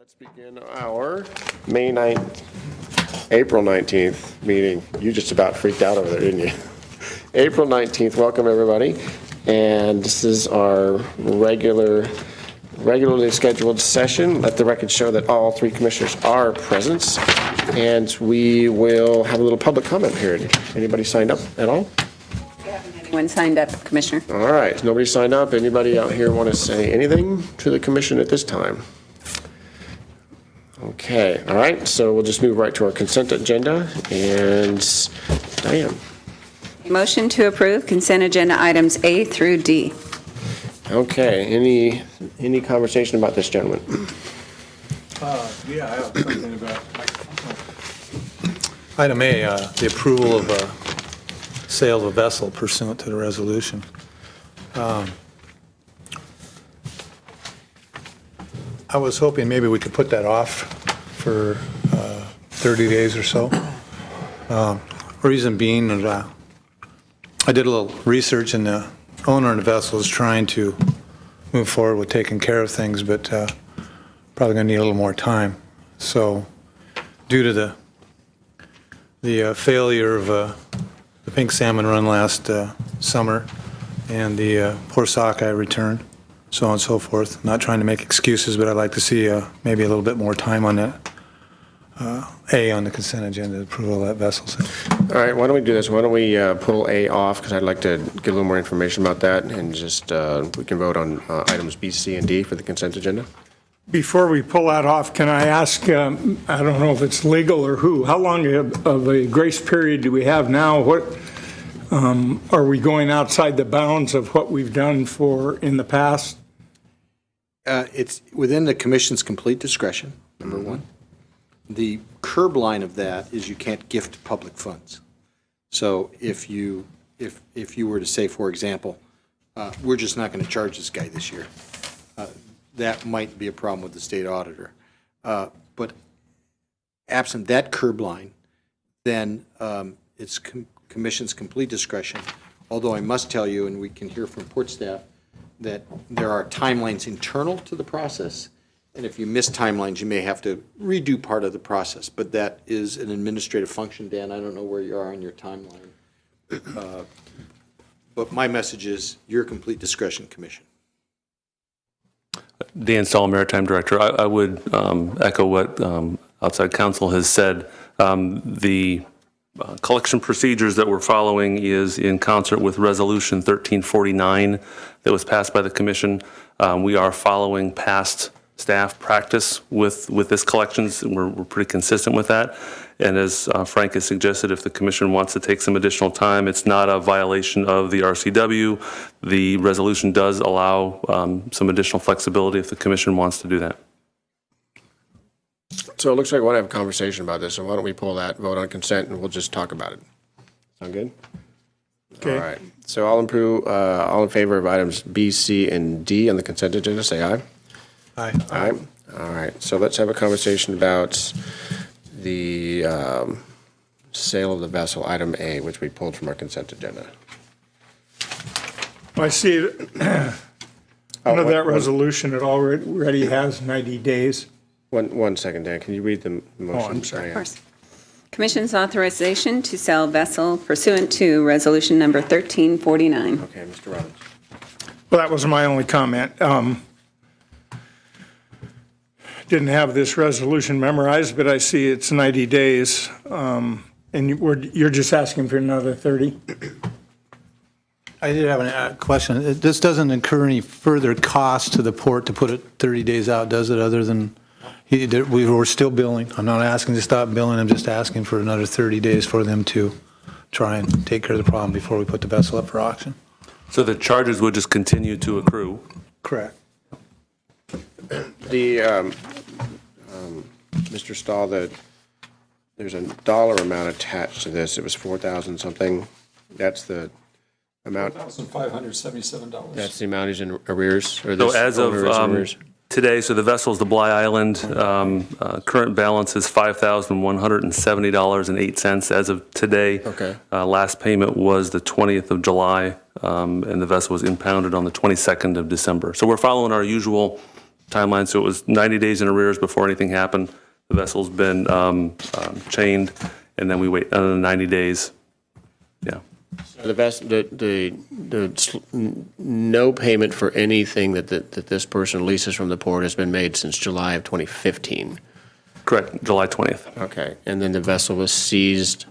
Let's begin our April 19th meeting. You just about freaked out over there, didn't you? April 19th, welcome everybody. And this is our regularly scheduled session. Let the record show that all three commissioners are present. And we will have a little public comment period. Anybody signed up at all? Anyone signed up, Commissioner? All right, nobody signed up. Anybody out here want to say anything to the commission at this time? Okay, all right, so we'll just move right to our consent agenda, and Diane. A motion to approve consent agenda items A through D. Okay, any conversation about this, gentlemen? Yeah, I have something about item A, the approval of sale of a vessel pursuant to the resolution. I was hoping maybe we could put that off for 30 days or so. Reason being, I did a little research, and the owner of the vessel is trying to move forward with taking care of things, but probably going to need a little more time. So due to the failure of the pink salmon run last summer and the poor sockeye return, so on and so forth. Not trying to make excuses, but I'd like to see maybe a little bit more time on that. A on the consent agenda, approval of that vessel sale. All right, why don't we do this? Why don't we pull A off, because I'd like to get a little more information about that, and just we can vote on items B, C, and D for the consent agenda. Before we pull that off, can I ask, I don't know if it's legal or who, how long of a grace period do we have now? What are we going outside the bounds of what we've done in the past? It's within the commission's complete discretion, number one. The curb line of that is you can't gift public funds. So if you were to say, for example, we're just not going to charge this guy this year, that might be a problem with the state auditor. But absent that curb line, then it's commission's complete discretion. Although I must tell you, and we can hear from port staff, that there are timelines internal to the process, and if you miss timelines, you may have to redo part of the process, but that is an administrative function. Dan, I don't know where you are on your timeline. But my message is your complete discretion, Commission. Dan Stahl, Maritime Director. I would echo what outside counsel has said. The collection procedures that we're following is in concert with Resolution 1349 that was passed by the Commission. We are following past staff practice with this collections, and we're pretty consistent with that. And as Frank has suggested, if the Commission wants to take some additional time, it's not a violation of the RCW. The resolution does allow some additional flexibility if the Commission wants to do that. So it looks like we want to have a conversation about this, so why don't we pull that, vote on consent, and we'll just talk about it. Sound good? Okay. All right. So all in favor of items B, C, and D on the consent agenda, say aye. Aye. Aye. All right. So let's have a conversation about the sale of the vessel, item A, which we pulled from our consent agenda. I see it, under that resolution, it already has 90 days. One second, Dan. Can you read the motion? I'm sorry. Of course. Commission's authorization to sell vessel pursuant to resolution number 1349. Okay, Mr. Robbins. Well, that was my only comment. Didn't have this resolution memorized, but I see it's 90 days. And you're just asking for another 30? I did have a question. This doesn't incur any further cost to the port to put it 30 days out, does it, other than we were still billing? I'm not asking to stop billing. I'm just asking for another 30 days for them to try and take care of the problem before we put the vessel up for auction. So the charges would just continue to accrue? Correct. The Mr. Stahl, there's a dollar amount attached to this. It was $4,000 something. That's the amount. $4,577. That's the amount he's in arrears. Or So this as of owner is in arrears? today, so the vessel is the Bly Island. Current balance is $5,170.08 as of today. Okay. Last payment was the 20th of July, and the vessel was impounded on the 22nd of December. So we're following our usual timeline. So it was 90 days in arrears before anything happened. The vessel's been chained, and then we wait another 90 days. Yeah. No payment for anything that this person leases from the port has been made since July of 2015. Correct, July 20th. Okay, and then the vessel was seized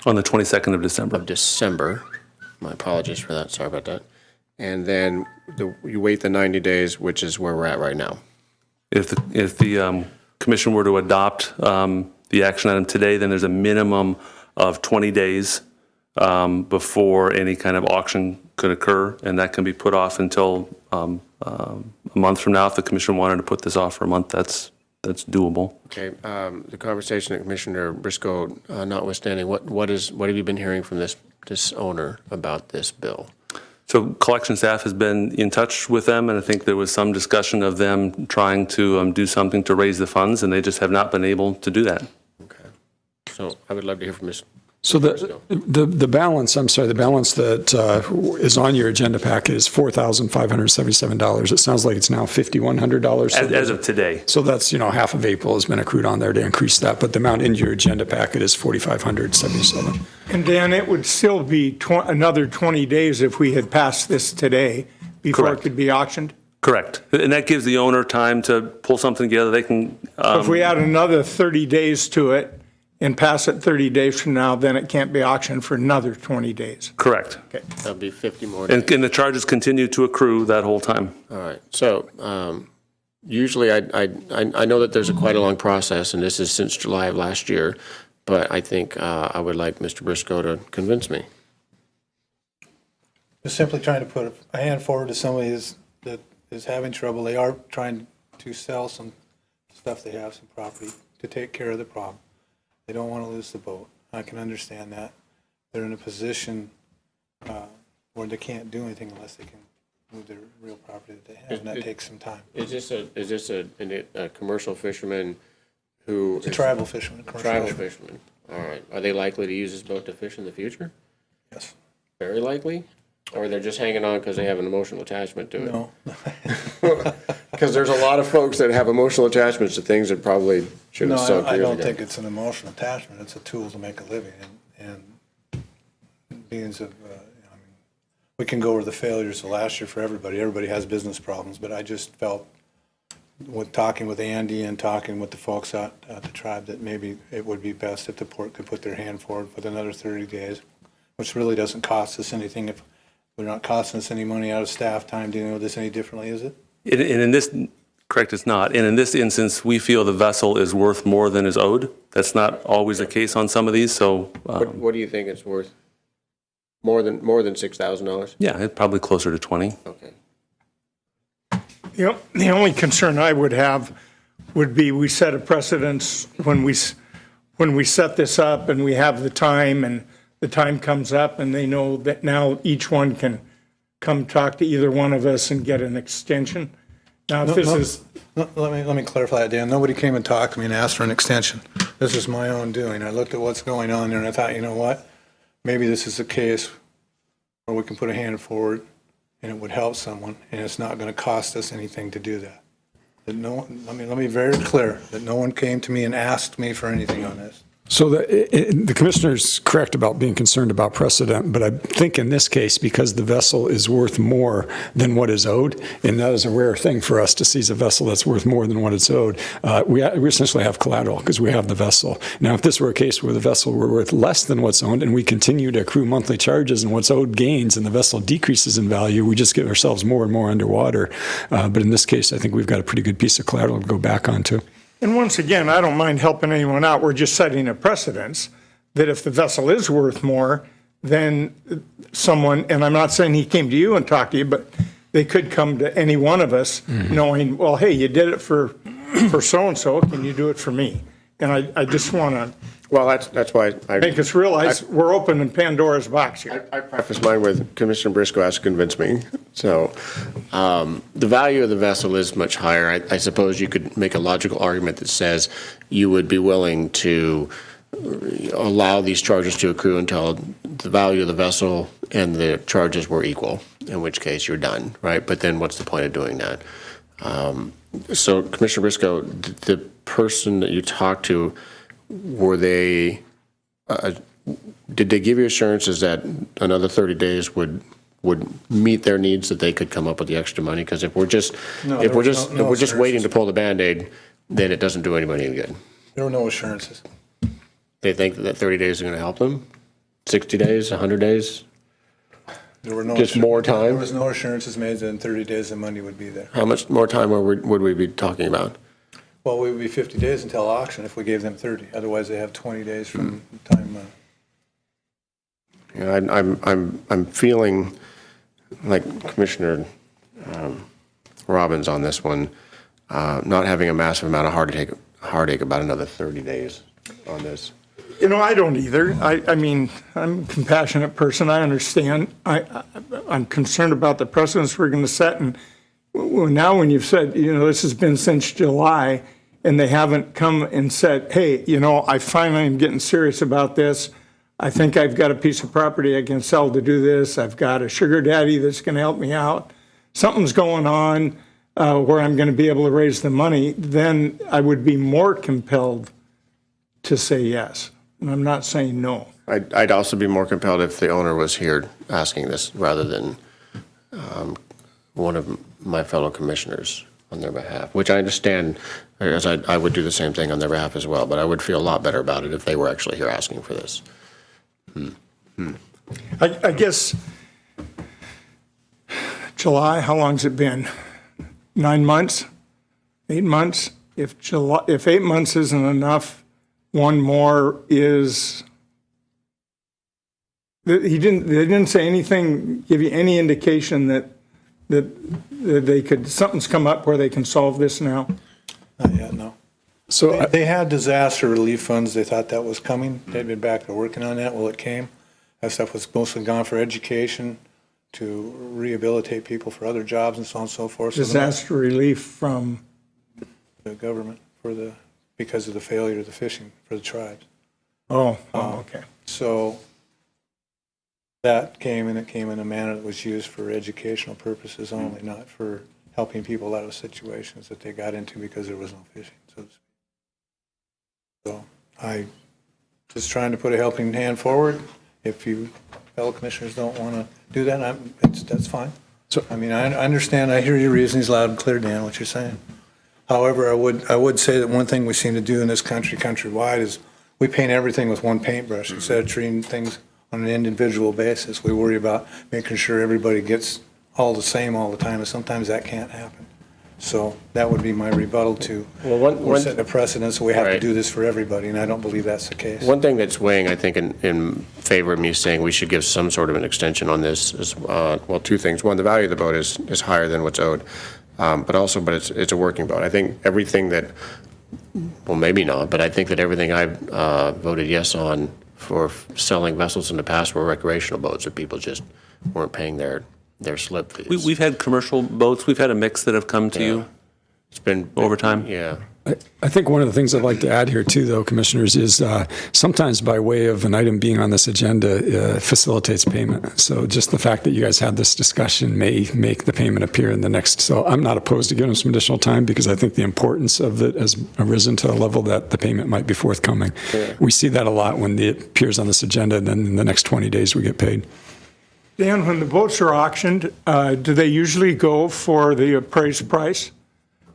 On the 22nd of December. December. My apologies for that, sorry about that. And then you wait the 90 days, which is where we're at right now. If the commission were to adopt the action item today, then there's a minimum of 20 days before any kind of auction could occur, and that can be put off until a month from now. If the commission wanted to put this off for a month, that's doable. Okay, the conversation that Commissioner Briscoe notwithstanding, what have you been hearing from this owner about this bill? So collection staff has been in touch with them, and I think there was some discussion of them trying to do something to raise the funds, and they just have not been able to do that. Okay, so I would love to hear from Ms. So the balance, I'm sorry, the balance that is on your agenda packet is $4,577. It sounds like it's now $5,100. As of today. So that's, half of April has been accrued on there to increase that, but the amount in your agenda packet is $4,577. And Dan, it would still be another 20 days if we had passed this today before Correct. it could be auctioned? Correct. And that gives the owner time to pull something together. They can. If we add another 30 days to it and pass it 30 days from now, then it can't be auctioned for another 20 days. Correct. That'll be 50 more days. And the charges continue to accrue that whole time. All right, so usually I know that there's quite a long process, and this is since July of last year, but I think I would like Mr. Briscoe to convince me. Just simply trying to put a hand forward to somebody that is having trouble. They are trying to sell some stuff they have, some property, to take care of the problem. They don't want to lose the boat. I can understand that. They're in a position where they can't do anything unless they can move their real property that they have, and that takes some time. Is this a commercial fisherman who? It's a tribal fisherman, commercial Tribal fisherman. fisherman, all right. Are they likely to use this boat to fish in the future? Yes. Very likely? Or they're just hanging on because they have an emotional attachment to it? No. Because there's a lot of folks that have emotional attachments to things that probably should have sunk I years don't ago. think it's an emotional attachment. It's a tool to make a living. And beings of, we can go over the failures of last year for everybody. Everybody has business problems, but I just felt with talking with Andy and talking with the folks at the tribe that maybe it would be best if the port could put their hand forward with another 30 days, which really doesn't cost us anything. If we're not costing us any money out of staff time dealing with this any differently, is it? And in this, correct, it's not. And in this instance, we feel the vessel is worth more than is owed. That's not always the case on some of these, so. What do you think it's worth? More than $6,000? Yeah, it's probably closer to 20. Okay. The only concern I would have would be we set a precedence when we set this up and we have the time and the time comes up and they know that now each one can come talk to either one of us and get an extension. Now, if this is. Let me clarify that, Dan. Nobody came and talked to me and asked for an extension. This is my own doing. I looked at what's going on there and I thought, you know what? Maybe this is a case where we can put a hand forward and it would help someone, and it's not going to cost us anything to do that. Let me be very clear that no one came to me and asked me for anything on this. So the commissioner's correct about being concerned about precedent, but I think in this case, because the vessel is worth more than what is owed, and that is a rare thing for us to seize a vessel that's worth more than what it's owed, we essentially have collateral because we have the vessel. Now, if this were a case where the vessel were worth less than what's owned and we continue to accrue monthly charges and what's owed gains and the vessel decreases in value, we just get ourselves more and more underwater. But in this case, I think we've got a pretty good piece of collateral to go back onto. And once again, I don't mind helping anyone out. We're just setting a precedence that if the vessel is worth more, then someone, and I'm not saying he came to you and talked to you, but they could come to any one of us knowing, well, hey, you did it for so-and-so, can you do it for me? And I just want to Well, that's why I make us realize we're opening Pandora's box here. I preface mine with Commissioner Briscoe has to convince me. So the value of the vessel is much higher. I suppose you could make a logical argument that says you would be willing to allow these charges to accrue until the value of the vessel and the charges were equal, in which case you're done, right? But then what's the point of doing that? So Commissioner Briscoe, the person that you talked to, were they, did they give you assurances that another 30 days would meet their needs, that they could come up with the extra money? Because if we're just, No, if there we're was just, no if we're just waiting to assurances. pull the Band-Aid, then it doesn't do anybody any good. There were no assurances. They think that 30 days is going to help them? 60 days, 100 days? There were no. Just more time? There was no assurances made that in 30 days the money would be there. How much more time would we be talking about? Well, we would be 50 days until auction if we gave them 30. Otherwise, they have 20 days from the time. You know, I'm feeling like Commissioner Robbins on this one, not having a massive amount of heartache about another 30 days on this. You know, I don't either. I mean, I'm a compassionate person. I understand. I'm concerned about the precedents we're going to set. And now when you've said, you know, this has been since July, and they haven't come and said, hey, you know, I finally am getting serious about this. I think I've got a piece of property I can sell to do this. I've got a sugar daddy that's going to help me out. Something's going on where I'm going to be able to raise the money. Then I would be more compelled to say yes. And I'm not saying no. I'd also be more compelled if the owner was here asking this rather than one of my fellow commissioners on their behalf, which I understand, as I would do the same thing on their behalf as well, but I would feel a lot better about it if they were actually here asking for this. I guess July, how long's it been? 9 months? 8 months? If 8 months isn't enough, one more is, they didn't say anything, give you any indication that they could, something's come up where they can solve this now? Not yet, no. So They had disaster relief funds. They thought that was coming. They'd been back to working on that. Well, it came. That stuff was mostly gone for education, to rehabilitate people for other jobs and so on and so forth. So Disaster relief from, the government because of the failure of the fishing for the tribes. okay. So that came, and it came in a manner that was used for educational purposes only, not for helping people out of situations that they got into because there was no fishing, so to speak. So I just trying to put a helping hand forward. If you fellow commissioners don't want to do that, that's fine. So- I mean, I understand, I hear your reasons loud and clear, Dan, what you're saying. However, I would say that one thing we seem to do in this country, countrywide, is we paint everything with one paintbrush. Instead of treating things on an individual basis, we worry about making sure everybody gets all the same all the time, and sometimes that can't happen. So that would be my rebuttal to, we're setting a precedent, so we have to Right. do this for everybody, and I don't believe that's the case. One thing that's weighing, I think, in favor of me saying we should give some sort of an extension on this is, well, two things. One, the value of the boat is higher than what's owed, but it's a working boat. I think everything that, well, maybe not, but I think that everything I voted yes on for selling vessels in the past were recreational boats that people just weren't paying their slip fees. We've had commercial boats, we've had a mix that have come to you. It's been over time? Yeah. I think one of the things I'd like to add here too, though, Commissioners, is sometimes by way of an item being on this agenda facilitates payment. So just the fact that you guys had this discussion may make the payment appear in the next. So I'm not opposed to giving them some additional time because I think the importance of it has arisen to a level that the payment might be forthcoming. Yeah. We see that a lot when it appears on this agenda, and then in the next 20 days we get paid. Dan, when the boats are auctioned, do they usually go for the appraised price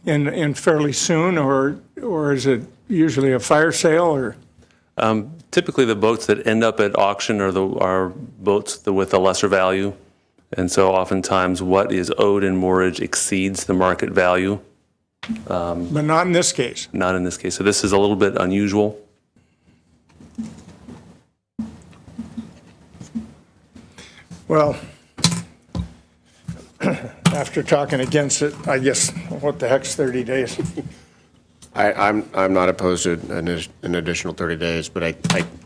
in fairly soon, or is it usually a fire sale, or? Typically, the boats that end up at auction are boats with a lesser value. And so oftentimes what is owed in mortgage exceeds the market value. But not in this case. Not in this case. So this is a little bit unusual. Well, after talking against it, I guess, what the heck's 30 days? I'm not opposed to an additional 30 days, but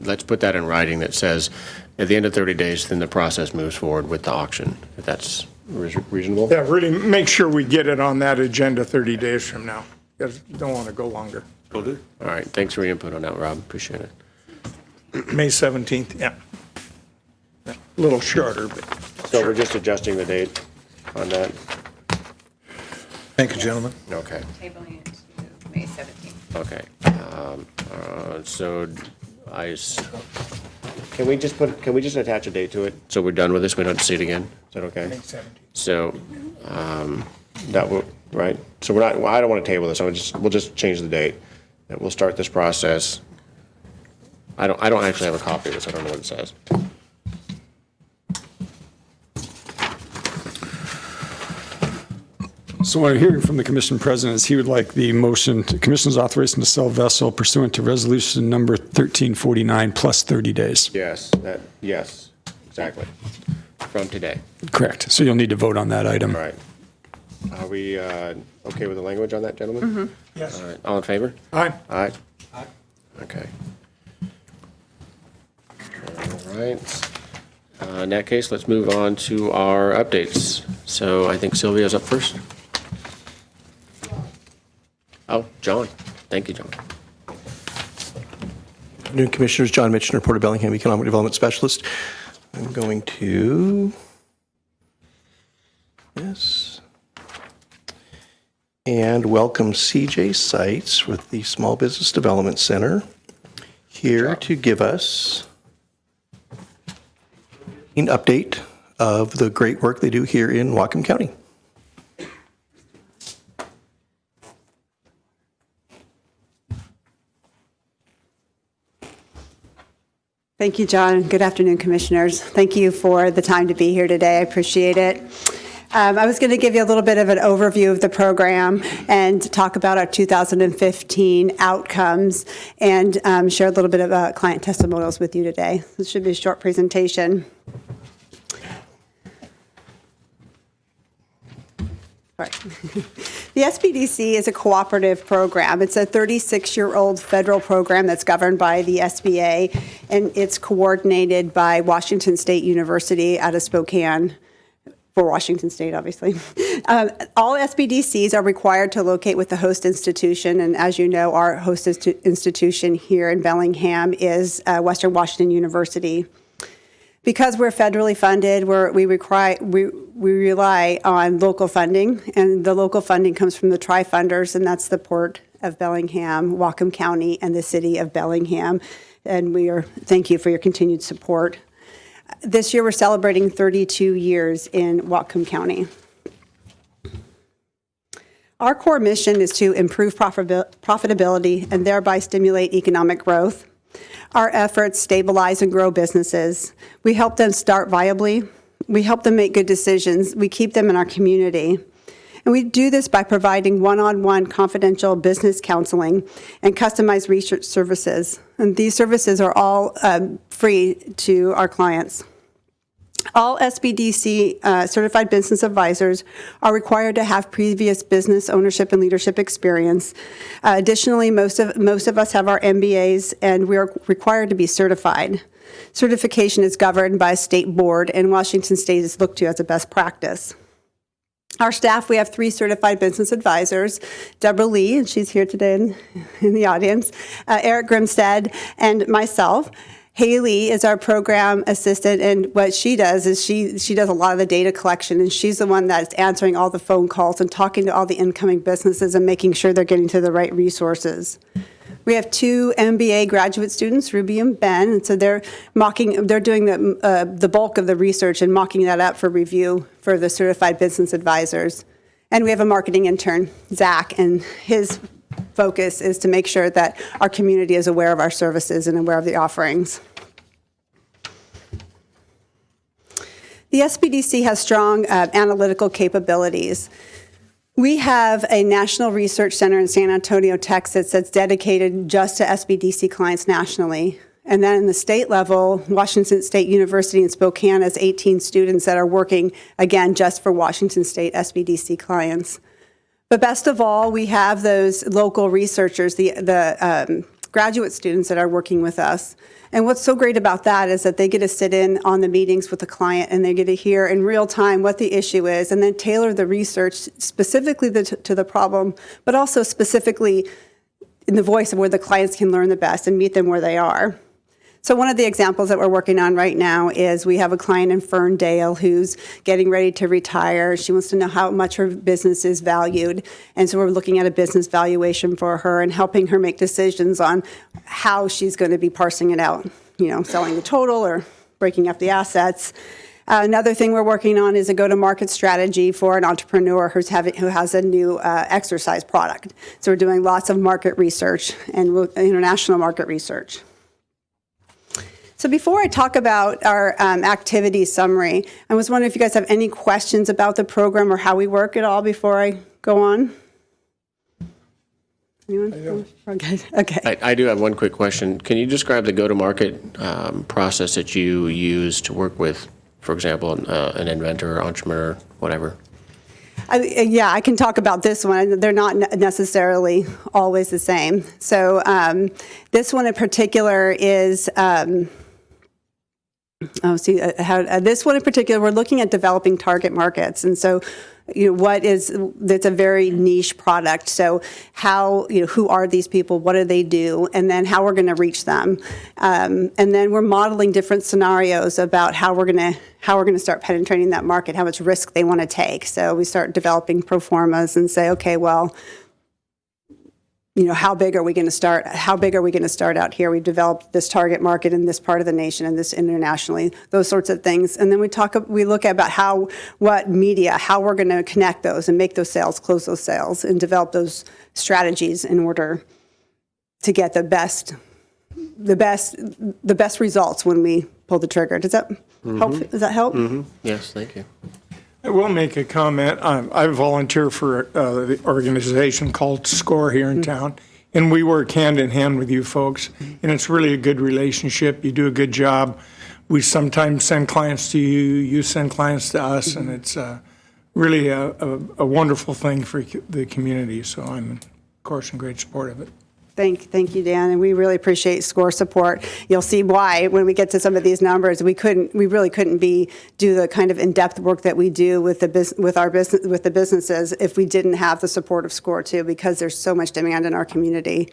let's put that in writing that says, at the end of 30 days, then the process moves forward with the auction, if that's reasonable. Yeah, really make sure we get it on that agenda 30 days from now, because you don't want to go longer. All right, thanks for your input on that, Rob, appreciate it. May 17th, yeah. A little shorter, but So we're just adjusting the date on that? Thank you, gentlemen. Okay, Tabling it to May 17th. okay. So can we just attach a date to it? So we're done with this, we don't see it again? Is that okay? May 17th. So, that will, right? So I don't want to table this, we'll just change the date. And we'll start this process. I don't actually have a copy of this, I don't know what it says. So what I'm hearing from the commission president is he would like the motion, commission's authorization to sell vessel pursuant to resolution number 1349 plus 30 days. Yes, exactly. From today. Correct. So you'll need to vote on that item. All right. Are we okay with the language on that, gentlemen? Yes. All right. All in favor? Aye. Aye. Okay. All right. In that case, let's move on to our updates. So I think Sylvia's up first. Oh, John. Thank you, John. New Commissioners, John Mitchner, Port of Bellingham Economic Development Specialist. I'm going to, yes, and welcome CJ Sites with the Small Business Development Center here to give us an update of the great work they do here in Whatcom County. Thank you, John. Good afternoon, Commissioners. Thank you for the time to be here today. I appreciate it. I was going to give you a little bit of an overview of the program and talk about our 2015 outcomes and share a little bit of client testimonials with you today. This should be a short presentation. The SBDC is a cooperative program. It's a 36-year-old federal program that's governed by the SBA, and it's coordinated by Washington State University out of Spokane, for Washington State, obviously. All SBDCs are required to locate with the host institution, and as you know, our host institution here in Bellingham is Western Washington University. Because we're federally funded, we rely on local funding, and the local funding comes from the tri-funders, and that's the Port of Bellingham, Whatcom County, and the City of Bellingham. And thank you for your continued support. This year, we're celebrating 32 years in Whatcom County. Our core mission is to improve profitability and thereby stimulate economic growth. Our efforts stabilize and grow businesses. We help them start viably. We help them make good decisions. We keep them in our community. And we do this by providing one-on-one confidential business counseling and customized research services. And these services are all free to our clients. All SBDC certified business advisors are required to have previous business ownership and leadership experience. Additionally, most of us have our MBAs, and we are required to be certified. Certification is governed by a state board, and Washington State is looked to as a best practice. Our staff, we have 3 certified business advisors, Deborah Lee, and she's here today in the audience, Eric Grimstead, and myself. Haley is our program assistant, and what she does is she does a lot of the data collection, and she's the one that's answering all the phone calls and talking to all the incoming businesses and making sure they're getting to the right resources. We have 2 MBA graduate students, Ruby and Ben, and so they're doing the bulk of the research and mocking that up for review for the certified business advisors. And we have a marketing intern, Zach, and his focus is to make sure that our community is aware of our services and aware of the offerings. The SBDC has strong analytical capabilities. We have a national research center in San Antonio, Texas, that's dedicated just to SBDC clients nationally. And then in the state level, Washington State University in Spokane has 18 students that are working, again, just for Washington State SBDC clients. But best of all, we have those local researchers, the graduate students that are working with us. And what's so great about that is that they get to sit in on the meetings with the client, and they get to hear in real time what the issue is, and then tailor the research specifically to the problem, but also specifically in the voice of where the clients can learn the best and meet them where they are. So one of the examples that we're working on right now is we have a client in Ferndale who's getting ready to retire. She wants to know how much her business is valued. And so we're looking at a business valuation for her and helping her make decisions on how she's going to be parsing it out, selling the total or breaking up the assets. Another thing we're working on is a go-to-market strategy for an entrepreneur who has a new exercise product. So we're doing lots of market research and international market research. So before I talk about our activity summary, I was wondering if you guys have any questions about the program or how we work at all before I go on? Anyone? Okay. I do have one quick question. Can you describe the go-to-market process that you use to work with, for example, an inventor, entrepreneur, whatever? I can talk about this one. They're not necessarily always the same. So this one in particular is, this one in particular, we're looking at developing target markets. And so, that's a very niche product. So how, who are these people? What do they do? And then how we're going to reach them. And then we're modeling different scenarios about how we're going to start penetrating that market, how much risk they want to take. So we start developing pro formas and say, okay, well, how big are we going to start? How big are we going to start out here? We've developed this target market in this part of the nation and this internationally, those sorts of things. And then we look at about what media, how we're going to connect those and make those sales, close those sales, and develop those strategies in order to get the best results when we pull the trigger. Does that help? Does that help? Mm-hmm. Yes, thank you. I will make a comment. I volunteer for the organization called SCORE here in town, and we work hand in hand with you folks, and it's really a good relationship. You do a good job. We sometimes send clients to you, you send clients to us, and it's really a wonderful thing for the community. So I'm, of course, in great support of it. Thank you, Dan, and we really appreciate SCORE support. You'll see why when we get to some of these numbers. We really couldn't do the kind of in-depth work that we do with the businesses if we didn't have the support of SCORE too, because there's so much demand in our community.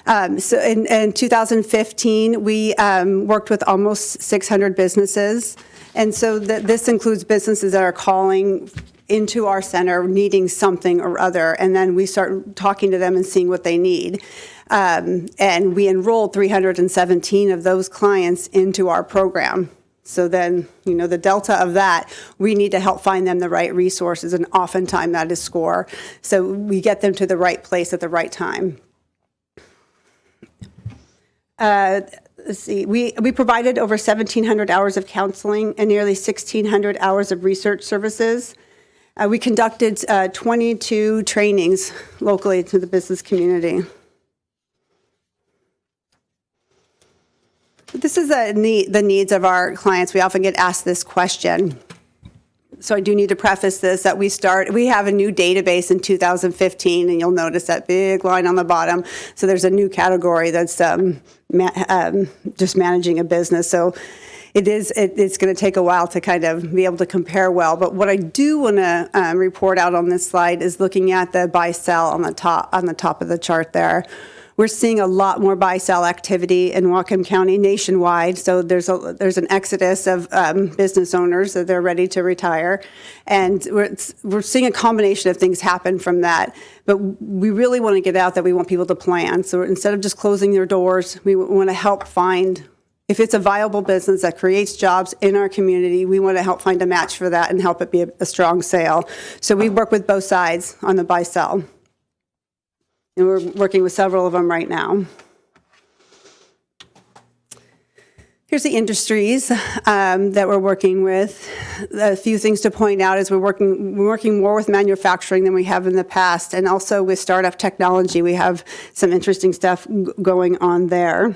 So in 2015, we worked with almost 600 businesses, and so this includes businesses that are calling into our center needing something or other, and then we start talking to them and seeing what they need. And we enrolled 317 of those clients into our program. So then, the delta of that, we need to help find them the right resources, and oftentimes that is SCORE. So we get them to the right place at the right time. Let's see, we provided over 1,700 hours of counseling and nearly 1,600 hours of research services. We conducted 22 trainings locally to the business community. This is the needs of our clients. We often get asked this question. So I do need to preface this that we have a new database in 2015, and you'll notice that big line on the bottom. So there's a new category that's just managing a business. So it's going to take a while to kind of be able to compare well. But what I do want to report out on this slide is looking at the buy-sell on the top of the chart there. We're seeing a lot more buy-sell activity in Whatcom County nationwide. So there's an exodus of business owners that they're ready to retire, and we're seeing a combination of things happen from that. But we really want to get out that we want people to plan. So instead of just closing their doors, we want to help find. If it's a viable business that creates jobs in our community, we want to help find a match for that and help it be a strong sale. So we work with both sides on the buy-sell. And we're working with several of them right now. Here's the industries that we're working with. A few things to point out is we're working more with manufacturing than we have in the past, and also with startup technology. We have some interesting stuff going on there.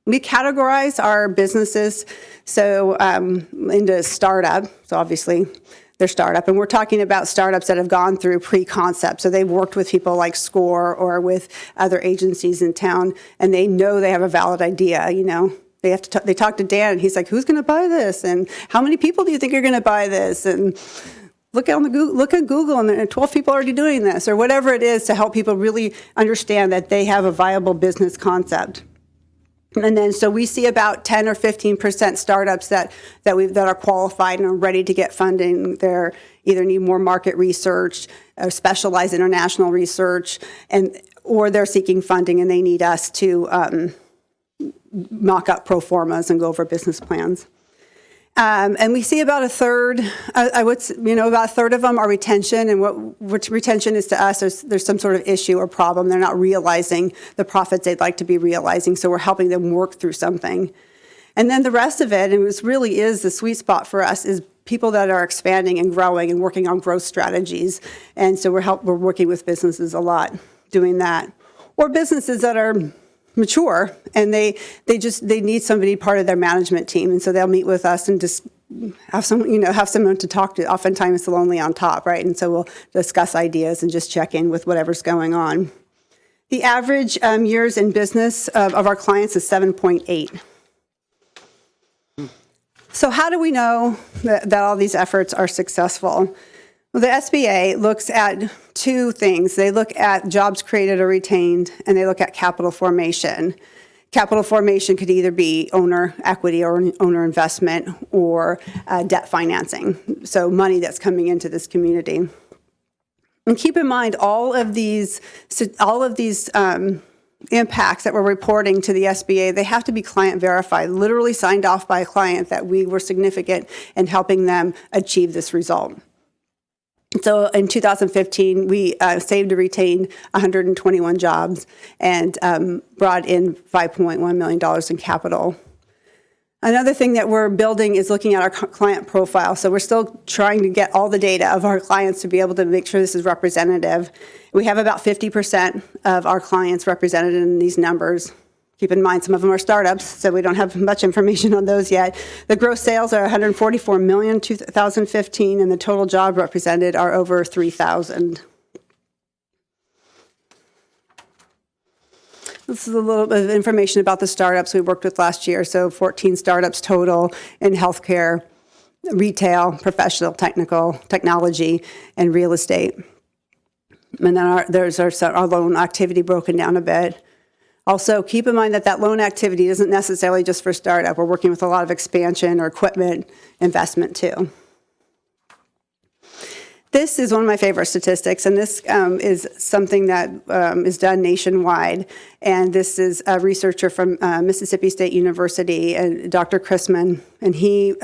We categorize our businesses into startup, so obviously they're startup, and we're talking about startups that have gone through pre-concept. So they've worked with people like SCORE or with other agencies in town, and they know they have a valid idea. They talk to Dan, and he's like, "Who's going to buy this? And how many people do you think are going to buy this?" And look at Google, and there are 12 people already doing this, or whatever it is, to help people really understand that they have a viable business concept. And then, so we see about 10 or 15% startups that are qualified and are ready to get funding. They're either need more market research, or specialized international research, or they're seeking funding and they need us to mock up pro formas and go over business plans. And we see about a third, about a third of them are retention, and what retention is to us, there's some sort of issue or problem. They're not realizing the profits they'd like to be realizing, so we're helping them work through something. And then the rest of it, and it really is the sweet spot for us, is people that are expanding and growing and working on growth strategies. And so we're working with businesses a lot doing that. Or businesses that are mature and they need somebody part of their management team, and so they'll meet with us and just have someone to talk to. Oftentimes it's lonely on top, right? And so we'll discuss ideas and just check in with whatever's going on. The average years in business of our clients is 7.8. So how do we know that all these efforts are successful? Well, the SBA looks at two things. They look at jobs created or retained, and they look at capital formation. Capital formation could either be owner equity or owner investment or debt financing, so money that's coming into this community. And keep in mind, all of these impacts that we're reporting to the SBA, they have to be client verified, literally signed off by a client that we were significant in helping them achieve this result. So in 2015, we saved or retained 121 jobs and brought in $5.1 million in capital. Another thing that we're building is looking at our client profile. So we're still trying to get all the data of our clients to be able to make sure this is representative. We have about 50% of our clients represented in these numbers. Keep in mind, some of them are startups, so we don't have much information on those yet. The gross sales are $144 million in 2015, and the total job represented are over 3,000. This is a little bit of information about the startups we worked with last year. So 14 startups total in healthcare, retail, professional, technology, and real estate. And then there's our loan activity broken down a bit. Also, keep in mind that loan activity isn't necessarily just for startup. We're working with a lot of expansion or equipment investment too. This is one of my favorite statistics, and this is something that is done nationwide. And this is a researcher from Mississippi State University, and Dr. Chrisman, and he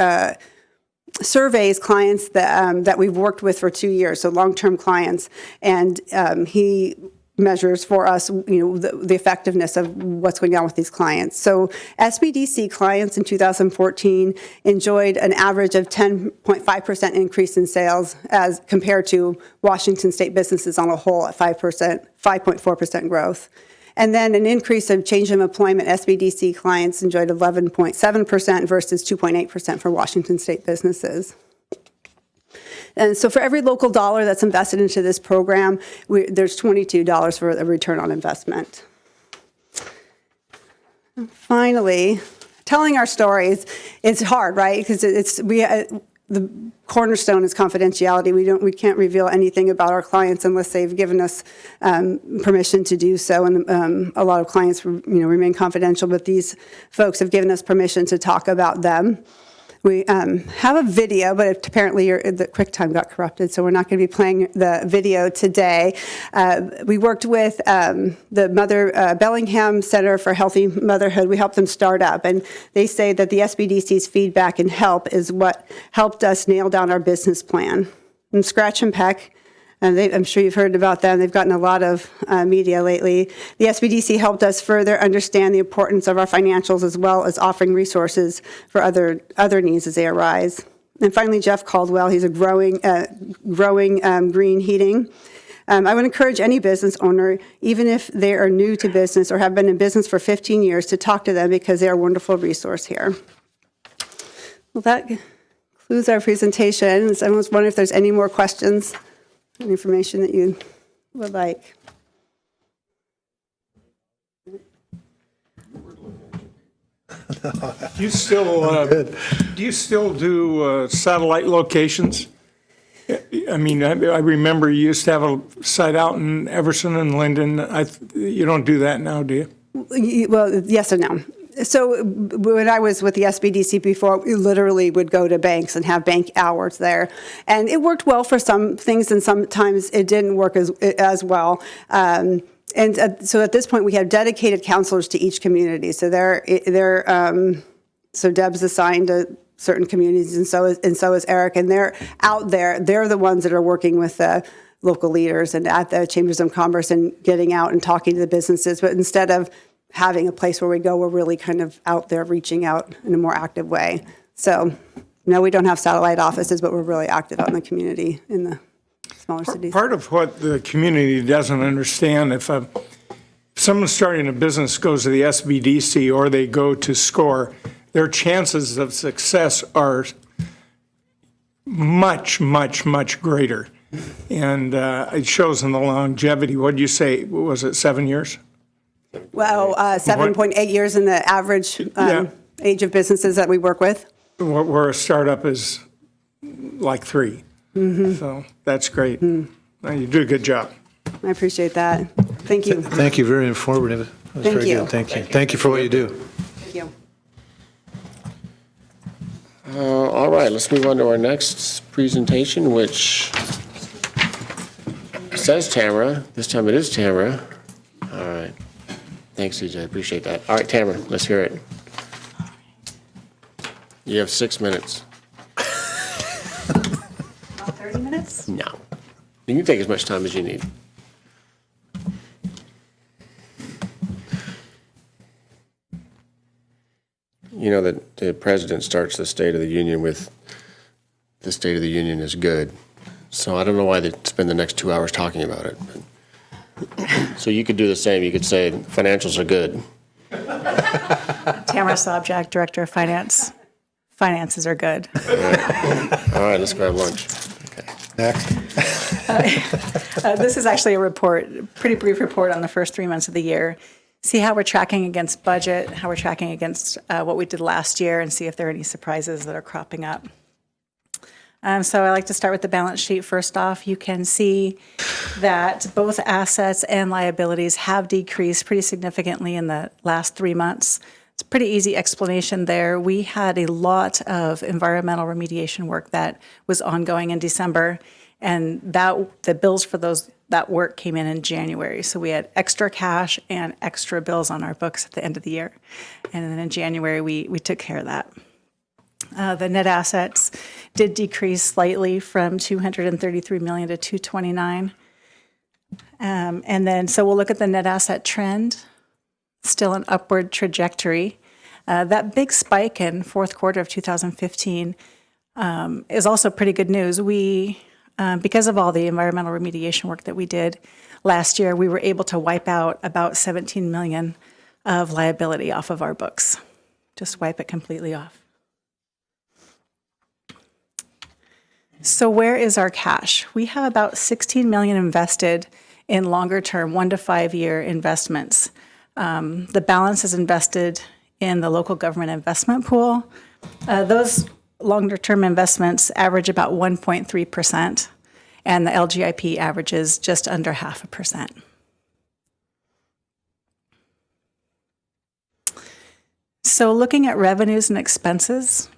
surveys clients that we've worked with for 2 years, so long-term clients, and he measures for us, the effectiveness of what's going on with these clients. So SBDC clients in 2014 enjoyed an average of 10.5% increase in sales as compared to Washington State businesses on a whole at 5.4% growth. And then an increase of change of employment, SBDC clients enjoyed 11.7% versus 2.8% for Washington State businesses. And so for every local dollar that's invested into this program, there's $22 for a return on investment. And finally, telling our stories, it's hard, right? Because the cornerstone is confidentiality. We can't reveal anything about our clients unless they've given us permission to do so. And a lot of clients, remain confidential, but these folks have given us permission to talk about them. We have a video, but apparently the QuickTime got corrupted, so we're not going to be playing the video today. We worked with the Bellingham Center for Healthy Motherhood. We helped them start up, and they say that the SBDC's feedback and help is what helped us nail down our business plan. And Scratch and Peck, I'm sure you've heard about them. They've gotten a lot of media lately. The SBDC helped us further understand the importance of our financials as well as offering resources for other needs as they arise. And finally, Jeff Caldwell, he's a growing green heating. I would encourage any business owner, even if they are new to business or have been in business for 15 years, to talk to them because they are a wonderful resource here. Well, that concludes our presentation. So I was wondering if there's any more questions. Information that you would like. Do you still do satellite locations? I mean, I remember you used to have a site out in Everson and Linden. You don't do that now, do you? Well, yes and no. So when I was with the SBDC before, we literally would go to banks and have bank hours there. And it worked well for some things, and sometimes it didn't work as well. So at this point, we have dedicated counselors to each community. So so Deb's assigned to certain communities, and so is Eric. And they're out there. They're the ones that are working with the local leaders and at the Chambers of Commerce and getting out and talking to the businesses. But instead of having a place where we go, we're really kind of out there reaching out in a more active way. So, no, we don't have satellite offices, but we're really active out in the community in the smaller cities. Part of what the community doesn't understand, if someone starting a business goes to the SBDC or they go to SCORE, their chances of success are much, much, much greater. And it shows in the longevity. What did you say? Was it 7 years? Well, 7.8 years in the average age of businesses that we work with. Where a startup is like 3. So that's great. Well, you do a good job. I appreciate that. Thank you. Thank you, very informative. That was Thank very you. good. Thank you. Thank you for what you do. Thank you. All right, let's move on to our next presentation, which says Tamara. This time it is Tamara. All right. Thanks, CJ. I appreciate that. All right, Tamara, let's hear it. You have 6 minutes. About 30 minutes? No. You can take as much time as you need. You know that the president starts the State of the Union with, the State of the Union is good. So I don't know why they spend the next 2 hours talking about it. So you could do the same. You could say financials are good. Tamara Sobczak, Director of Finance. Finances are good. All right, let's grab lunch. Okay. Next. This is actually a report, pretty brief report on the first 3 months of the year. See how we're tracking against budget, how we're tracking against what we did last year, and see if there are any surprises that are cropping up. So I like to start with the balance sheet. First off, you can see that both assets and liabilities have decreased pretty significantly in the last 3 months. It's a pretty easy explanation there. We had a lot of environmental remediation work that was ongoing in December, and the bills for that work came in January. So we had extra cash and extra bills on our books at the end of the year. And then in January, we took care of that. The net assets did decrease slightly from $233 million to $229 million. And then, so we'll look at the net asset trend, still an upward trajectory. That big spike in fourth quarter of 2015 is also pretty good news. Because of all the environmental remediation work that we did last year, we were able to wipe out about $17 million of liability off of our books. Just wipe it completely off. So where is our cash? We have about $16 million invested in longer-term 1 to 5 year investments. The balance is invested in the local government investment pool. Those longer-term investments average about 1.3%, and the LGIP averages just under 0.5%. So looking at revenues and expenses,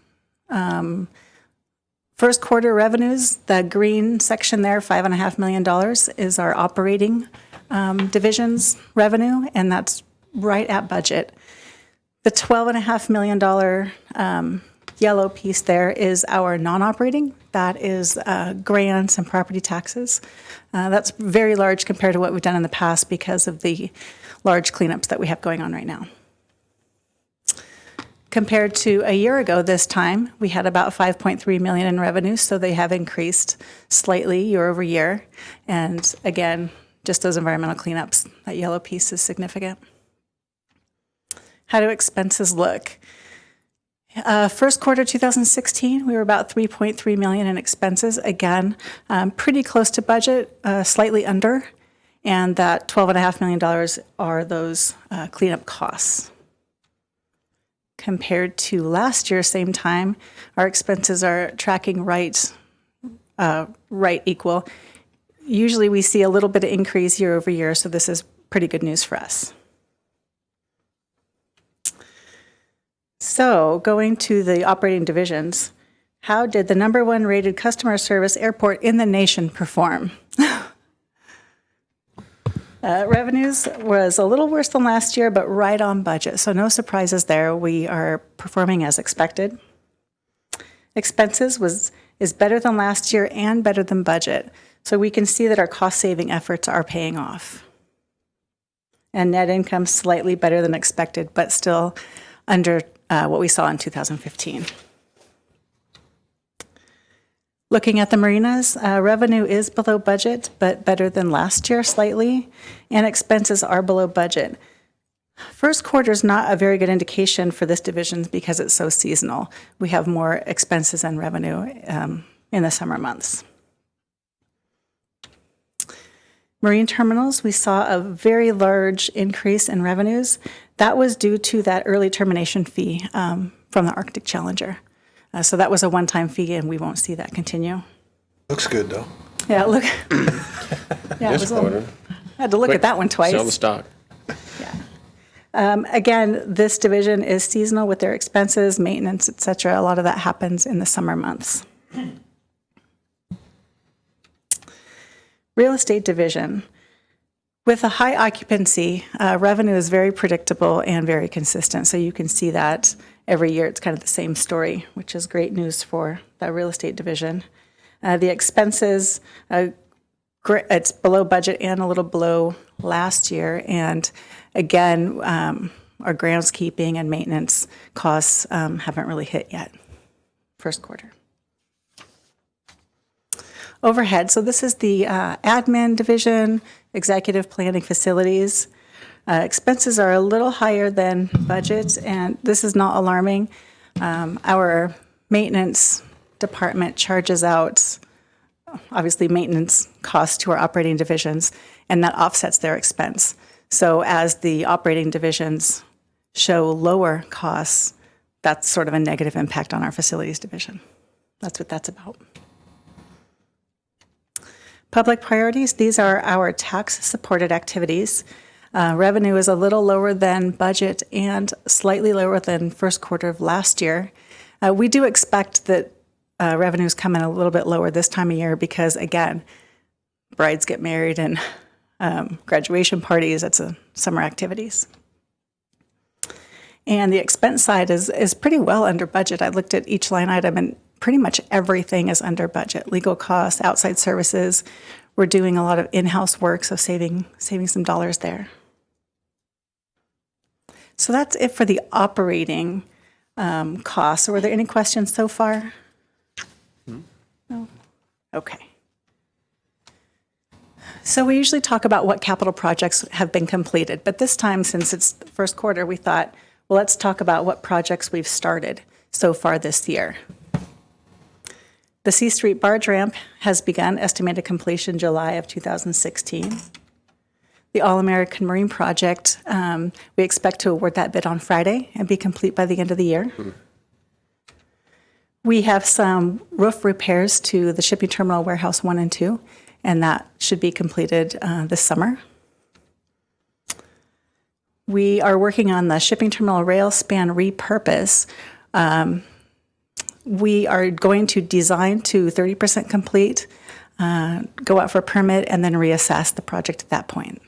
first quarter revenues, the green section there, $5.5 million, is our operating division's revenue, and that's right at budget. The $12.5 million yellow piece there is our non-operating. That is grants and property taxes. That's very large compared to what we've done in the past because of the large cleanups that we have going on right now. Compared to a year ago this time, we had about $5.3 million in revenue, so they have increased slightly year over year. And again, just those environmental cleanups, that yellow piece is significant. How do expenses look? First quarter 2016, we were about $3.3 million in expenses. Again, pretty close to budget, slightly under. And that $12.5 million are those cleanup costs. Compared to last year, same time, our expenses are tracking right equal. Usually we see a little bit of increase year over year, so this is pretty good news for us. So going to the operating divisions, how did the number one rated customer service airport in the nation perform? Revenues was a little worse than last year, but right on budget. So no surprises there. We are performing as expected. Expenses is better than last year and better than budget. So we can see that our cost-saving efforts are paying off. And net income slightly better than expected, but still under what we saw in 2015. Looking at the marinas, revenue is below budget, but better than last year slightly, and expenses are below budget. First quarter is not a very good indication for this division because it's so seasonal. We have more expenses and revenue in the summer months. Marine terminals, we saw a very large increase in revenues. That was due to that early termination fee from the Arctic Challenger. So that was a one-time fee, and we won't see that continue. Looks good, though. Yeah, look. Yeah, This quarter. I had to look at that one twice. Sell the stock. Again, this division is seasonal with their expenses, maintenance, et cetera. A lot of that happens in the summer months. Real estate division. With a high occupancy, revenue is very predictable and very consistent. So you can see that every year it's kind of the same story, which is great news for the real estate division. The expenses, it's below budget and a little below last year. And again, our groundskeeping and maintenance costs haven't really hit yet, first quarter. Overhead, so this is the admin division, executive planning facilities. Expenses are a little higher than budget, and this is not alarming. Our maintenance department charges out, obviously, maintenance costs to our operating divisions, and that offsets their expense. So as the operating divisions show lower costs, that's sort of a negative impact on our facilities division. That's what that's about. Public priorities, these are our tax-supported activities. Revenue is a little lower than budget and slightly lower than first quarter of last year. We do expect that revenues come in a little bit lower this time of year because, again, brides get married and graduation parties, that's summer activities. And the expense side is pretty well under budget. I looked at each line item and pretty much everything is under budget. Legal costs, outside services. We're doing a lot of in-house work, so saving some dollars there. So that's it for the operating costs. So were there any questions so far? No? Okay. So we usually talk about what capital projects have been completed, but this time, since it's the first quarter, we thought, well, let's talk about what projects we've started so far this year. The C Street barge ramp has begun, estimated completion July of 2016. The All-American Marine Project, we expect to award that bid on Friday and be complete by the end of the year. We have some roof repairs to the shipping terminal warehouse 1 and 2, and that should be completed this summer. We are working on the shipping terminal rail span repurpose. We are going to design to 30% complete, go out for a permit, and then reassess the project at that point.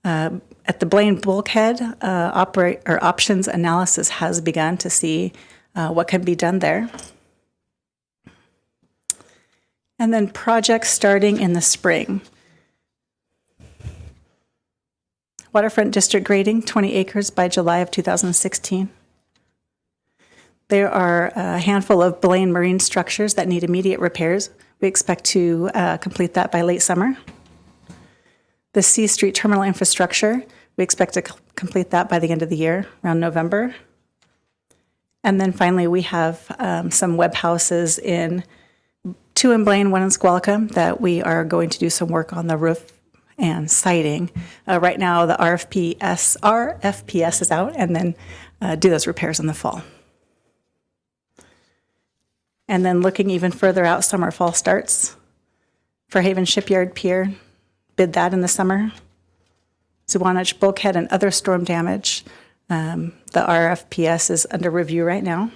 At the Blaine bulkhead, options analysis has begun to see what can be done there. And then projects starting in the spring. Waterfront district grading, 20 acres by July of 2016. There are a handful of Blaine marine structures that need immediate repairs. We expect to complete that by late summer. The C Street terminal infrastructure, we expect to complete that by the end of the year, around November. And then finally, we have some web houses in 2 in Blaine, 1 in Squalicum, that we are going to do some work on the roof and siding. Right now, the RFPS is out, and then do those repairs in the fall. And then looking even further out, summer, fall starts. For Haven Shipyard Pier, bid that in the summer. Zuwanich bulkhead and other storm damage. The RFPS is under review right now.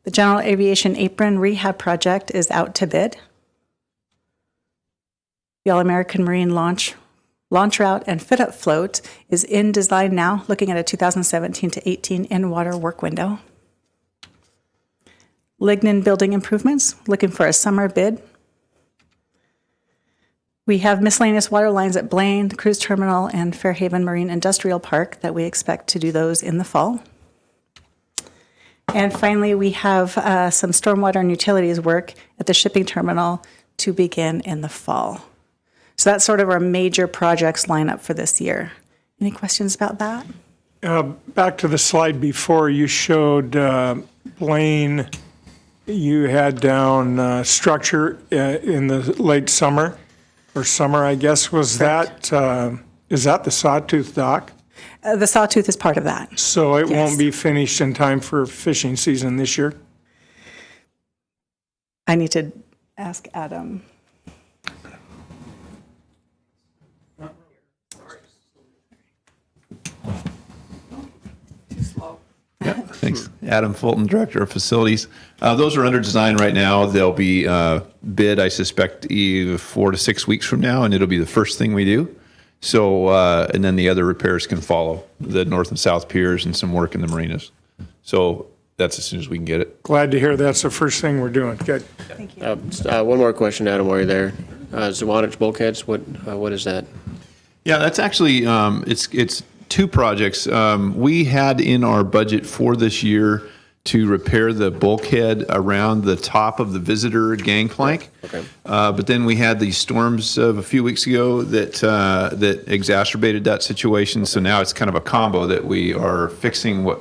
The general aviation apron rehab project is out to bid. The All-American Marine launch route and fit-up float is in design now, looking at a 2017 to 18 in-water work window. Lignin building improvements, looking for a summer bid. We have miscellaneous water lines at Blaine, the Cruise Terminal, and Fairhaven Marine Industrial Park that we expect to do those in the fall. And finally, we have some stormwater and utilities work at the shipping terminal to begin in the fall. So that's sort of our major projects lineup for this year. Any questions about that? Back to the slide before, you showed Blaine, you had down structure in the late summer, or summer, I guess. Was that, is that the Sawtooth dock? The Sawtooth is part of that. So it Yes. won't be finished in time for fishing season this year? I need to ask Adam. Thanks. Adam Fulton, Director of Facilities. Those are under design right now. They'll be bid, I suspect, 4 to 6 weeks from now, and it'll be the first thing we do. So, and then the other repairs can follow, the north and south piers and some work in the marinas. So that's as soon as we can get it. Glad to hear that's the first thing we're doing. Good. Thank you. One more question, Adam, while you're there. Zwanich bulkheads, what is that? Yeah, that's actually, it's two projects. We had in our budget for this year to repair the bulkhead around the top of the visitor gangplank. Okay. But then we had these storms of a few weeks ago that exacerbated that situation. So now it's kind of a combo that we are fixing what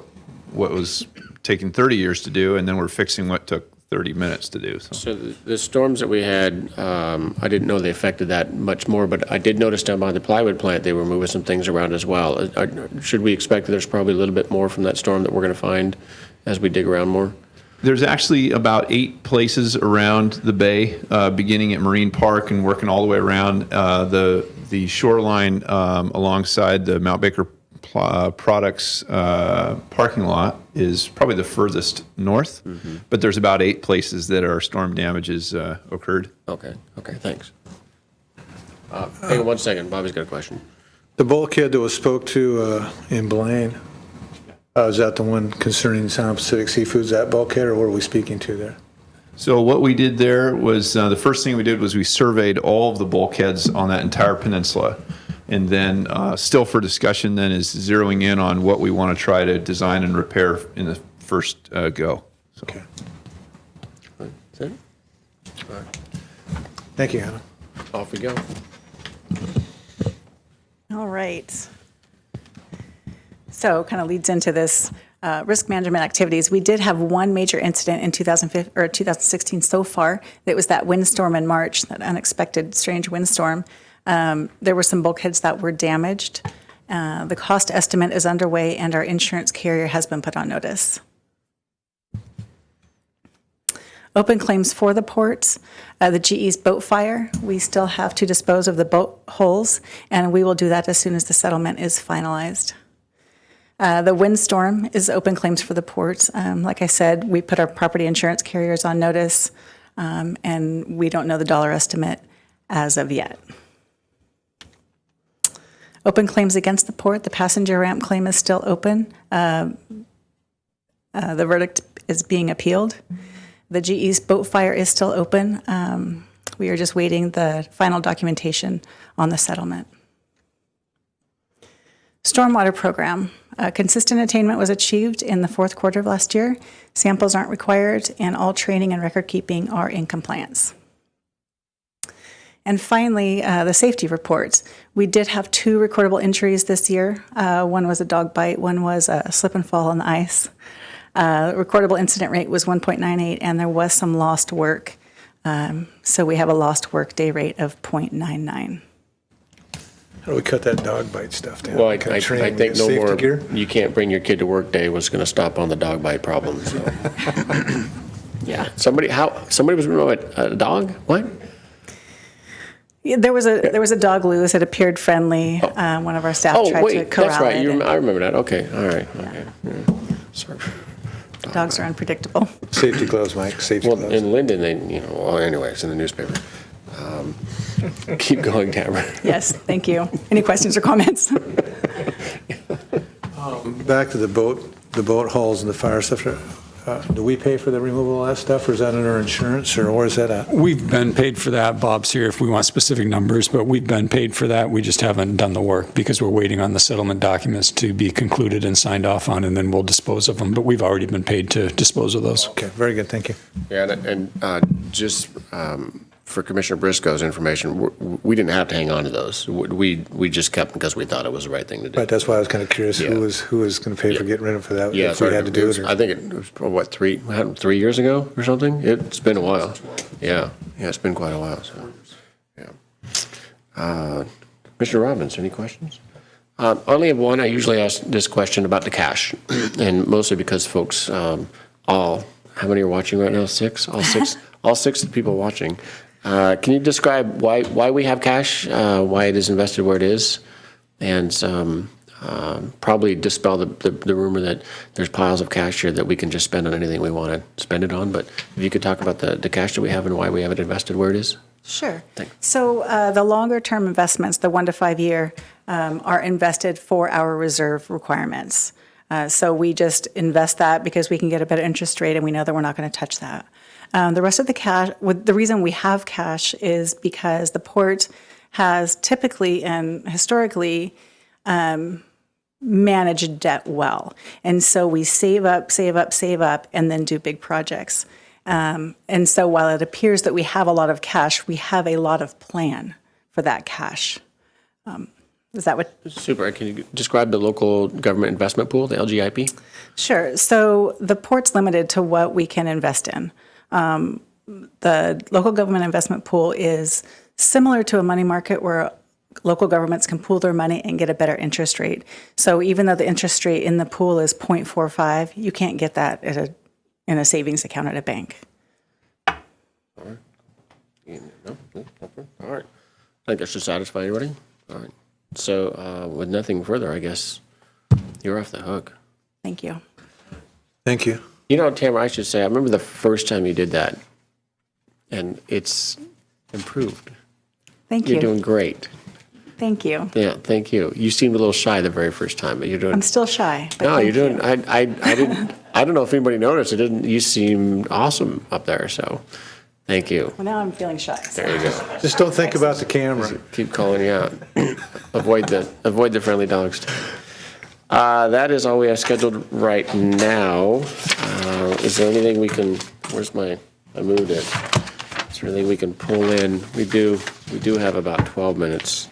was taking 30 years to do, and then we're fixing what took 30 minutes to do. So the storms that we had, I didn't know they affected that much more, but I did notice down by the plywood plant, they were moving some things around as well. Should we expect that there's probably a little bit more from that storm that we're going to find as we dig around more? There's actually about 8 places around the bay, beginning at Marine Park and working all the way around the shoreline alongside the Mount Baker Products parking lot is probably the furthest north, but there's about 8 places that our storm damages occurred. Okay, thanks. Hang on one second, Bobby's got a question. The bulkhead that was spoke to in Blaine, is that the one concerning Sound Pacific Seafoods, that bulkhead, or what are we speaking to there? So what we did there was, the first thing we did was we surveyed all of the bulkheads on that entire peninsula. And then still for discussion then is zeroing in on what we want to try to design and repair in the first go. So. Okay. That's it? All right. Thank you, Hannah. Off we go. All right. So kind of leads into this risk management activities. We did have one major incident in 2016 so far. It was that windstorm in March, that unexpected strange windstorm. There were some bulkheads that were damaged. The cost estimate is underway, and our insurance carrier has been put on notice. Open claims for the ports. The GE's boat fire, we still have to dispose of the boat holes, and we will do that as soon as the settlement is finalized. The windstorm is open claims for the ports. Like I said, we put our property insurance carriers on notice, and we don't know the dollar estimate as of yet. Open claims against the port. The passenger ramp claim is still open. The verdict is being appealed. The GE's boat fire is still open. We are just waiting the final documentation on the settlement. Stormwater program. Consistent attainment was achieved in the fourth quarter of last year. Samples aren't required, and all training and record keeping are in compliance. And finally, the safety reports. We did have 2 recordable injuries this year. One was a dog bite, one was a slip and fall on the ice. Recordable incident rate was 1.98, and there was some lost work. So we have a lost work day rate of 0.99. How do we cut that dog bite stuff down? Well, I Kind of training, think no safety more, gear? you can't bring your kid to work day was going to stop on the dog bite problem, so. Yeah, somebody was, a dog? What? Yeah, there was a dog loose. It appeared friendly. One of our staff Oh, tried to wait, corral that's right. it. I remember that. Okay, all right. Okay. Yeah. Sorry. Dogs are unpredictable. Safety gloves, Mike, safety Well, gloves. in Linden, well, anyway, it's in the newspaper. Keep going, Tamara. Yes, thank you. Any questions or comments? Back to the boat hulls and the fire stuff. Do we pay for the removal of that stuff, or is that under insurance, or where is that at? We've been paid for that. Bob's here if we want specific numbers, but we've been paid for that. We just haven't done the work because we're waiting on the settlement documents to be concluded and signed off on, and then we'll dispose of them. But we've already been paid to dispose of those. Okay, very good, thank you. Yeah, and just for Commissioner Briscoe's information, we didn't have to hang on to those. We just kept them because we thought it was the right thing to do. Right, that's why I was kind of curious, Yeah. who was going to pay for getting rid of that, Yeah, if we had to do it? I think it was, what, 3 years ago or something? It's been a while. Yeah, it's been quite a while, so, yeah. Commissioner Robbins, any questions? I only have one. I usually ask this question about the cash, and mostly because folks, how many are watching right now? 6? All six of the people watching. Can you describe why we have cash, why it is invested where it is, and probably dispel the rumor that there's piles of cash here that we can just spend on anything we want to spend it on? But if you could talk about the cash that we have and why we have it invested where it is. Sure. Thanks. So the longer-term investments, the 1 to 5 year, are invested for our reserve requirements. So we just invest that because we can get a better interest rate, and we know that we're not going to touch that. The rest of the cash, the reason we have cash is because the port has typically and historically managed debt well. And so we save up, and then do big projects. And so while it appears that we have a lot of cash, we have a lot of plan for that cash. Is that what? Super. Can you describe the local government investment pool, the LGIP? Sure. So the port's limited to what we can invest in. The local government investment pool is similar to a money market where local governments can pool their money and get a better interest rate. So even though the interest rate in the pool is 0.45, you can't get that in a savings account at a bank. All right. No? All right. I think that should satisfy everybody. All right. So with nothing further, I guess you're off the hook. Thank you. Thank you. You know, Tamara, I should say, I remember the first time you did that, and it's improved. Thank you. You're doing great. Thank you. Yeah, thank you. You seemed a little shy the very first time, but you're doing. I'm still shy. But No, thank you're doing. you. I didn't. I don't know if anybody noticed. It didn't. You seemed awesome up there. So, thank you. Well, now I'm feeling shy. So. There you go. Just don't think about the camera. Keep calling you out. avoid the friendly dogs. That is all we have scheduled right now. Is there anything we can? I moved it. Is there anything we can pull in? We do have about 12 minutes.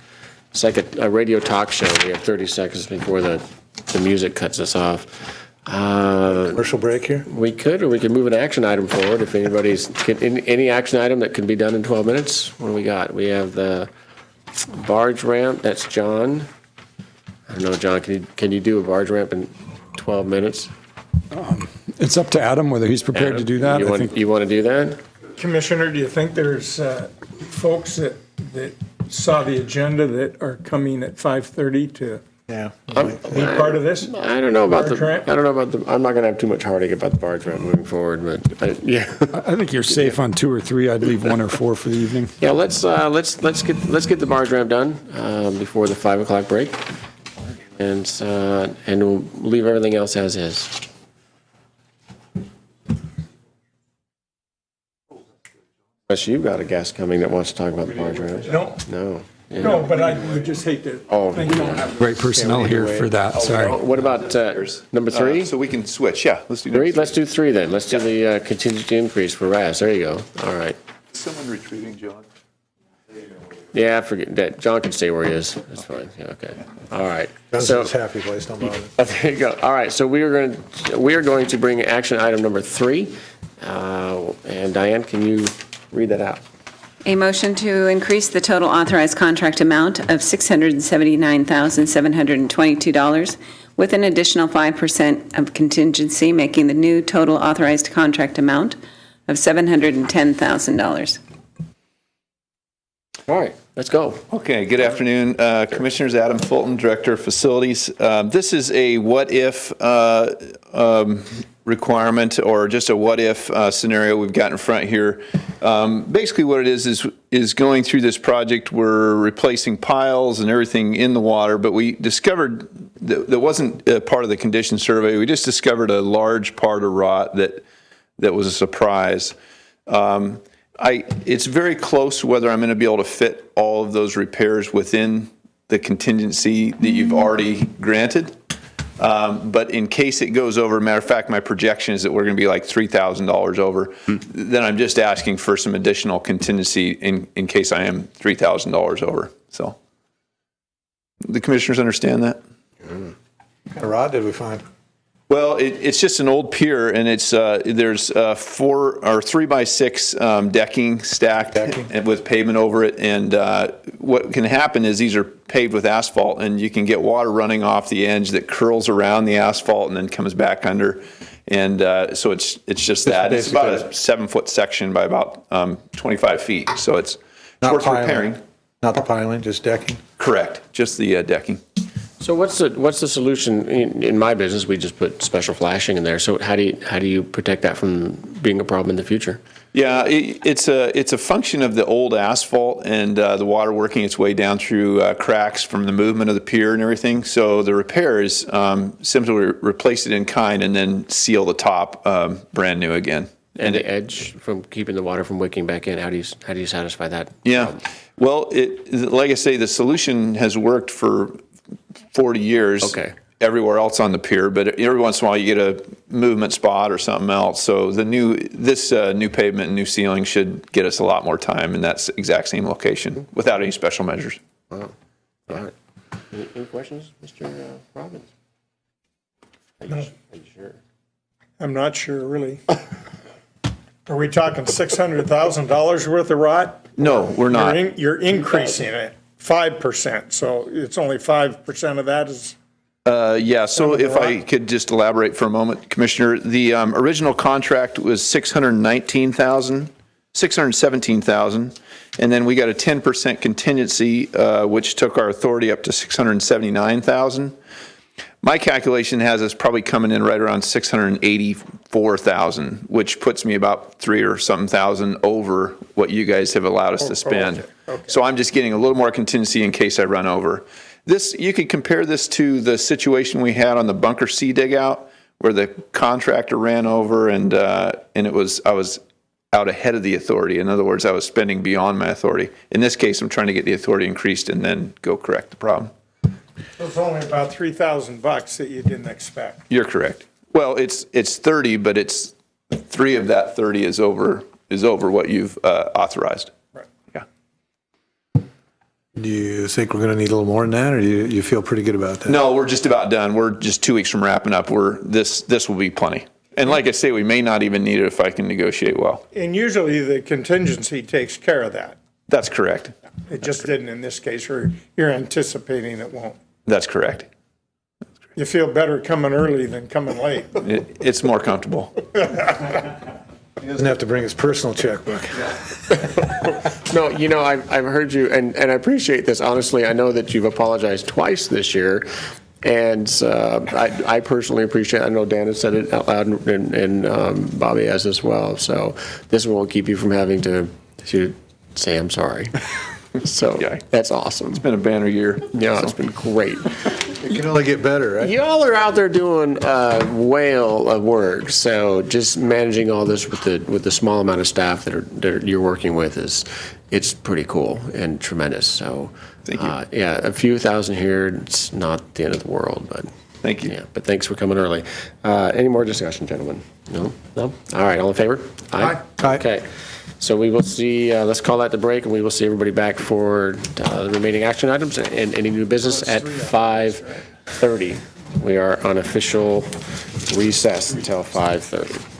It's like a radio talk show. We have 30 seconds before the music cuts us off. Commercial break here? We could move an action item forward if any action item that can be done in 12 minutes. What do we got? We have the barge ramp. That's John. I don't know, John, can you do a barge ramp in 12 minutes? It's up to Adam whether he's prepared to do that. You want to do that? Commissioner, do you think there's folks that saw the agenda that are coming at 5:30 to Yeah. be part of this? I don't know about Barge ramp? I'm not going to have too much heartache about the barge ramp moving forward, but yeah. I think you're safe on 2 or 3. I'd leave 1 or 4 for the evening. Yeah, let's get the barge ramp done before the 5 o'clock break, and we'll leave everything else as is. Unless you've got a guest coming that wants to talk about the barge ramp. No, No. Yeah. no, but I would just hate to think you don't have. Great personnel here for that, sorry. What about number 3? So we can switch, yeah, let's do Three? number Let's do 3 then. Let's do the contingency increase for RAS. There you go. All right. Someone retrieving John? Yeah, forget that. John can stay where he is. That's fine. Yeah, okay. All right. John's So his happy place, don't bother. there you go. All right. So we are going to bring action item number 3, and Diane, can you read that out? A motion to increase the total authorized contract amount of $679,722 with an additional 5% of contingency, making the new total authorized contract amount of $710,000. All right. Let's go. Okay, good afternoon, Commissioners. Adam Fulton, Director of Facilities. This is a what-if requirement, or just a what-if scenario we've got in front here. Basically what it is going through this project, we're replacing piles and everything in the water, but we discovered that wasn't part of the condition survey. We just discovered a large part of rot that was a surprise. It's very close whether I'm going to be able to fit all of those repairs within the contingency that you've already granted. But in case it goes over, matter of fact, my projection is that we're going to be like $3,000 over. Then I'm just asking for some additional contingency in case I am $3,000 over. So the commissioners understand that? What kind of rod did we find? Well, it's just an old pier, and it's there's 4 or 3 by 6 decking stacked and with pavement over it. And what can happen is these are paved with asphalt, and you can get water running off the edge that curls around the asphalt and then comes back under. And so it's just that. It's about a 7-foot section by about 25 feet. So it's worth repairing. Not the piling, just decking? Correct, just the decking. So what's the solution? In my business, we just put special flashing in there. So how do you protect that from being a problem in the future? Yeah, it's a function of the old asphalt and the water working its way down through cracks from the movement of the pier and everything. So the repair is simply replace it in kind and then seal the top brand new again. And the edge from keeping the water from wicking back in, how do you satisfy that? Yeah, well, like I say, the solution has worked for 40 years everywhere else on the pier, but every once in a while you get a movement spot or something else. So this new pavement and new ceiling should get us a lot more time in that exact same location without any special measures. Wow. All right. Any questions, Mr. Robbins? Are you sure? I'm not sure, really. Are we talking $600,000 worth of rot? No, we're not. You're increasing it 5%, so it's only 5% of that is. Yeah, so if I could just elaborate for a moment, Commissioner, the original contract was $617,000, and then we got a 10% contingency, which took our authority up to $679,000. My calculation has us probably coming in right around $684,000, which puts me about $3,000 or something thousand over what you guys have allowed us to spend. Okay. So I'm just getting a little more contingency in case I run over. You could compare this to the situation we had on the Bunker C dig out, where the contractor ran over and I was out ahead of the authority. In other words, I was spending beyond my authority. In this case, I'm trying to get the authority increased and then go correct the problem. So it's only about $3,000 that you didn't expect. You're correct. Well, it's 30, but it's 3 of that 30 is over what you've authorized. Right. Yeah. Do you think we're going to need a little more than that, or do you feel pretty good about that? No, we're just about done. We're just 2 weeks from wrapping up. This will be plenty. And like I say, we may not even need it if I can negotiate well. And usually the contingency takes care of that. That's correct. It just didn't in this case, or you're anticipating it won't. That's correct. You feel better coming early than coming late. It's more comfortable. He doesn't have to bring his personal checkbook. No, I've heard you, and I appreciate this. Honestly, I know that you've apologized twice this year, and I personally appreciate it. I know Dan has said it out loud, and Bobby has as well. So this won't keep you from having to say I'm sorry. So that's awesome. It's been a banner year. Yeah, it's been great. It can only get better, right? Y'all are out there doing a whale of work. So just managing all this with the small amount of staff that you're working with it's pretty cool and tremendous. So thank you. Yeah, a few thousand here, it's not the end of the world, but thank you. Yeah, but thanks for coming early. Any more discussion, gentlemen? No? All right, all in favor? Aye. Okay. So we will see, let's call that the break, and we will see everybody back for the remaining action items and any new business at 5:30. We are on official recess until 5:30.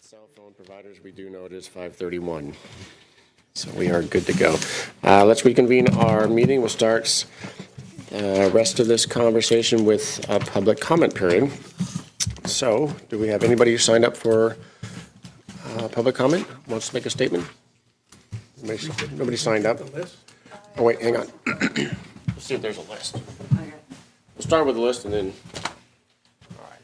Cell phone providers, we do know it is 5:31. So we are good to go. Let's reconvene our meeting. We'll start the rest of this conversation with a public comment period. So do we have anybody who signed up for public comment? Wants to make a statement? Nobody signed up? Oh, wait, hang on. Let's see if there's a list. We'll start with the list and then, all right.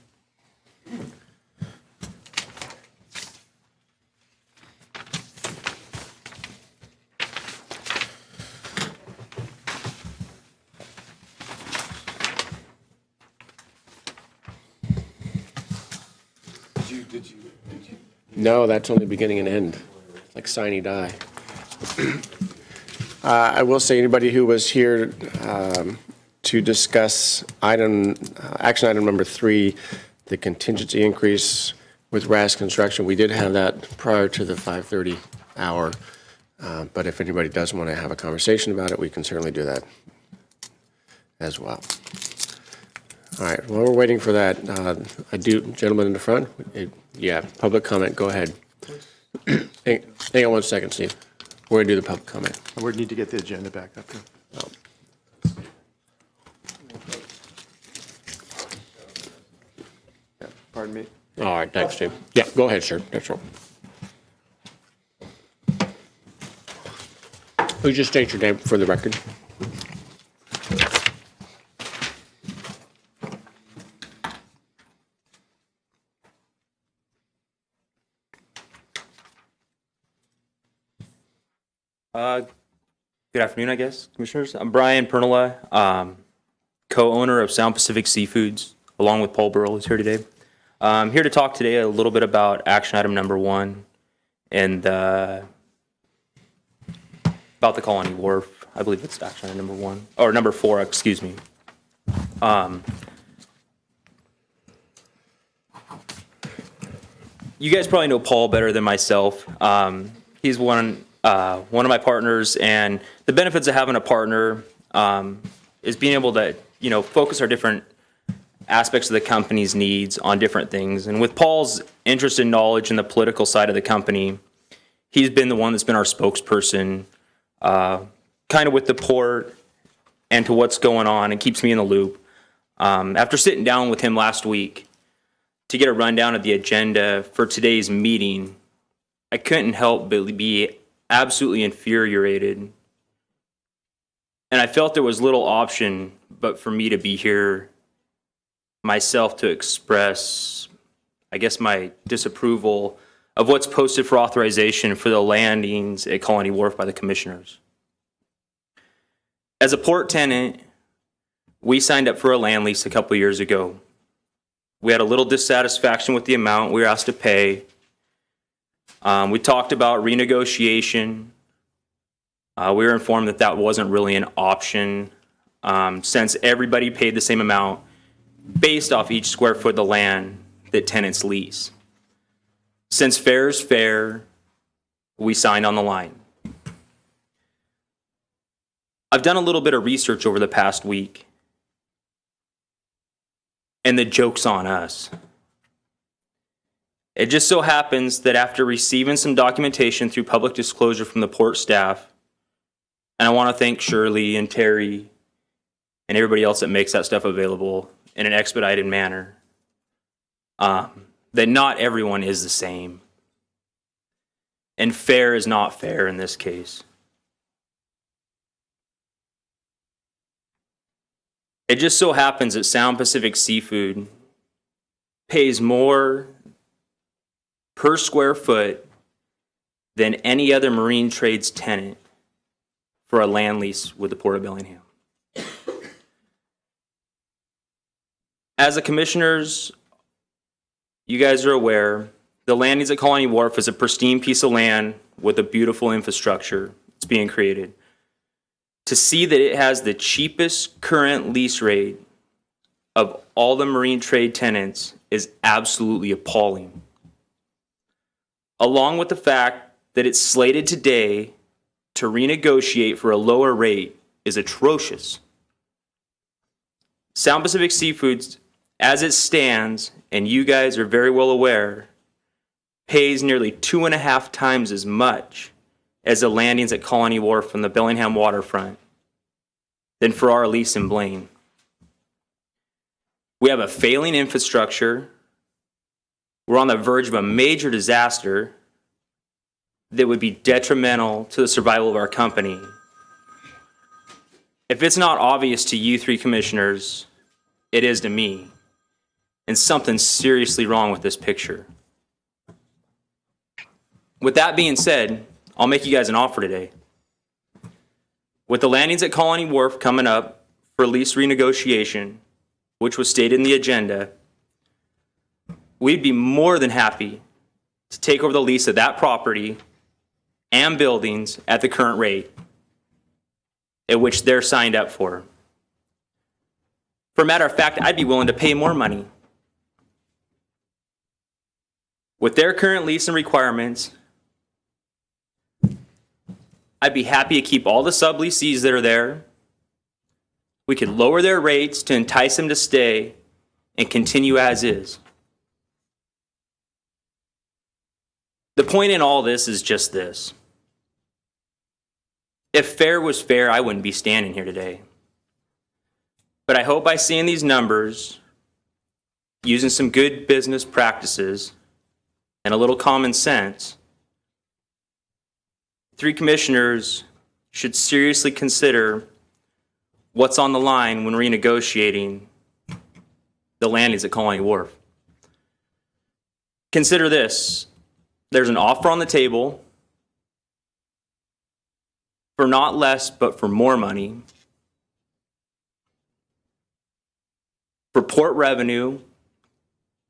Did you? No, that's only beginning and end, like sine die. I will say, anybody who was here to discuss action item number 3, the contingency increase with RAS Construction, we did have that prior to the 5:30 hour. But if anybody does want to have a conversation about it, we can certainly do that as well. All right, while we're waiting for that, gentleman in the front, yeah, public comment, go ahead. Hang on one second, Steve. We're going to do the public comment. We need to get the agenda back up here. Yeah, pardon me? All right, thanks, Steve. Yeah, go ahead, sir. That's all. Please just state your name for the record. Good afternoon, I guess, Commissioners. I'm Brian Pernola, co-owner of Sound Pacific Seafoods, along with Paul Burrell, who's here today. I'm here to talk today a little bit about action item number 1 and about the Colony Wharf. I believe it's action item number 1, or number 4, excuse me. You guys probably know Paul better than myself. He's one of my partners, and the benefits of having a partner is being able to, focus our different aspects of the company's needs on different things. And with Paul's interest and knowledge in the political side of the company, he's been the one that's been our spokesperson, kind of with the port and to what's going on, and keeps me in the loop. After sitting down with him last week to get a rundown of the agenda for today's meeting, I couldn't help but be absolutely infuriated. And I felt there was little option but for me to be here myself to express, I guess, my disapproval of what's posted for authorization for the landings at Colony Wharf by the Commissioners. As a port tenant, we signed up for a land lease a couple years ago. We had a little dissatisfaction with the amount we were asked to pay. We talked about renegotiation. We were informed that that wasn't really an option since everybody paid the same amount based off each square foot of the land that tenants lease. Since fair is fair, we signed on the line. I've done a little bit of research over the past week, and the joke's on us. It just so happens that after receiving some documentation through public disclosure from the port staff, and I want to thank Shirley and Terry and everybody else that makes that stuff available in an expedited manner, that not everyone is the same. And fair is not fair in this case. It just so happens that Sound Pacific Seafood pays more per square foot than any other marine trades tenant for a land lease with the Port of Bellingham. As the commissioners, you guys are aware, the landings at Colony Wharf is a pristine piece of land with a beautiful infrastructure that's being created. To see that it has the cheapest current lease rate of all the marine trade tenants is absolutely appalling. Along with the fact that it's slated today to renegotiate for a lower rate is atrocious. Sound Pacific Seafoods, as it stands, and you guys are very well aware, pays nearly 2.5 times as much as the landings at Colony Wharf on the Bellingham waterfront than for our lease in Blaine. We have a failing infrastructure. We're on the verge of a major disaster that would be detrimental to the survival of our company. If it's not obvious to you three commissioners, it is to me. And something's seriously wrong with this picture. With that being said, I'll make you guys an offer today. With the landings at Colony Wharf coming up for lease renegotiation, which was stated in the agenda, we'd be more than happy to take over the lease of that property and buildings at the current rate at which they're signed up for. For a matter of fact, I'd be willing to pay more money. With their current lease and requirements, I'd be happy to keep all the subleasees that are there. We could lower their rates to entice them to stay and continue as is. The point in all this is just this. If fair was fair, I wouldn't be standing here today. But I hope by seeing these numbers, using some good business practices, and a little common sense, three commissioners should seriously consider what's on the line when renegotiating the landings at Colony Wharf. Consider this. There's an offer on the table for not less, but for more money, for port revenue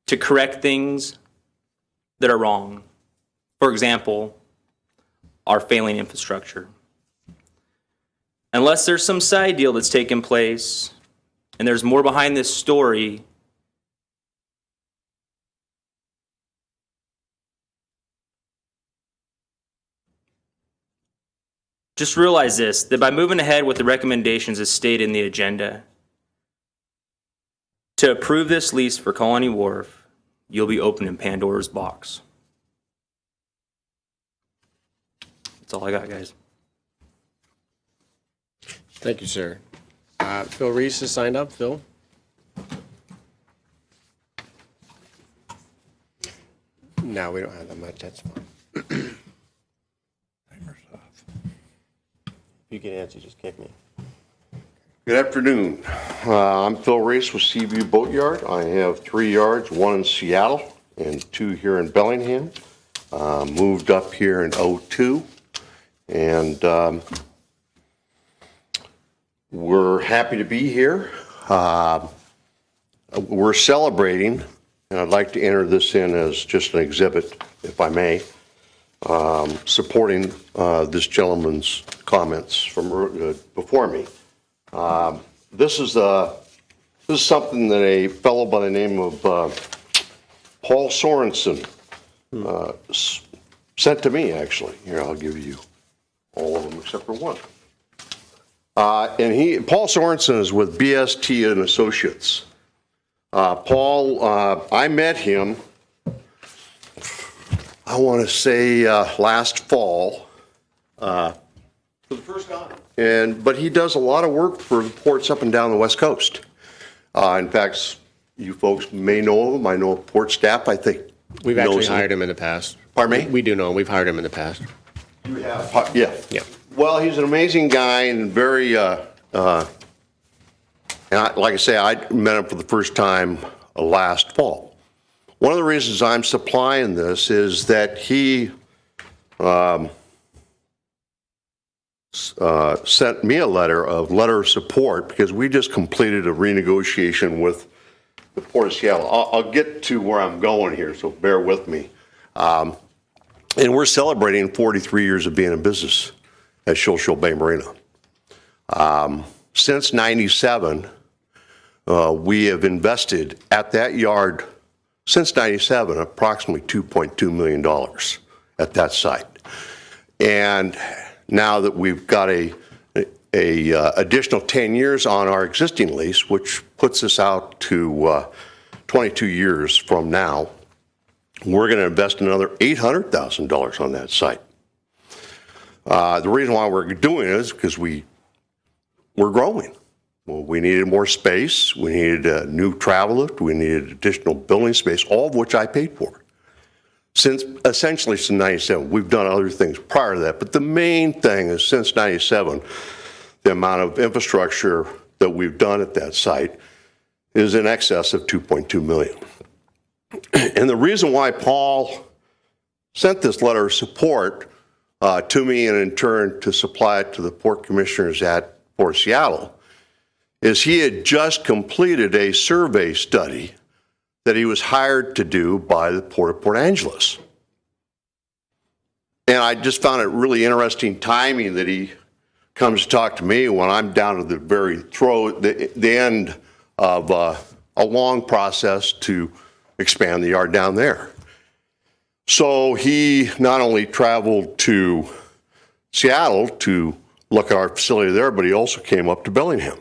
to correct things that are wrong. For example, our failing infrastructure. Unless there's some side deal that's taken place and there's more behind this story, just realize this, that by moving ahead with the recommendations as stated in the agenda, to approve this lease for Colony Wharf, you'll be opening Pandora's box. That's all I got, guys. Thank you, sir. Phil Reese has signed up. Phil? No, we don't have that much. That's fine. If you can answer, just kick me. Good afternoon. I'm Phil Reese with Seaview Boatyard. I have 3 yards, 1 in Seattle and 2 here in Bellingham. Moved up here in '02, and we're happy to be here. We're celebrating, and I'd like to enter this in as just an exhibit, if I may, supporting this gentleman's comments from before me. This is something that a fellow by the name of Paul Sorensen sent to me, actually. Here, I'll give you all of them except for one. And Paul Sorensen is with BST and Associates. Paul, I met him, I want to say last fall. For the first time. But he does a lot of work for ports up and down the West Coast. In fact, you folks may know him. I know port staff, I think. We've actually hired him in the past. Pardon me? We do know him. We've hired him in the past. You have? Yeah. Yeah. Well, he's an amazing guy and very, and like I say, I met him for the first time last fall. One of the reasons I'm supplying this is that he sent me a letter of support because we just completed a renegotiation with the Port of Seattle. I'll get to where I'm going here, so bear with me. And we're celebrating 43 years of being in business at Shoal Bay Marina. Since '97, we have invested at that yard, since '97, approximately $2.2 million at that site. And now that we've got a additional 10 years on our existing lease, which puts us out to 22 years from now, We're going to invest another $800,000 on that site. The reason why we're doing it is because we're growing. Well, we needed more space. We needed a new travel lift. We needed additional building space, all of which I paid for. Essentially since 97, we've done other things prior to that, but the main thing is since 97, the amount of infrastructure that we've done at that site is in excess of $2.2 million. And the reason why Paul sent this letter of support to me and in turn to supply it to the port commissioners at Port Seattle is he had just completed a survey study that he was hired to do by the Port of Port Angeles. And I just found it really interesting timing that he comes to talk to me when I'm down to the very the end of a long process to expand the yard down there. So he not only traveled to Seattle to look at our facility there, but he also came up to Bellingham.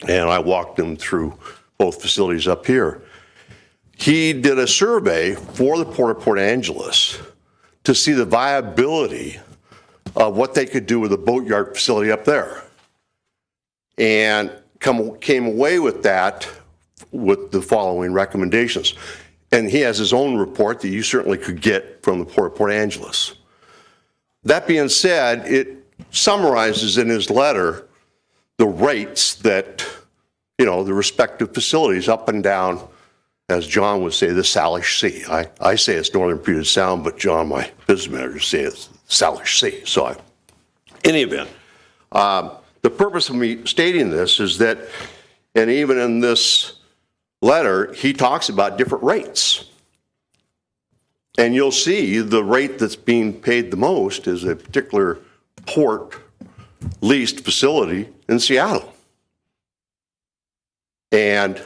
And I walked him through both facilities up here. He did a survey for the Port of Port Angeles to see the viability of what they could do with the boatyard facility up there. And came away with that with the following recommendations. And he has his own report that you certainly could get from the Port of Port Angeles. That being said, it summarizes in his letter the rates that, the respective facilities up and down, as John would say, the Salish Sea. I say it's Northern Puget Sound, but John, my business manager, say it's Salish Sea. So in any event, the purpose of me stating this is that, and even in this letter, he talks about different rates. And you'll see the rate that's being paid the most is a particular port leased facility in Seattle. And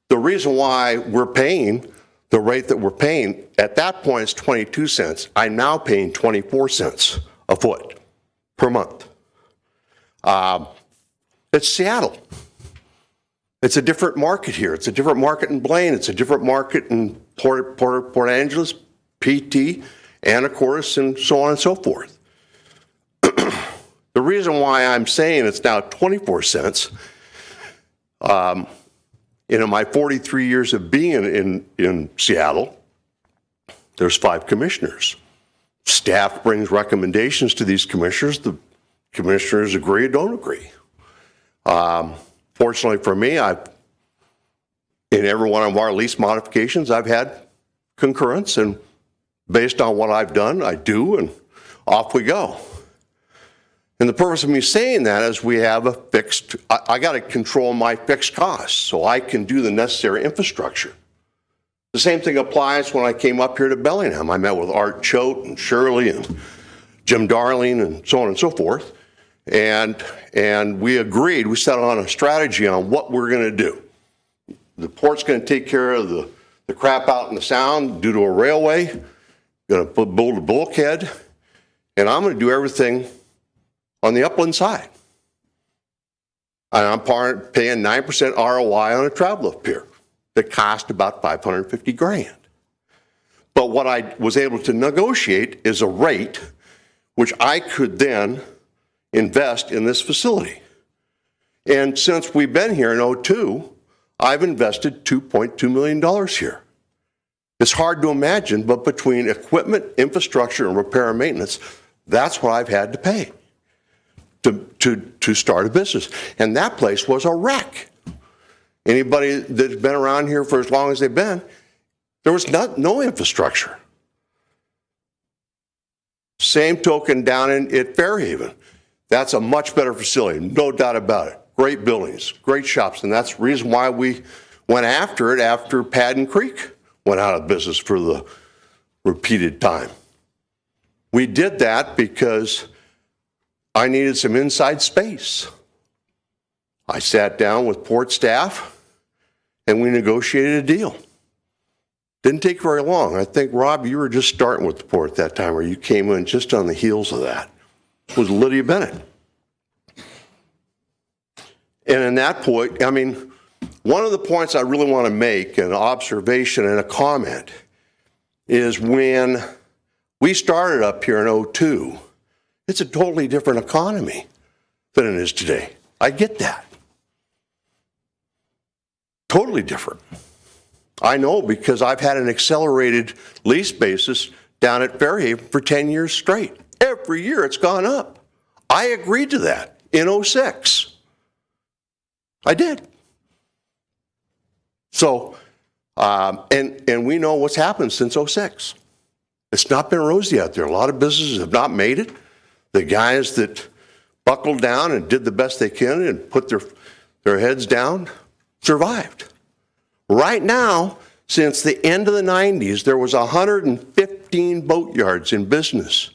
the reason why we're paying the rate that we're paying at that point is 22 cents. I'm now paying 24 cents a foot per month. It's Seattle. It's a different market here. It's a different market in Blaine. It's a different market in Port Angeles, PT, Anacortes, and so on and so forth. The reason why I'm saying it's now 24 cents, in my 43 years of being in Seattle, there's 5 commissioners. Staff brings recommendations to these commissioners. The commissioners agree or don't agree. Fortunately for me, in every one of our lease modifications, I've had concurrence, and based on what I've done, I do, and off we go. And the purpose of me saying that is we have a fixed, I got to control my fixed costs so I can do the necessary infrastructure. The same thing applies when I came up here to Bellingham. I met with Art Choate and Shirley and Jim Darling and so on and so forth. And we agreed, we set on a strategy on what we're going to do. The port's going to take care of the crap out in the sound due to a railway, going to build a bulkhead, and I'm going to do everything on the upland side. And I'm paying 9% ROI on a travel lift pier that cost about $550,000. But what I was able to negotiate is a rate which I could then invest in this facility. And since we've been here in 2002, I've invested $2.2 million here. It's hard to imagine, but between equipment, infrastructure, and repair and maintenance, that's what I've had to pay to start a business. And that place was a wreck. Anybody that's been around here for as long as they've been, there was no infrastructure. Same token down at Fairhaven. That's a much better facility, no doubt about it. Great buildings, great shops, and that's the reason why we went after it after Padden Creek went out of business for the repeated time. We did that because I needed some inside space. I sat down with port staff and we negotiated a deal. Didn't take very long. I think, Rob, you were just starting with the port at that time, or you came in just on the heels of that. It was Lydia Bennett. And in that point, I mean, one of the points I really want to make, an observation and a comment, is when we started up here in '02, it's a totally different economy than it is today. I get that. Totally different. I know because I've had an accelerated lease basis down at Fairhaven for 10 years straight. Every year it's gone up. I agreed to that in '06. I did. So, and we know what's happened since '06. It's not been rosy out there. A lot of businesses have not made it. The guys that buckled down and did the best they can and put their heads down survived. Right now, since the end of the 90s, there was 115 boatyards in business.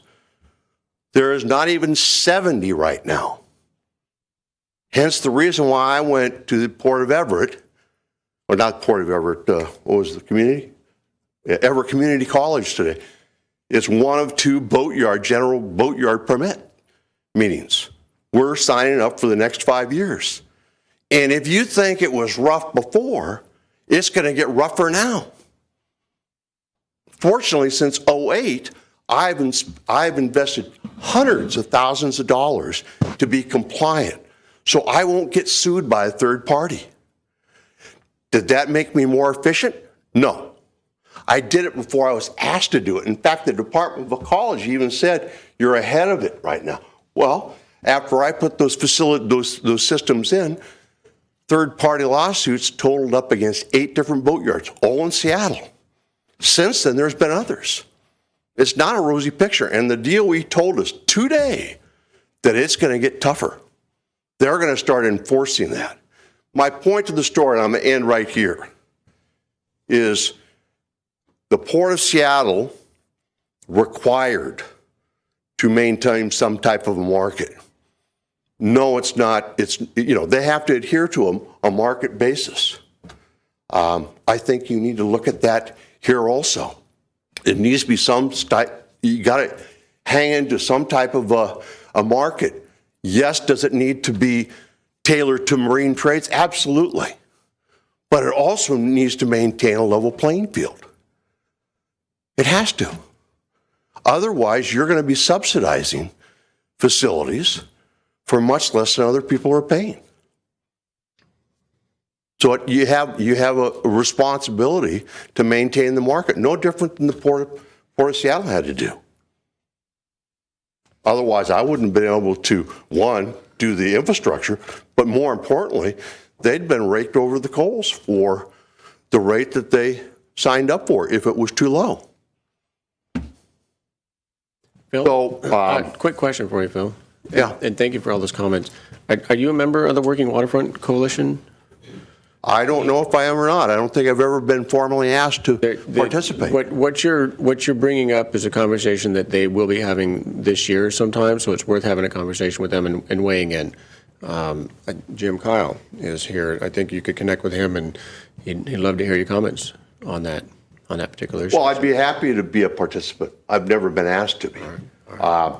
There is not even 70 right now. Hence the reason why I went to the Port of Everett, or not Port of Everett, what was the community? Everett Community College today. It's one of two general boatyard permit meetings. We're signing up for the next 5 years. And if you think it was rough before, it's going to get rougher now. Fortunately, since '08, I've invested hundreds of thousands of dollars to be compliant, so I won't get sued by a third party. Did that make me more efficient? No. I did it before I was asked to do it. In fact, the Department of Ecology even said, you're ahead of it right now. Well, after I put those systems in, third-party lawsuits totaled up against 8 different boatyards, all in Seattle. Since then, there's been others. It's not a rosy picture. And the DOE told us today that it's going to get tougher. They're going to start enforcing that. My point to the story, and I'm going to end right here, is the Port of Seattle required to maintain some type of a market. No, it's not. It's, they have to adhere to a market basis. I think you need to look at that here also. It needs to be you got to hang into some type of a market. Yes, does it need to be tailored to marine trades? Absolutely. But it also needs to maintain a level playing field. It has to. Otherwise, you're going to be subsidizing facilities for much less than other people are paying. So you have a responsibility to maintain the market, no different than the Port of Seattle had to do. Otherwise, I wouldn't have been able to, one, do the infrastructure, but more importantly, they'd been raked over the coals for the rate that they signed up for if it was too low. Phil, So, quick question for you, Phil. Yeah. And thank you for all those comments. Are you a member of the Working Waterfront Coalition? I don't know if I am or not. I don't think I've ever been formally asked to participate. What you're bringing up is a conversation that they will be having this year sometime, so it's worth having a conversation with them and weighing in. Jim Kyle is here. I think you could connect with him, and he'd love to hear your comments on that particular issue. Well, I'd be happy to be a participant. I've never been asked to be. All right.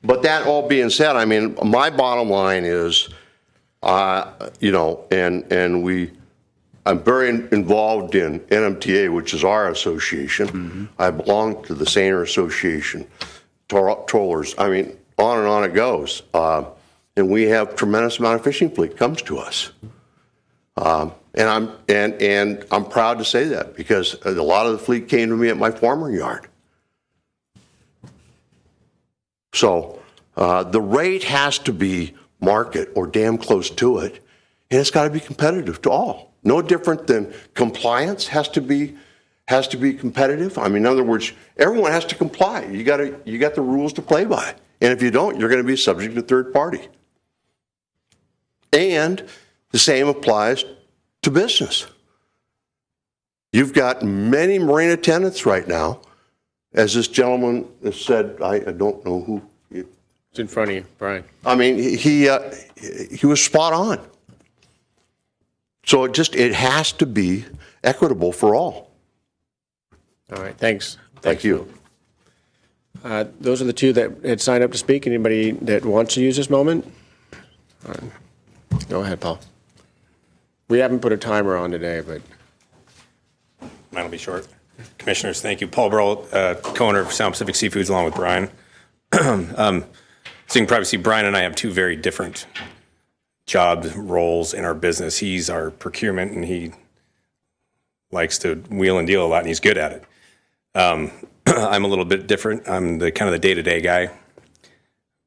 But that all being said, I mean, my bottom line is, I'm very involved in NMTA, which is our association. Mm-hmm. I belong to the Sainer Association, Trollers. I mean, on and on it goes. And we have tremendous amount of fishing fleet comes to us. And I'm proud to say that because a lot of the fleet came to me at my former yard. So the rate has to be market or damn close to it, and it's got to be competitive to all. No different than compliance has to be competitive. I mean, in other words, everyone has to comply. You got the rules to play by, and if you don't, you're going to be subject to third party. And the same applies to business. You've got many marine attendants right now, as this gentleman has said. I don't know who. It's in front of you, Brian. I mean, he was spot on. So it has to be equitable for all. All right, thanks. Thank you. Those are the two that had signed up to speak. Anybody that wants to use this moment? All right. Go ahead, Paul. We haven't put a timer on today, but That'll be short. Commissioners, thank you. Paul Burrell, co-owner of Sound Pacific Seafoods, along with Brian. So you can probably see Brian and I have two very different job roles in our business. He's our procurement, and he likes to wheel and deal a lot, and he's good at it. I'm a little bit different. I'm the kind of the day-to-day guy.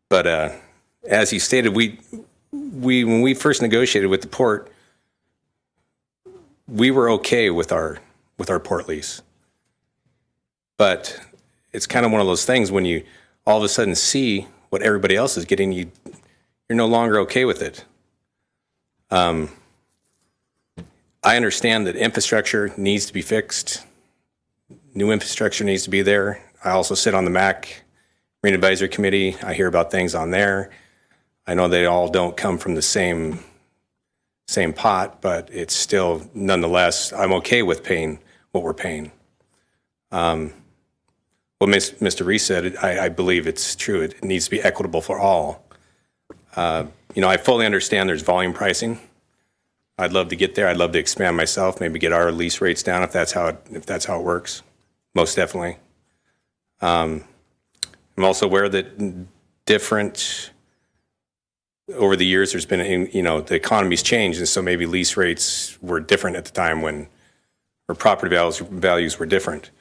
But as he stated, when we first negotiated with the port, we were okay with our port lease. But it's kind of one of those things when you all of a sudden see what everybody else is getting, you're no longer okay with it. I understand that infrastructure needs to be fixed. New infrastructure needs to be there. I also sit on the MAC Marine Advisory Committee. I hear about things on there. I know they all don't come from the same pot, but it's still, nonetheless, I'm okay with paying what we're paying. What Mr. Reese said, I believe it's true. It needs to be equitable for all. I fully understand there's volume pricing. I'd love to get there. I'd love to expand myself, maybe get our lease rates down if that's how it works. Most definitely. I'm also aware that over the years, there's been, the economy's changed, and so maybe lease rates were different at the time or property values were different.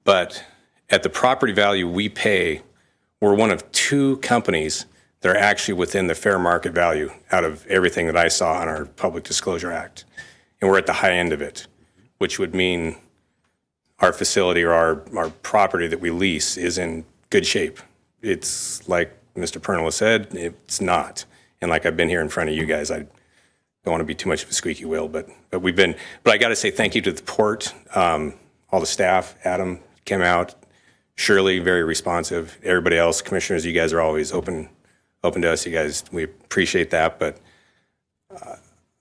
But at the property value we pay, we're one of two companies that are actually within the fair market value out of everything that I saw on our Public Disclosure Act. And we're at the high end of it, which would mean our facility or our property that we lease is in good shape. It's like Mr. Pernell said, it's not. And like I've been here in front of you guys, I don't want to be too much of a squeaky wheel, but I got to say thank you to the port, all the staff. Adam came out, Shirley, very responsive. Everybody else, commissioners, you guys are always open to us. You guys, we appreciate that. But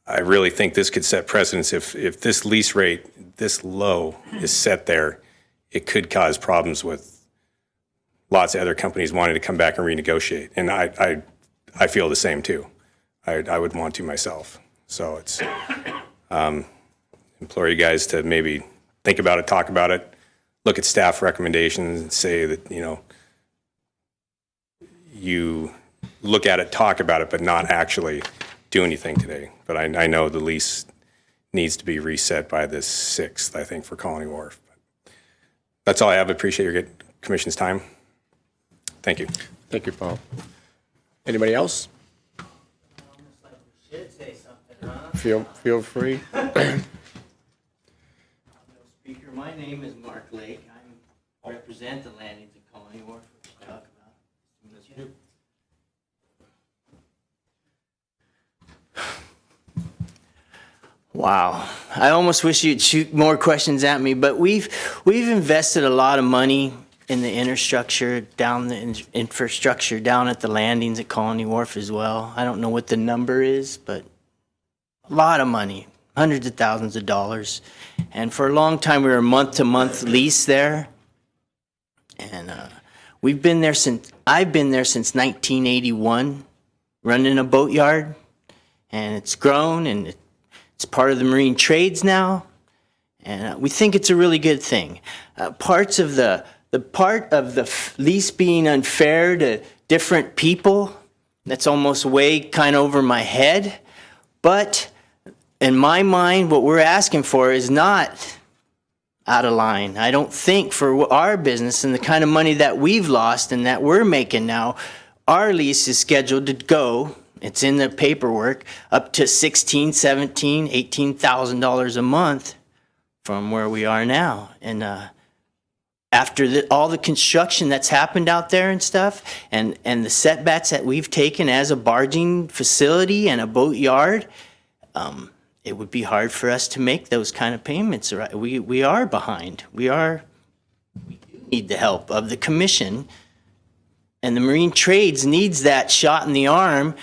I really think this could set precedence. If this lease rate this low is set there, it could cause problems with lots of other companies wanting to come back and renegotiate. And I feel the same too. I would want to myself. So it's implore you guys to maybe think about it, talk about it, look at staff recommendations and say that, you look at it, talk about it, but not actually do anything today. But I know the lease needs to be reset by the 6th, I think, for Colony Wharf. But that's all I have. I appreciate your commission's time. Thank you. Thank you, Paul. Anybody else? Feel free. Speaker, my name is Mark Lake. I represent the landings at Colony Wharf, which we talk about. Wow. I almost wish you'd shoot more questions at me, but we've invested a lot of money in the infrastructure down at the landings at Colony Wharf as well. I don't know what the number is, but a lot of money, hundreds of thousands of dollars. And for a long time, we were a month-to-month lease there. And I've been there since 1981, running a boatyard. And it's grown, and it's part of the marine trades now. And we think it's a really good thing. Part of the lease being unfair to different people, that's almost way kind of over my head. But in my mind, what we're asking for is not out of line. I don't think for our business and the kind of money that we've lost and that we're making now, our lease is scheduled to go, it's in the paperwork, up to $16,000, $17,000, $18,000 a month from where we are now. And after all the construction that's happened out there and stuff, and the setbacks that we've taken as a barging facility and a boatyard, it would be hard for us to make those kind of payments. We are behind. We do need the help of the commission, and the marine trades needs that shot in the arm.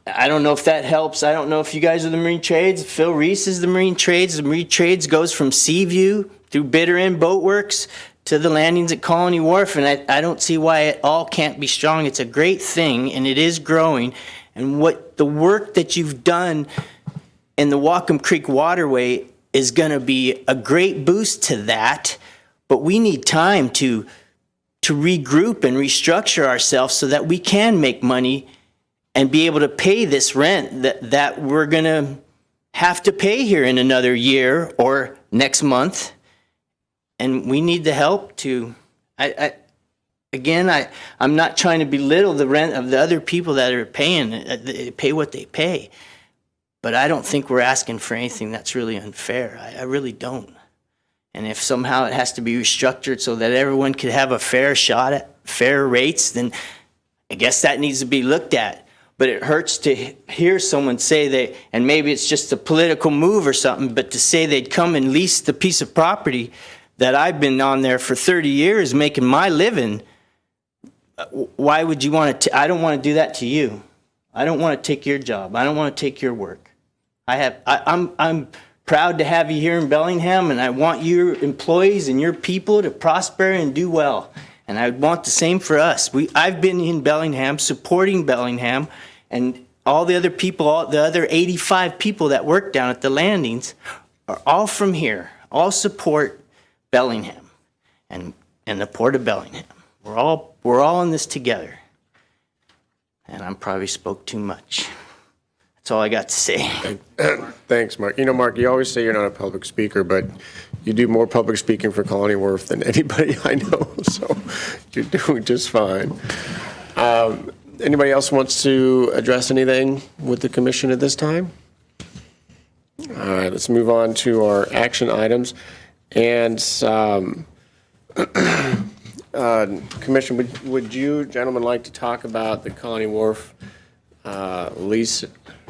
I don't know if that helps. I don't know if you guys are the marine trades. Phil Reese is the marine trades. The marine trades goes from Seaview through Bitter End Boat Works to the landings at Colony Wharf, and I don't see why it all can't be strong. It's a great thing, and it is growing. And what the work that you've done in the Whatcom Creek waterway is going to be a great boost to that, but we need time to regroup and restructure ourselves so that we can make money and be able to pay this rent that we're going to have to pay here in another year or next month. And we need the help to, I'm not trying to belittle the rent of the other people that are paying, they pay what they pay. But I don't think we're asking for anything that's really unfair. I really don't. And if somehow it has to be restructured so that everyone could have a fair shot at fair rates, then I guess that needs to be looked at. But it hurts to hear someone say and maybe it's just a political move or something, but to say they'd come and lease the piece of property that I've been on there for 30 years making my living, why would you want to? I don't want to do that to you. I don't want to take your job. I don't want to take your work. I'm proud to have you here in Bellingham, and I want your employees and your people to prosper and do well. And I want the same for us. I've been in Bellingham, supporting Bellingham, and all the other people, the other 85 people that work down at the landings are all from here, all support Bellingham and the Port of Bellingham. We're all in this together. And I probably spoke too much. That's all I got to say. Thanks, Mark. Mark, you always say you're not a public speaker, but you do more public speaking for Colony Wharf than anybody I know, so you're doing just fine. Anybody else wants to address anything with the commission at this time? All right, let's move on to our action items. And Commission, would you gentlemen like to talk about the Colony Wharf lease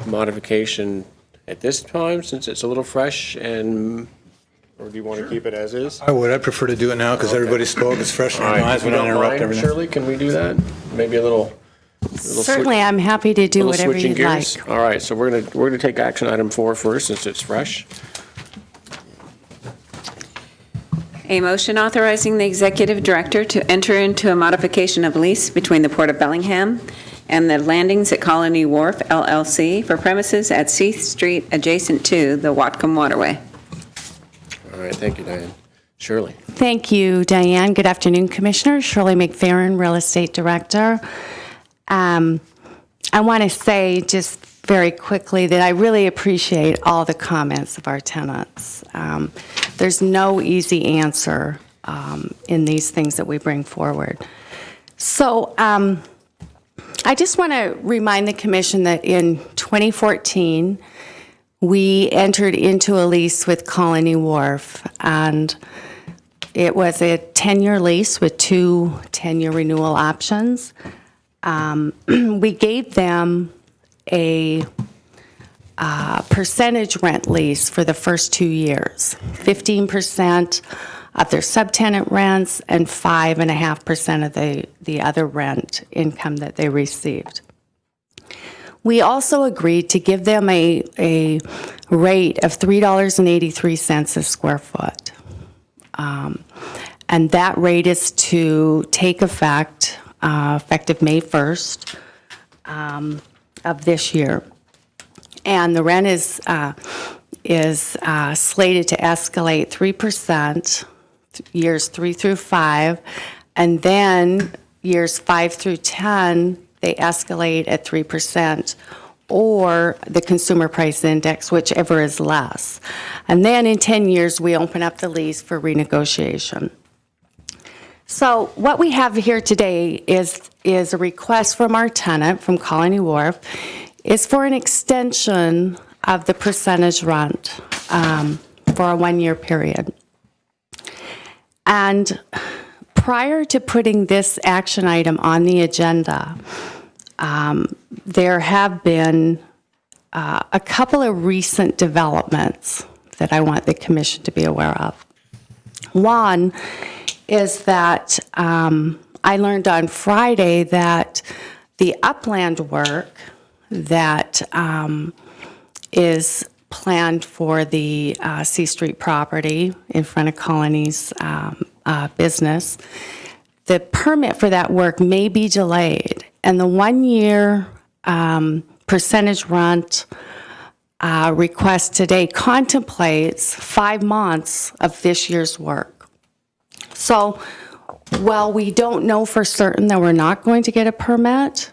modification at this time, since it's a little fresh, or do you want to keep it as is? I'd prefer to do it now because everybody spoke. It's fresh in their minds. We don't interrupt everything. Shirley, can we do that? Maybe a little Certainly, I'm happy to do whatever switching you'd gears. like. All right, so we're gonna take action item 4 first, since it's fresh. A motion authorizing the executive director to enter into a modification of lease between the Port of Bellingham and the Landings at Colony Wharf LLC for premises at C Street adjacent to the Whatcom Waterway. All right, thank you, Diane. Shirley. Thank you, Diane. Good afternoon, Commissioner. Shirley McFerrin, Real Estate Director. I want to say just very quickly that I really appreciate all the comments of our tenants. There's no easy answer in these things that we bring forward. So I just want to remind the Commission that in 2014, we entered into a lease with Colony Wharf, and it was a 10-year lease with 2 10-year renewal options. We gave them a percentage rent lease for the first 2 years, 15% of their subtenant rents and 5.5% of the other rent income that they received. We also agreed to give them a rate of $3.83 a square foot. And that rate is to take effect effective May 1st of this year. And the rent is slated to escalate 3%, years 3 through 5, and then years 5 through 10, they escalate at 3%, or the consumer price index, whichever is less. And then in 10 years, we open up the lease for renegotiation. So what we have here today is a request from our tenant, from Colony Wharf, is for an extension of the percentage rent for a 1-year period. And prior to putting this action item on the agenda, there have been a couple of recent developments that I want the Commission to be aware of. One is that I learned on Friday that the upland work that is planned for the C Street property in front of Colony's business, the permit for that work may be delayed, and the 1-year percentage rent request today contemplates 5 months of this year's work. So while we don't know for certain that we're not going to get a permit,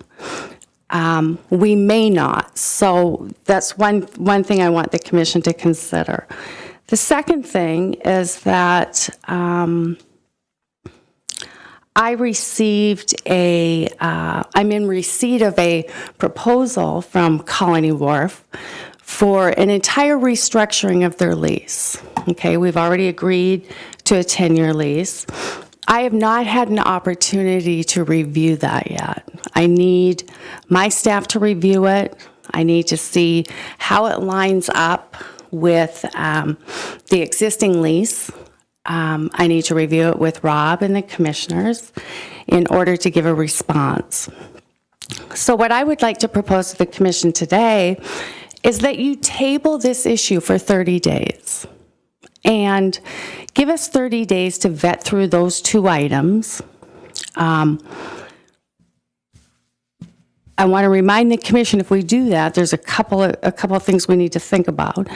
we may not. So that's one thing I want the commission to consider. The second thing is that I'm in receipt of a proposal from Colony Wharf for an entire restructuring of their lease. Okay, we've already agreed to a 10-year lease. I have not had an opportunity to review that yet. I need my staff to review it. I need to see how it lines up with the existing lease. I need to review it with Rob and the commissioners in order to give a response. So what I would like to propose to the commission today is that you table this issue for 30 days and give us 30 days to vet through those two items. I want to remind the commission, if we do that, there's a couple of things we need to think about.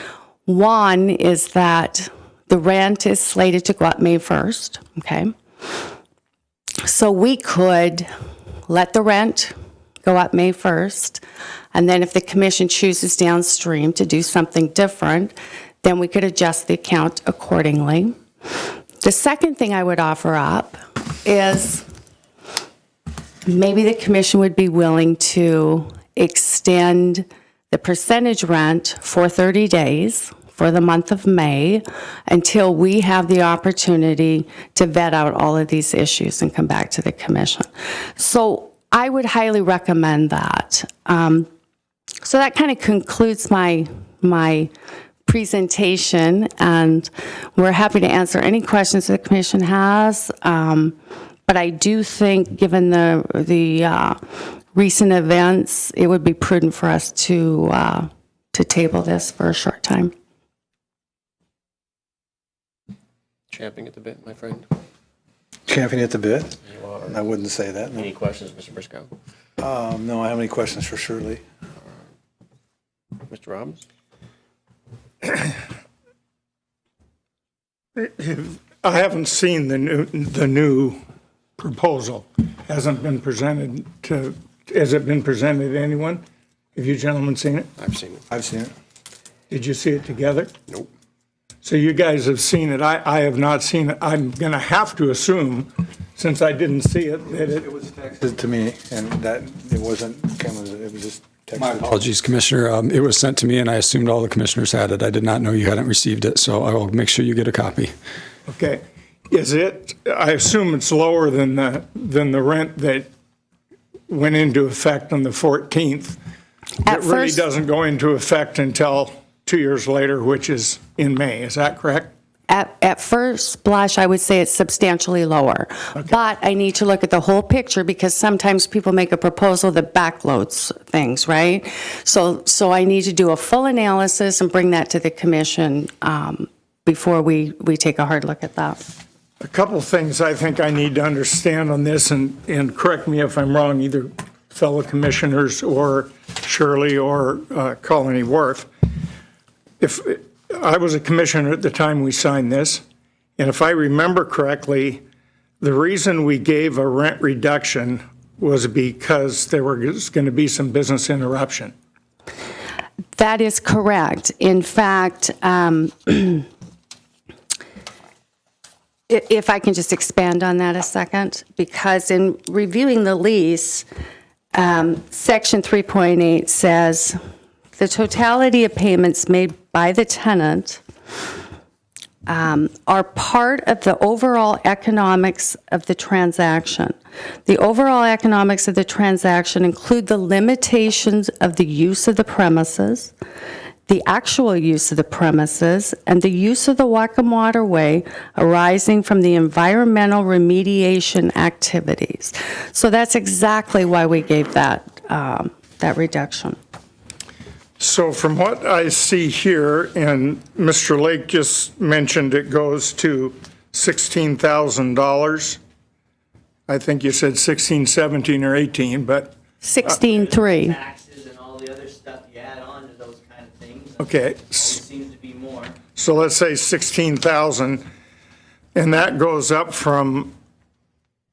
One is that the rent is slated to go up May 1st, okay? So we could let the rent go up May 1st, and then if the commission chooses downstream to do something different, then we could adjust the account accordingly. The second thing I would offer up is maybe the commission would be willing to extend the percentage rent for 30 days for the month of May until we have the opportunity to vet out all of these issues and come back to the commission. So I would highly recommend that. So that kind of concludes my presentation, and we're happy to answer any questions that the commission has. But I do think, given the recent events, it would be prudent for us to table this for a short time. Champing at the bit, my friend. Champing at the bit? You are. I wouldn't say that. No. Any questions, Mr. Briscoe? No, I have any questions for Shirley. Mr. Robbins? I haven't seen the new proposal. Hasn't been presented to, has it been presented to anyone? Have you gentlemen seen it? I've seen it. I've seen it. Did you see it together? Nope. So you guys have seen it. I have not seen it. I'm going to have to assume, since I didn't see it, that it was Texted to me, and that it wasn't, it was just texted. My apologies, Commissioner. It was sent to me, and I assumed all the commissioners had it. I did not know you hadn't received it, so I will make sure you get a copy. Okay. Is it, I assume it's lower than the rent that went into effect on the 14th. It really doesn't go into effect until 2 years later, which is in May. Is that correct? At first blush, I would say it's substantially lower. Okay. But I need to look at the whole picture because sometimes people make a proposal that backloads things, right? So I need to do a full analysis and bring that to the commission before we take a hard look at that. A couple things I think I need to understand on this, and correct me if I'm wrong, either fellow commissioners or Shirley or Colony Wharf. If I was a commissioner at the time we signed this, and if I remember correctly, the reason we gave a rent reduction was because there was going to be some business interruption. That is correct. In fact, if I can just expand on that a second, because in reviewing the lease, Section 3.8 says, the totality of payments made by the tenant are part of the overall economics of the transaction. The overall economics of the transaction include the limitations of the use of the premises, the actual use of the premises, and the use of the Wacom waterway arising from the environmental remediation activities. So that's exactly why we gave that reduction. So from what I see here, and Mr. Lake just mentioned it goes to $16,000. I think you said 16, 17, or 18, but 16.3. Taxes and all the other stuff you add on to those kind of things. Okay. Seems to be more. So let's say 16,000, and that goes up from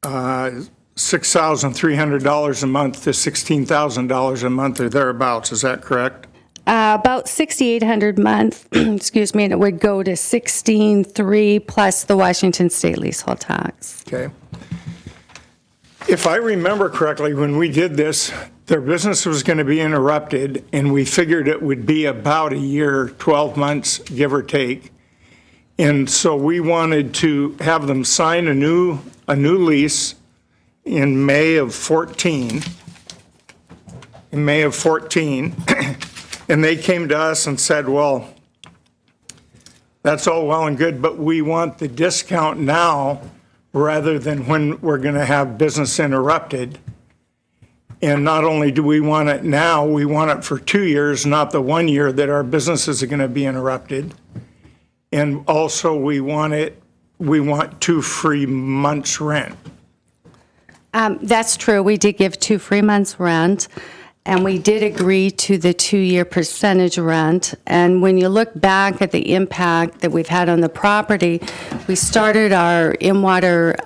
$6,300 a month to $16,000 a month or thereabouts. Is that correct? About $6,800 a month, excuse me, and it would go to $16,300 plus the Washington State leasehold tax. Okay. If I remember correctly, when we did this, their business was going to be interrupted, and we figured it would be about a year, 12 months, give or take. And so we wanted to have them sign a new lease in May of 14. In May of 14. And they came to us and said, well, that's all well and good, but we want the discount now rather than when we're going to have business interrupted. And not only do we want it now, we want it for 2 years, not the 1 year that our businesses are going to be interrupted. And also we want 2 free months rent. That's true. We did give 2 free months rent, and we did agree to the 2-year percentage rent. And when you look back at the impact that we've had on the property, we started our in-water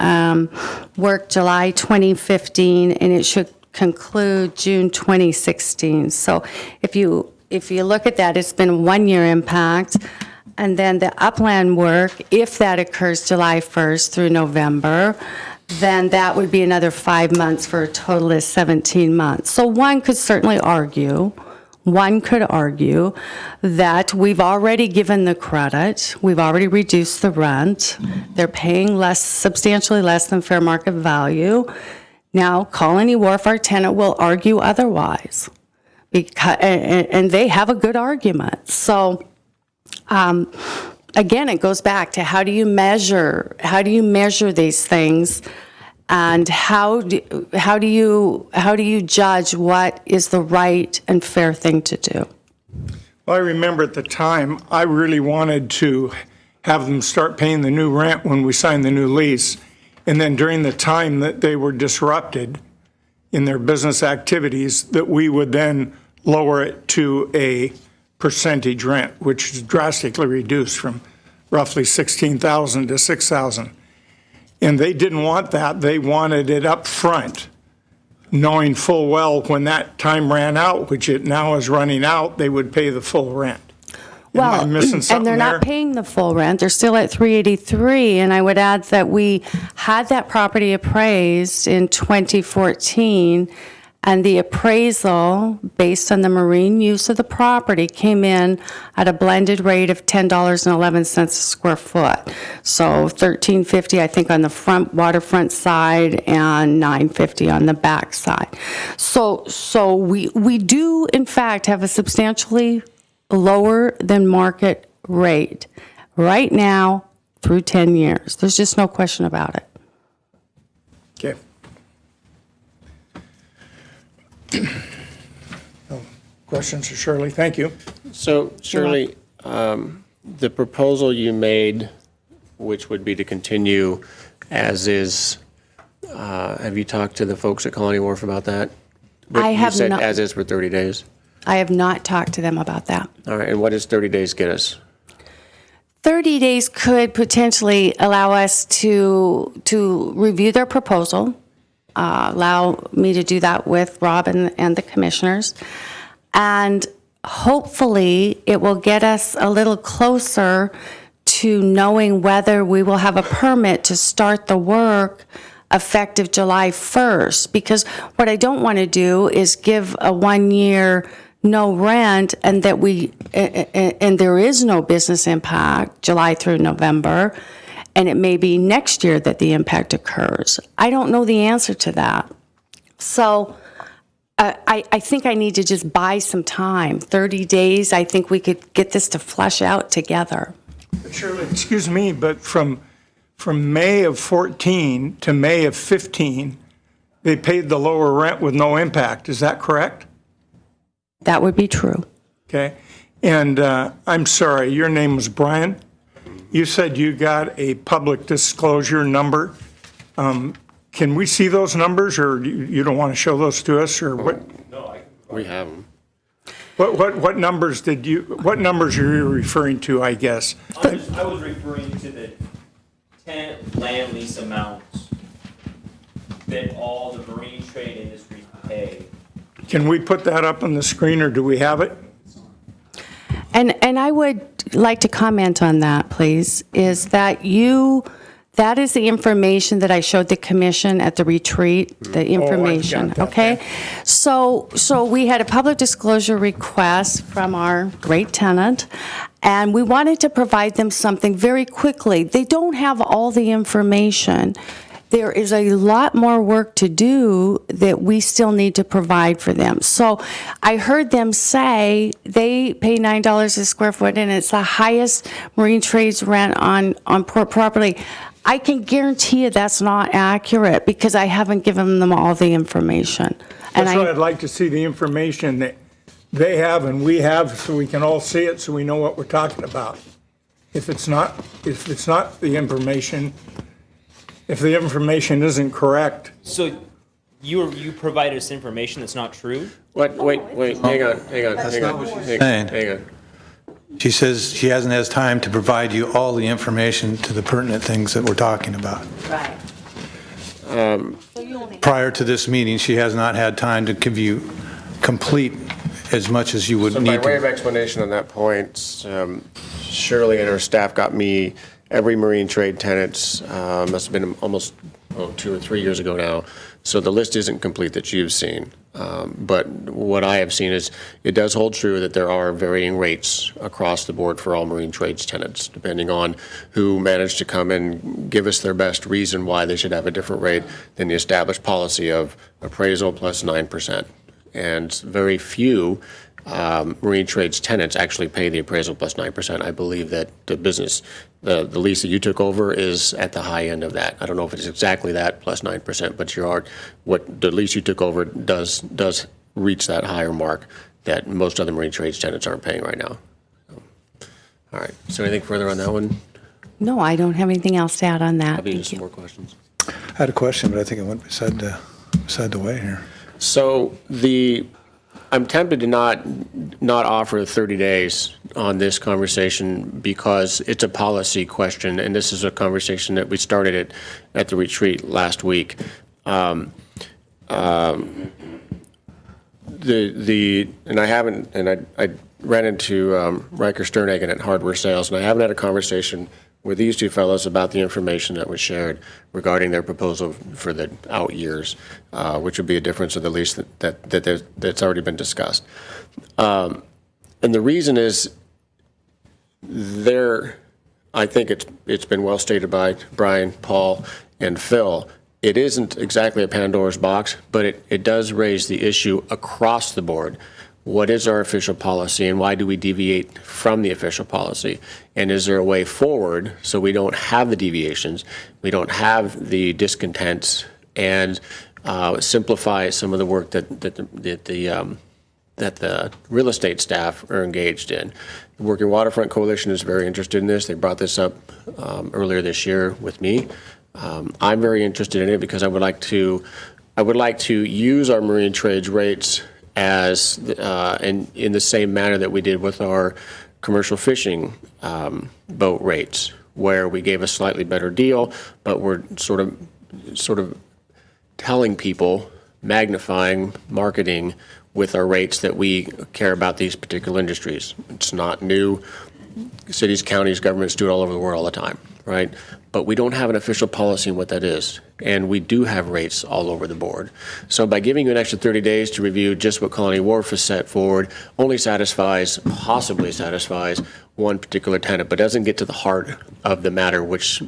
work July 2015, and it should conclude June 2016. So if you look at that, it's been a 1-year impact. And then the upland work, if that occurs July 1st through November, then that would be another 5 months for a total of 17 months. So one could certainly argue, that we've already given the credit, we've already reduced the rent, they're paying substantially less than fair market value. Now, Colony Wharf, our tenant, will argue otherwise, and they have a good argument. So, again, it goes back to how do you measure these things, and how do you judge what is the right and fair thing to do? Well, I remember at the time, I really wanted to have them start paying the new rent when we signed the new lease. And then during the time that they were disrupted in their business activities, that we would then lower it to a percentage rent, which is drastically reduced from roughly $16,000 to $6,000. And they didn't want that. They wanted it up front, knowing full well when that time ran out, which it now is running out, they would pay the full rent. Well, and they're not paying the full rent. They're still at $383. And I would add that we had that property appraised in 2014, and the appraisal, based on the marine use of the property, came in at a blended rate of $10.11 a square foot. So $13.50, I think, on the front waterfront side, and $9.50 on the back side. So we do, in fact, have a substantially lower than market rate right now through 10 years. There's just no question about it. Okay. Questions for Shirley? Thank you. So Shirley, the proposal you made, which would be to continue as is, have you talked to the folks at Colony Wharf about that? I have You said not. as is for 30 days? I have not talked to them about that. All right, and what does 30 days get us? 30 days could potentially allow us to review their proposal, allow me to do that with Rob and the commissioners, and hopefully it will get us a little closer to knowing whether we will have a permit to start the work effective July 1st, because what I don't want to do is give a 1-year no rent and there is no business impact July through November, and it may be next year that the impact occurs. I don't know the answer to that. So I think I need to just buy some time. 30 days, I think we could get this to flush out together. Shirley, excuse me, but from May of 14 to May of 15, they paid the lower rent with no impact. Is that correct? That would be true. Okay. And I'm sorry, your name was Brian? You said you got a public disclosure number. Can we see those numbers, or you don't want to show those to us, or what? We have them. What numbers are you referring to, I guess? I was referring to the tenant land lease amounts that all the marine trade industry pay. Can we put that up on the screen, or do we have it? And I would like to comment on that, please, is that that is the information that I showed the commission at the retreat, the information, got that, okay? So we had a public disclosure request from our great tenant, and we wanted to provide them something very quickly. They don't have all the information. There is a lot more work to do that we still need to provide for them. So I heard them say they pay $9 a square foot, and it's the highest marine trades rent on port property. I can guarantee you that's not accurate because I haven't given them all the information. And That's why I'd like to see the information that they have and we have, so we can all see it, so we know what we're talking about. If it's not the information, if the information isn't correct. So you provided us information that's not true? Wait, hang on. That's not what she's saying. Hang on. She says she hasn't had time to provide you all the information to the pertinent things that we're talking about. Right. Prior to this meeting, she has not had time to give you complete as much as you would So need by way of to. explanation on that point, Shirley and her staff got me every marine trade tenants, must have been almost 2 or 3 years ago now. So the list isn't complete that you've seen. But what I have seen is it does hold true that there are varying rates across the board for all marine trades tenants, depending on who managed to come and give us their best reason why they should have a different rate than the established policy of appraisal plus 9%. And very few marine trades tenants actually pay the appraisal plus 9%. I believe that the lease that you took over is at the high end of that. I don't know if it's exactly that plus 9%, but what the lease you took over does reach that higher mark that most other marine trades tenants aren't paying right now. All right. So anything further on that one? No, I don't have anything else to add on that. Have you Thank some you. more questions? I had a question, but I think it went beside the way here. So I'm tempted to not offer 30 days on this conversation because it's a policy question, and this is a conversation that we started at the retreat last week. I ran into Riker Sternhagen at Hardware Sales, and I haven't had a conversation with these two fellows about the information that was shared regarding their proposal for the out years, which would be a difference of the lease that's already been discussed. And the reason is I think it's been well stated by Brian, Paul, and Phil. It isn't exactly a Pandora's box, but it does raise the issue across the board. What is our official policy, and why do we deviate from the official policy? And is there a way forward so we don't have the deviations, we don't have the discontents, and simplify some of the work that the real estate staff are engaged in? The Working Waterfront Coalition is very interested in this. They brought this up earlier this year with me. I'm very interested in it because I would like to use our marine trades rates as in the same manner that we did with our commercial fishing boat rates, where we gave a slightly better deal, but we're sort of telling people, magnifying, marketing with our rates that we care about these particular industries. It's not new. Cities, counties, governments do it all over the world all the time, right? But we don't have an official policy on what that is. And we do have rates all over the board. So by giving you an extra 30 days to review just what Colony Wharf has set forward only possibly satisfies one particular tenant, but doesn't get to the heart of the matter, which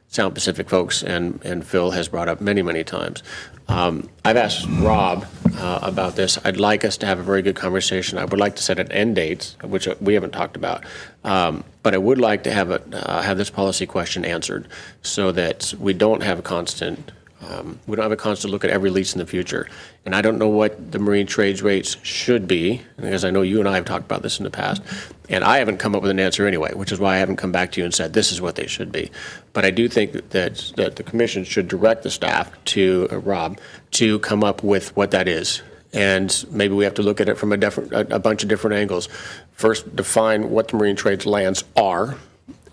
Sound Pacific folks and Phil has brought up many, many times. I've asked Rob about this. I'd like us to have a very good conversation. I would like to set an end date, which we haven't talked about. But I would like to have this policy question answered so that we don't have a constant look at every lease in the future. And I don't know what the marine trades rates should be, because I know you and I have talked about this in the past, and I haven't come up with an answer anyway, which is why I haven't come back to you and said this is what they should be. But I do think that the commission should direct the staff to Rob to come up with what that is And maybe we have to look at it from a bunch of different angles. First, define what the marine trades lands are,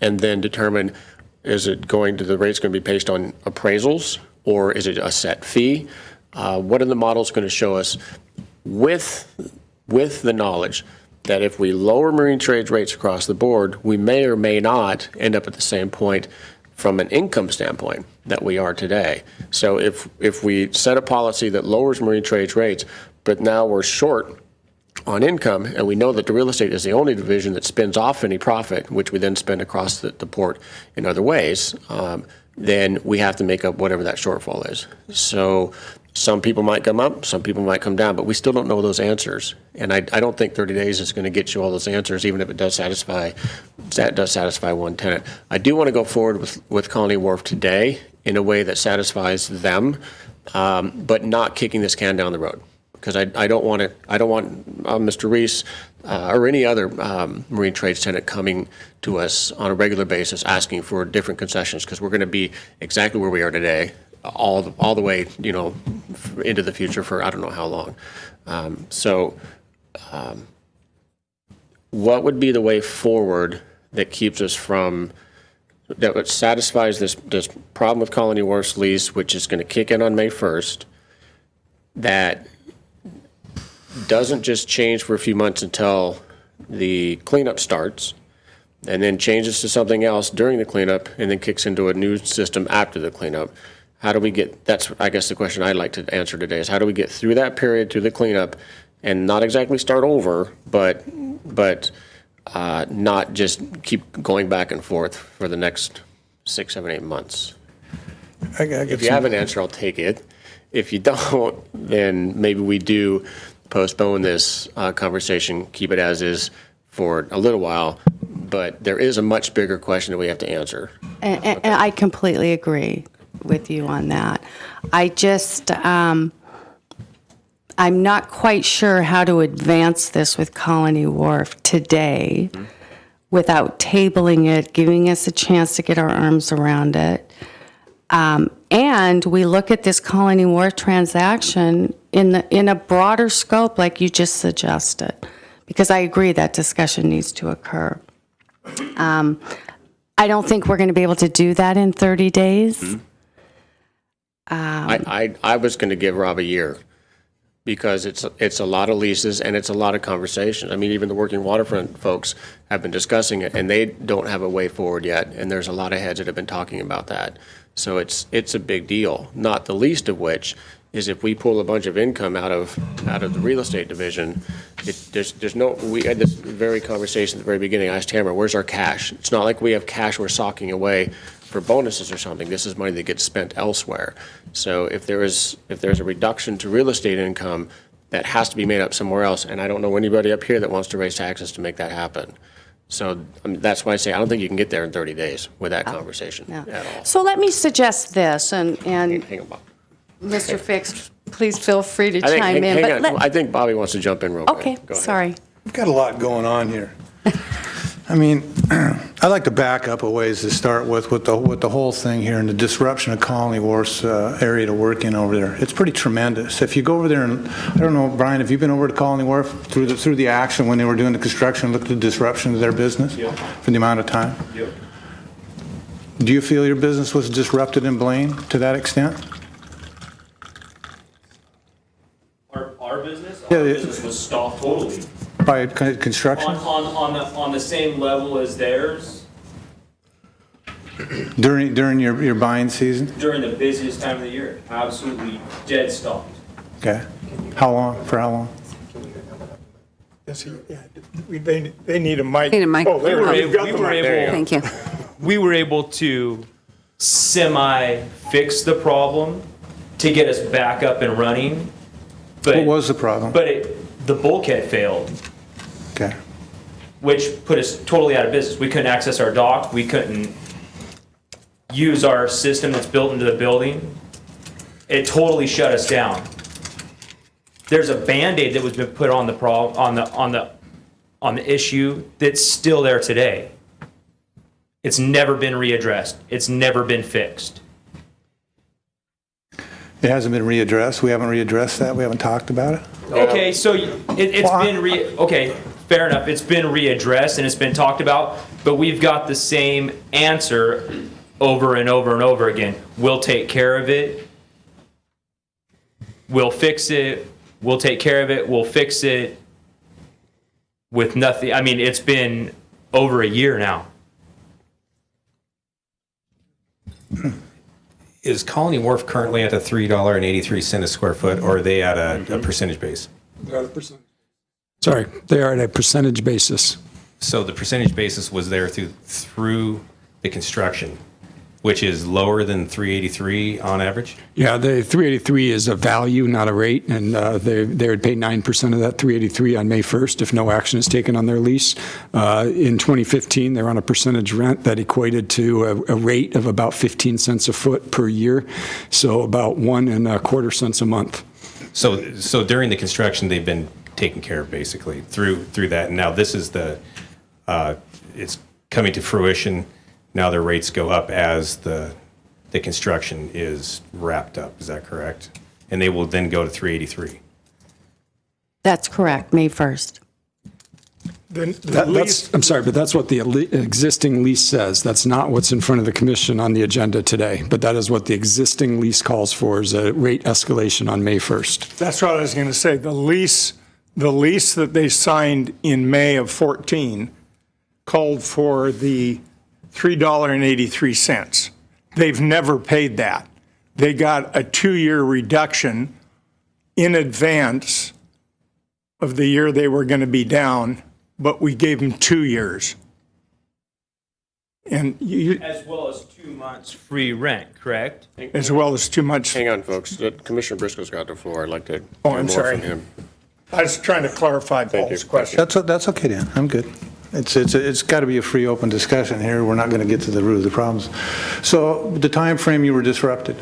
and then determine, is it going to, the rate's going to be based on appraisals, or is it a set fee? What are the models going to show us with the knowledge that if we lower marine trades rates across the board, we may or may not end up at the same point from an income standpoint that we are today. So if we set a policy that lowers marine trades rates, but now we're short on income, and we know that the real estate is the only division that spins off any profit, which we then spend across the port in other ways, then we have to make up whatever that shortfall is. So some people might come up, some people might come down, but we still don't know those answers. And I don't think 30 days is going to get you all those answers, even if it does satisfy one tenant. I do want to go forward with Colony Wharf today in a way that satisfies them, but not kicking this can down the road. Because I don't want Mr. Reese or any other marine trades tenant coming to us on a regular basis asking for different concessions, because we're going to be exactly where we are today, all the way, into the future for I don't know how long. What would be the way forward that keeps us from, that satisfies this problem with Colony Wharf's lease, which is going to kick in on May 1st, that doesn't just change for a few months until the cleanup starts, and then changes to something else during the cleanup, and then kicks into a new system after the cleanup? How do we get, that's, I guess, the question I'd like to answer today, is how do we get through that period to the cleanup and not exactly start over, but not just keep going back and forth for the next 6, 7, 8 months? If you have an answer, I'll take it. If you don't, then maybe we do postpone this conversation, keep it as is for a little while, but there is a much bigger question that we have to answer. And I completely agree with you on that. I just, I'm not quite sure how to advance this with Colony Wharf today without tabling it, giving us a chance to get our arms around it. And we look at this Colony Wharf transaction in a broader scope, like you just suggested, because I agree that discussion needs to occur. I don't think we're going to be able to do that in 30 days. Mm-hmm. I was going to give Rob a year, because it's a lot of leases and it's a lot of conversation. I mean, even the Working Waterfront folks have been discussing it, and they don't have a way forward yet, and there's a lot of heads that have been talking about that. So it's a big deal, not the least of which is if we pull a bunch of income out of the real estate division, there's no, we had this very conversation at the very beginning. I asked Tamara, where's our cash? It's not like we have cash we're socking away for bonuses or something. This is money that gets spent elsewhere. So if there's a reduction to real estate income, that has to be made up somewhere else, and I don't know anybody up here that wants to raise taxes to make that happen. So that's why I say I don't think you can get there in 30 days with that conversation at all. So let me suggest this, and Hang on, Bob. Mr. Fix, please feel free to chime in. Hang but on. I think Bobby wants to jump in real quick. Okay, Go ahead. sorry. We've got a lot going on here. I mean, I'd like to back up a ways to start with the whole thing here and the disruption of Colony Wharf's area to work in over there. It's pretty tremendous. If you go over there and, I don't know, Brian, have you been over to Colony Wharf through the action when they were doing the construction, looked at the disruption of their business for the amount of time? Yep. Do you feel your business was disrupted in Blaine to that extent? Our business? Yeah, Our business was stopped totally. By construction? On the same level as theirs During your buying season? during the busiest time of the year. Absolutely dead stopped. Okay. How long? For how long? They need a mic. Need a mic. Oh, there we go. Thank you. We were able to semi-fix the problem to get us back up and running. But, What was the problem? But the bulkhead failed, Okay. which put us totally out of business. We couldn't access our dock. We couldn't use our system that's built into the building. It totally shut us down. There's a Band-Aid that was been put on the issue that's still there today. It's never been readdressed. It's never been fixed. It hasn't been readdressed? We haven't readdressed that? We haven't talked about it? Okay, so it's been okay, fair enough. It's been readdressed and it's been talked about, but we've got the same answer over and over and over again. We'll take care of it. We'll fix it. We'll take care of it. We'll fix it with nothing. I mean, it's been over a year now. Is Colony Wharf currently at a $3.83 a square foot, or are they at a percentage base? Sorry, they are at a percentage basis. So the percentage basis was there through the construction, which is lower than 383 on average? Yeah, the 383 is a value, not a rate, and they would pay 9% of that 383 on May 1st if no action is taken on their lease. In 2015, they're on a percentage rent that equated to a rate of about 15 cents a foot per year, so about 1 1/4 cents a month. So during the construction, they've been taken care of basically through that. And now this is it's coming to fruition. Now their rates go up as the construction is wrapped up. Is that correct? And they will then go to 383. That's correct, May 1st. I'm sorry, but that's what the existing lease says. That's not what's in front of the commission on the agenda today. But that is what the existing lease calls for, is a rate escalation on May 1st. That's what I was going to say. The lease that they signed in May of 14 called for the $3.83. They've never paid that. They got a 2-year reduction in advance of the year they were going to be down, but we gave them 2 years. And As well as 2 months free rent, correct? as well as 2 months. Hang on, folks. Commissioner Briscoe's got the floor. I'd like to Oh, hear I'm more sorry. from him. I was trying to clarify Paul's question. That's okay, Dan. I'm good. It's got to be a free, open discussion here. We're not going to get to the root of the problems. So the time frame you were disrupted,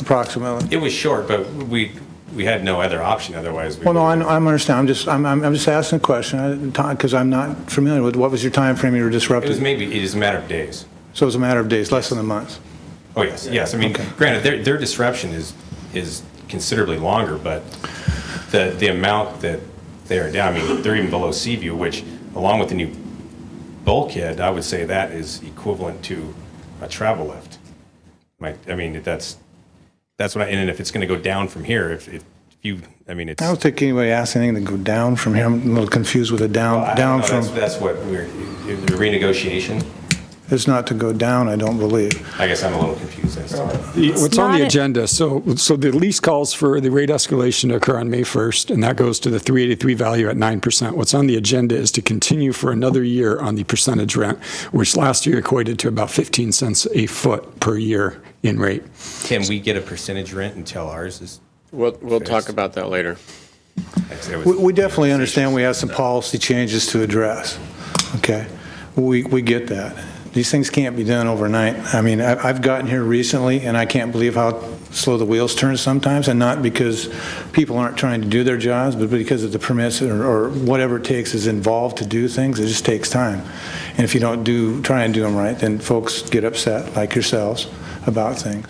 approximately. It was short, but we had no other option. Otherwise, we Well, no, I understand. I'm just asking a question because I'm not familiar with what was your time frame you were it disrupted. is a matter of days. So it was a matter of days, less than a month. Oh yes. I mean, granted, their disruption is considerably longer, but the amount that they are down. I mean, they're even below Seaview, which, along with the new bulkhead, I would say that is equivalent to a travel lift. I mean, that's what and if it's going to go down from here, it's. I don't think anybody asked anything to go down from here. I'm a little confused with the down from. That's what the renegotiation. It's not to go down, I don't believe. I guess I'm a little confused as to. What's on the agenda, so the lease calls for the rate escalation to occur on May 1st, and that goes to the 383 value at 9%. What's on the agenda is to continue for another year on the percentage rent, which last year equated to about 15 cents a foot per year in rate. Can we get a percentage rent until ours is? We'll talk about that later. We definitely understand we have some policy changes to address, okay? We get that. These things can't be done overnight. I mean, I've gotten here recently, and I can't believe how slow the wheels turn sometimes, and not because people aren't trying to do their jobs, but because of the permits or whatever it takes is involved to do things. It just takes time. And if you don't try and do them right, then folks get upset, like yourselves, about things.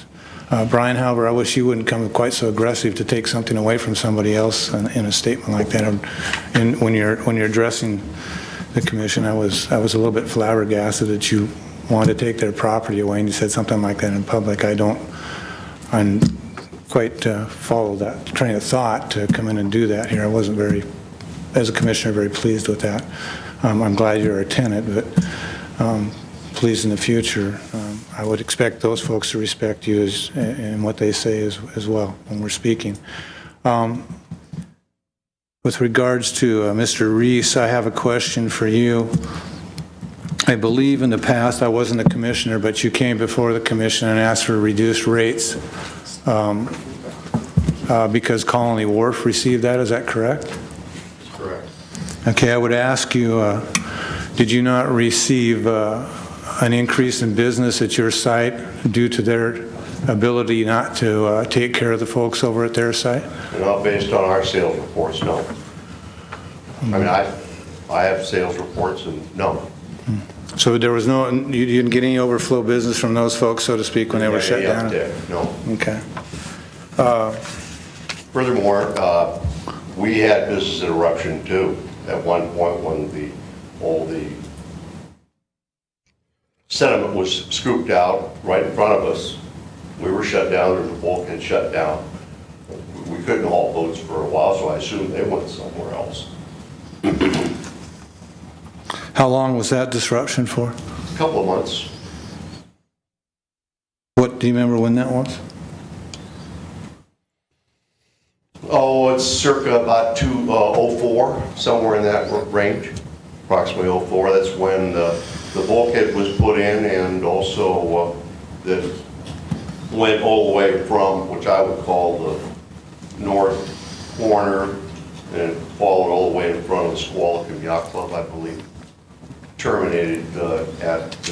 Brian, however, I wish you wouldn't come quite so aggressive to take something away from somebody else in a statement like that. And when you're addressing the commission, I was a little bit flabbergasted that you wanted to take their property away, and you said something like that in public. I don't quite follow that train of thought to come in and do that here. I wasn't as a commissioner, very pleased with that. I'm glad you're a tenant, but please in the future, I would expect those folks to respect you and what they say as well when we're speaking. With regards to Mr. Reese, I have a question for you. I believe in the past, I wasn't a commissioner, but you came before the commission and asked for reduced rates because Colony Wharf received that. Is that correct? That's correct. Okay, I would ask you, did you not receive an increase in business at your site due to their ability not to take care of the folks over at their site? Not based on our sales reports, no. I mean, I have sales reports and no. So there was you didn't get any overflow business from those folks, so to speak, when they were shut down? No. Okay. Furthermore, we had business interruption too at one point when all the sediment was scooped out right in front of us. We were shut down, there was a bulkhead shut down. We couldn't haul boats for a while, so I assumed they went somewhere else. How long was that disruption for? A couple of months. What, do you remember when that was? Oh, it's circa about 04, somewhere in that range, approximately 04. That's when the bulkhead was put in, and also that went all the way from, which I would call the north corner, and followed all the way in front of the Squalicum Yacht Club, I believe. Terminated at,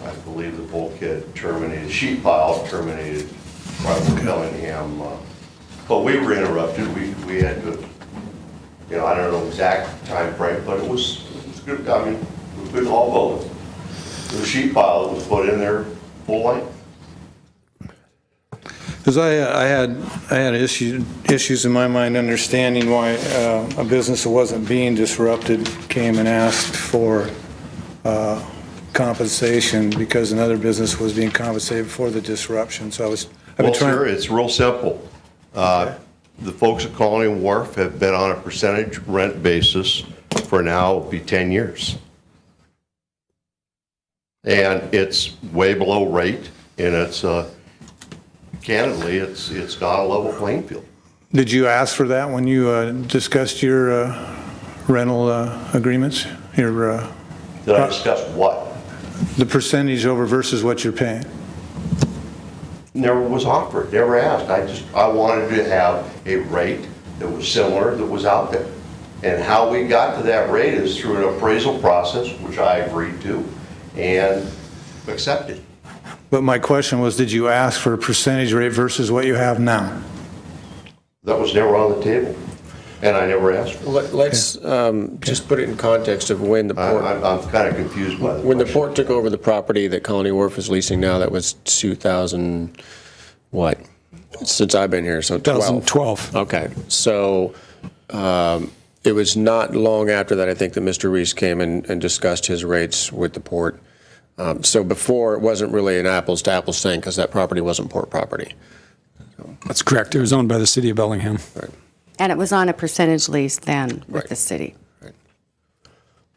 I believe the bulkhead terminated, sheet pile terminated right where Bellingham. But we were interrupted. We had to, you know, I don't know exact time frame, but it was good. I mean, we couldn't haul boats. The sheet pile that was put in there full length. Because I had issues in my mind understanding why a business that wasn't being disrupted came and asked for compensation because another business was being compensated for the disruption. So I've been Well, trying. sir, it's real simple. The folks at Colony Wharf have been on a percentage rent basis for now, it'll be 10 years. And it's way below rate, and it's, candidly, it's not a level playing field. Did you ask for that when you discussed your rental agreements? Did I discuss what? The percentage over versus what you're paying. Never was offered, never asked. I wanted to have a rate that was similar that was out there. And how we got to that rate is through an appraisal process, which I agreed to and accepted. But my question was, did you ask for a percentage rate versus what you have now? That was never on the table, and I never asked for it. Let's just put it in context of when the port... I'm kind of confused by the When the port took over the property that Colony Wharf is leasing now, that was 2000, what? Since I've been here, so 2012. Okay, so it was not long after that, I think, that Mr. Reese came and discussed his rates with the port. So before, it wasn't really an apples-to-apples thing, because that property wasn't port property. That's correct. It was owned by the city of Bellingham. Right. And it was on a percentage lease then with the city.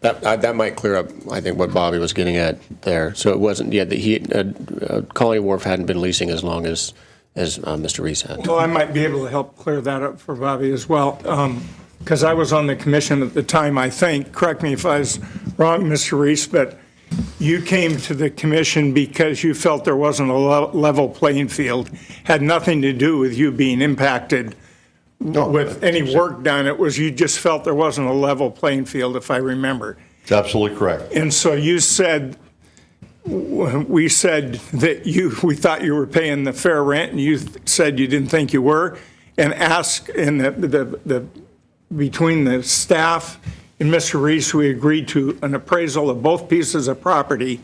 That might clear up, I think, what Bobby was getting at there. So it wasn't, Colony Wharf hadn't been leasing as long as Mr. Reese had. Well, I might be able to help clear that up for Bobby as well, because I was on the commission at the time, I think. Correct me if I was wrong, Mr. Reese, but you came to the commission because you felt there wasn't a level playing field. Had nothing to do with you being impacted with any work done. It was you just felt there wasn't a level playing field, if I remember. It's absolutely correct. And so you said, we said that we thought you were paying the fair rent, and you said you didn't think you were, and asked in between the staff and Mr. Reese, we agreed to an appraisal of both pieces of property,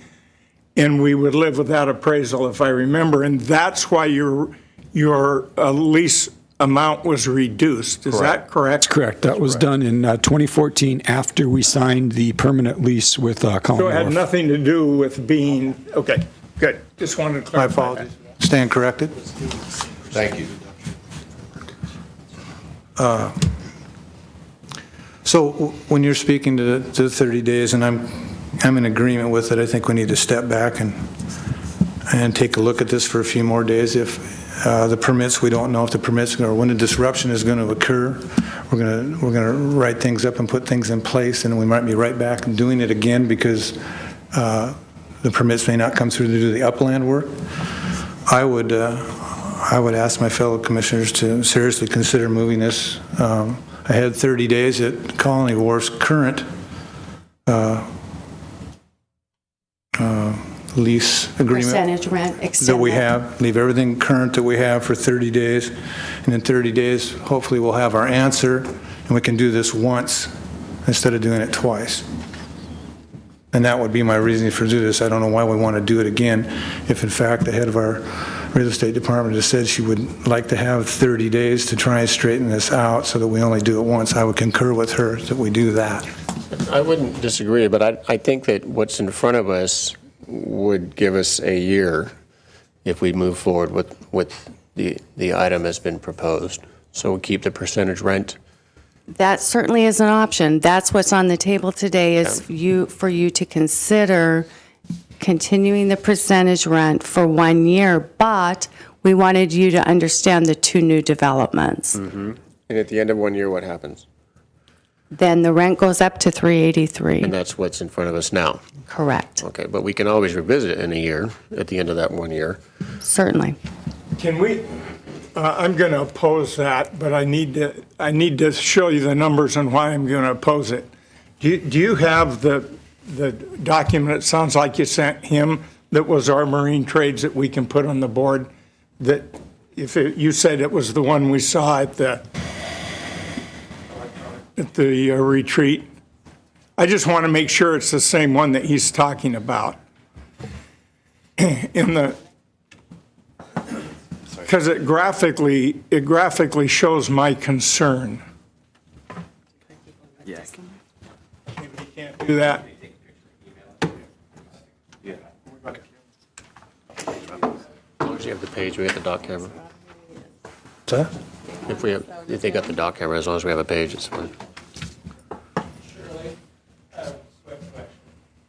and we would live with that appraisal, if I remember, and that's why your lease amount was reduced. Is that correct? That's correct. That was done in 2014 after we signed the permanent lease with Colony So it had Wharf. nothing to do with being, okay, good. Just wanted to My clarify. apologies. Stand corrected. Thank you. So when you're speaking to the 30 days, and I'm in agreement with it, I think we need to step back and take a look at this for a few more days. If the permits, we don't know if the permits or when the disruption is going to occur. We're going to write things up and put things in place, and we might be right back and doing it again because the permits may not come through to do the upland work. I would ask my fellow commissioners to seriously consider moving this. I had 30 days at Colony Wharf's current lease agreement. Percentage rent That extended. we have, leave everything current that we have for 30 days. And in 30 days, hopefully we'll have our answer, and we can do this once instead of doing it twice. And that would be my reasoning for doing this. I don't know why we want to do it again, if in fact the head of our real estate department has said she would like to have 30 days to try and straighten this out so that we only do it once. I would concur with her that we do that. I wouldn't disagree, but I think that what's in front of us would give us a year if we move forward with the item has been proposed. So we keep the percentage rent. That certainly is an option. That's what's on the table today is for you to consider continuing the percentage rent for 1 year, but we wanted you to understand the 2 new developments. Mm-hmm. And at the end of 1 year, what happens? Then the rent goes up to $383. And that's what's in front of us now. Correct. Okay, but we can always revisit it in a year, at the end of that 1 year. Certainly. Can we, I'm going to oppose that, but I need to show you the numbers and why I'm going to oppose it. Do you have the document, it sounds like you sent him, that was our marine trades that we can put on the board? That you said it was the one we saw at the retreat. I just want to make sure it's the same one that he's talking about. Because it graphically shows my concern. Yes. Maybe you can't do that. As long as you have the page, we have the dock camera. What's that? If they got the dock camera, as long as we have a page, it's fine. Shirley, I have a quick question.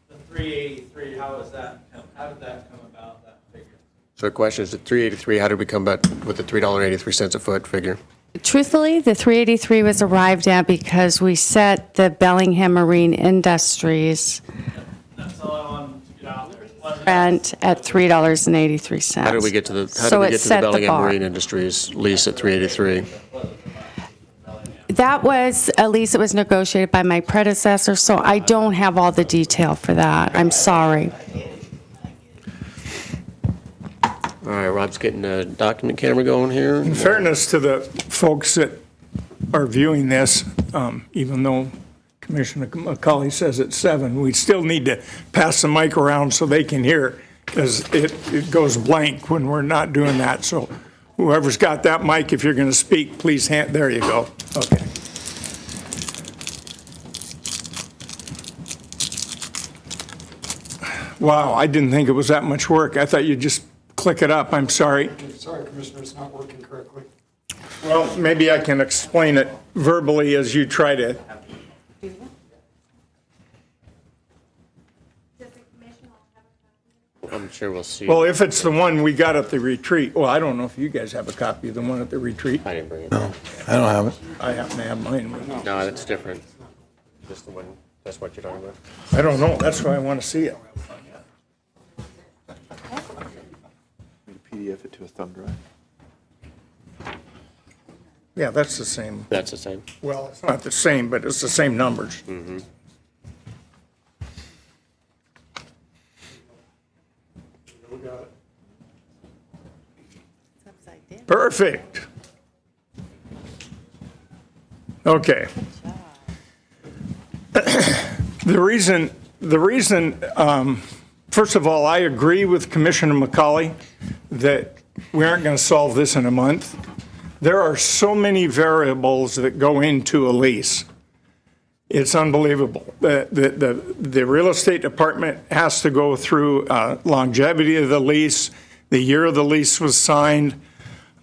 The 383, how did that come about, that figure? So the question is, the 383, how did we come about with the $3.83 a foot figure? Truthfully, the 383 was arrived at because we set the Bellingham Marine Industries That's all I wanted to get out there. rent at $3.83. How did we get to the Bellingham Marine Industries lease at 383? That was a lease that was negotiated by my predecessor, so I don't have all the detail for that. I'm sorry. All right, Rob's getting a document camera going here. In fairness to the folks that are viewing this, even though Commissioner McCauley says it's 7, we still need to pass the mic around so they can hear, because it goes blank when we're not doing that. So whoever's got that mic, if you're going to speak, please there you go. Okay. Wow, I didn't think it was that much work. I thought you'd just click it up. I'm sorry. Sorry, Commissioner, it's not working correctly. Well, maybe I can explain it verbally as you try to. I'm sure we'll see. Well, if it's the one we got at the retreat, well, I don't know if you guys have a copy of the one at the retreat. I didn't bring it. No, I don't have it. I happen to have mine. No, that's different. Just the one, that's what you're talking about. I don't know. That's why I want to see it. PDF it to a thumb drive. Yeah, that's the same. That's the same. Well, it's not the same, but it's the same numbers. Mm-hmm. Perfect. Okay. The reason, first of all, I agree with Commissioner McCauley that we aren't going to solve this in a month. There are so many variables that go into a lease. It's unbelievable. The real estate department has to go through longevity of the lease, the year the lease was signed,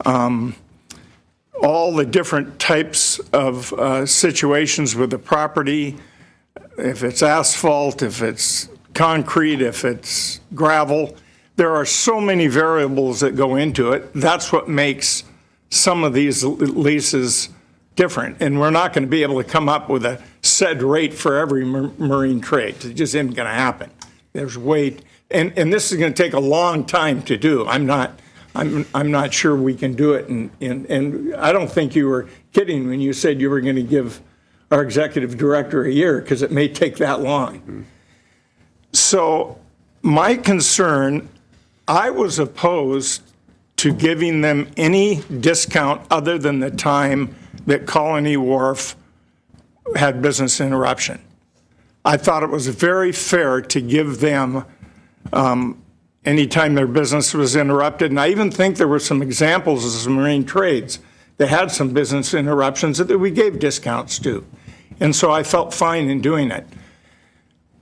all the different types of situations with the property, if it's asphalt, if it's concrete, if it's gravel. There are so many variables that go into it. That's what makes some of these leases different. And we're not going to be able to come up with a set rate for every marine trade. It just isn't going to happen. There's weight. And this is going to take a long time to do. I'm not sure we can do it. And I don't think you were kidding when you said you were going to give our executive director a year, because it may take that long. Mm-hmm. So my concern, I was opposed to giving them any discount other than the time that Colony Wharf had business interruption. I thought it was very fair to give them anytime their business was interrupted. And I even think there were some examples of some marine trades that had some business interruptions that we gave discounts to. And so I felt fine in doing it.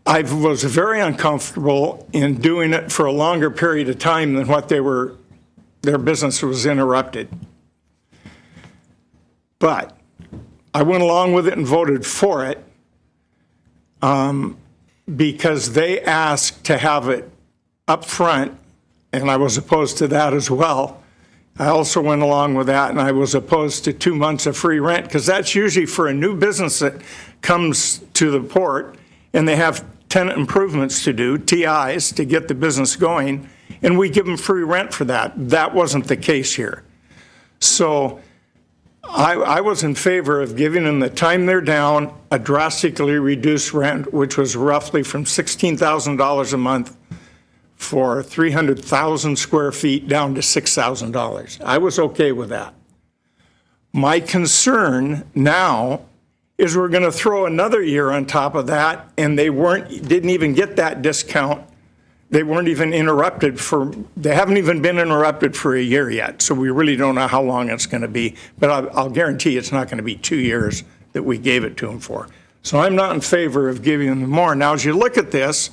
I was very uncomfortable in doing it for a longer period of time than what their business was interrupted. But I went along with it and voted for it because they asked to have it up front, and I was opposed to that as well. I also went along with that, and I was opposed to 2 months of free rent, because that's usually for a new business that comes to the port, and they have tenant improvements to do, TIs, to get the business going, and we give them free rent for that. That wasn't the case here. So I was in favor of giving them the time they're down, a drastically reduced rent, which was roughly from $16,000 a month for 300,000 square feet down to $6,000. I was okay with that. My concern now is we're going to throw another year on top of that, and they didn't even get that discount. They weren't even interrupted they haven't even been interrupted for a year yet, so we really don't know how long it's going to be, but I'll guarantee it's not going to be 2 years that we gave it to them for. So I'm not in favor of giving them more. Now, as you look at this,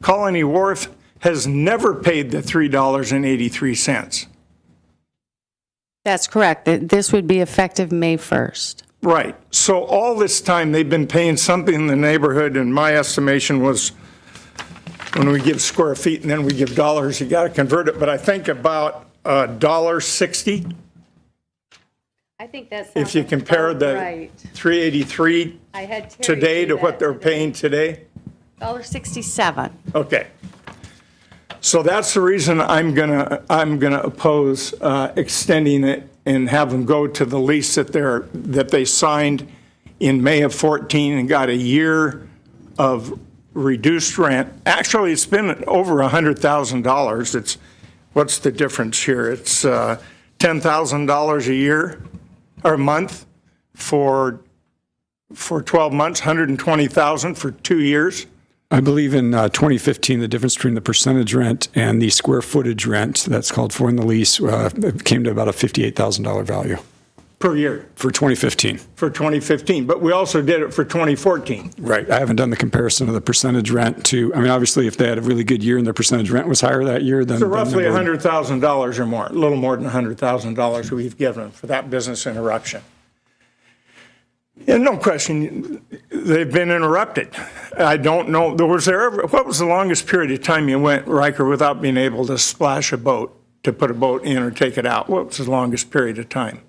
Colony Wharf has never paid the $3.83. That's correct. This would be effective May 1st. Right. So all this time, they've been paying something in the neighborhood, and my estimation was when we give square feet and then we give dollars, you got to convert it, but I think about $1.60. I think that's if you compare the right. 383 today to what they're paying today. $1.67. Okay. So that's the reason I'm gonna oppose extending it and have them go to the lease that they signed in May of 14 and got a year of reduced rent. Actually, it's been over $100,000. What's the difference here? It's $10,000 a year or a month for 12 months, $120,000 for 2 years. I believe in 2015, the difference between the percentage rent and the square footage rent that's called for in the lease came to about a $58,000 value. Per year? For 2015. For 2015, but we also did it for 2014. Right. I haven't done the comparison of the percentage rent to, I mean, obviously, if they had a really good year and their percentage rent was higher that year, then... So roughly $100,000 or more, a little more than $100,000 we've given them for that business interruption. And no question, they've been interrupted. I don't know, what was the longest period of time you went, Riker, without being able to splash a boat, to put a boat in or take it out? What was the longest period of time?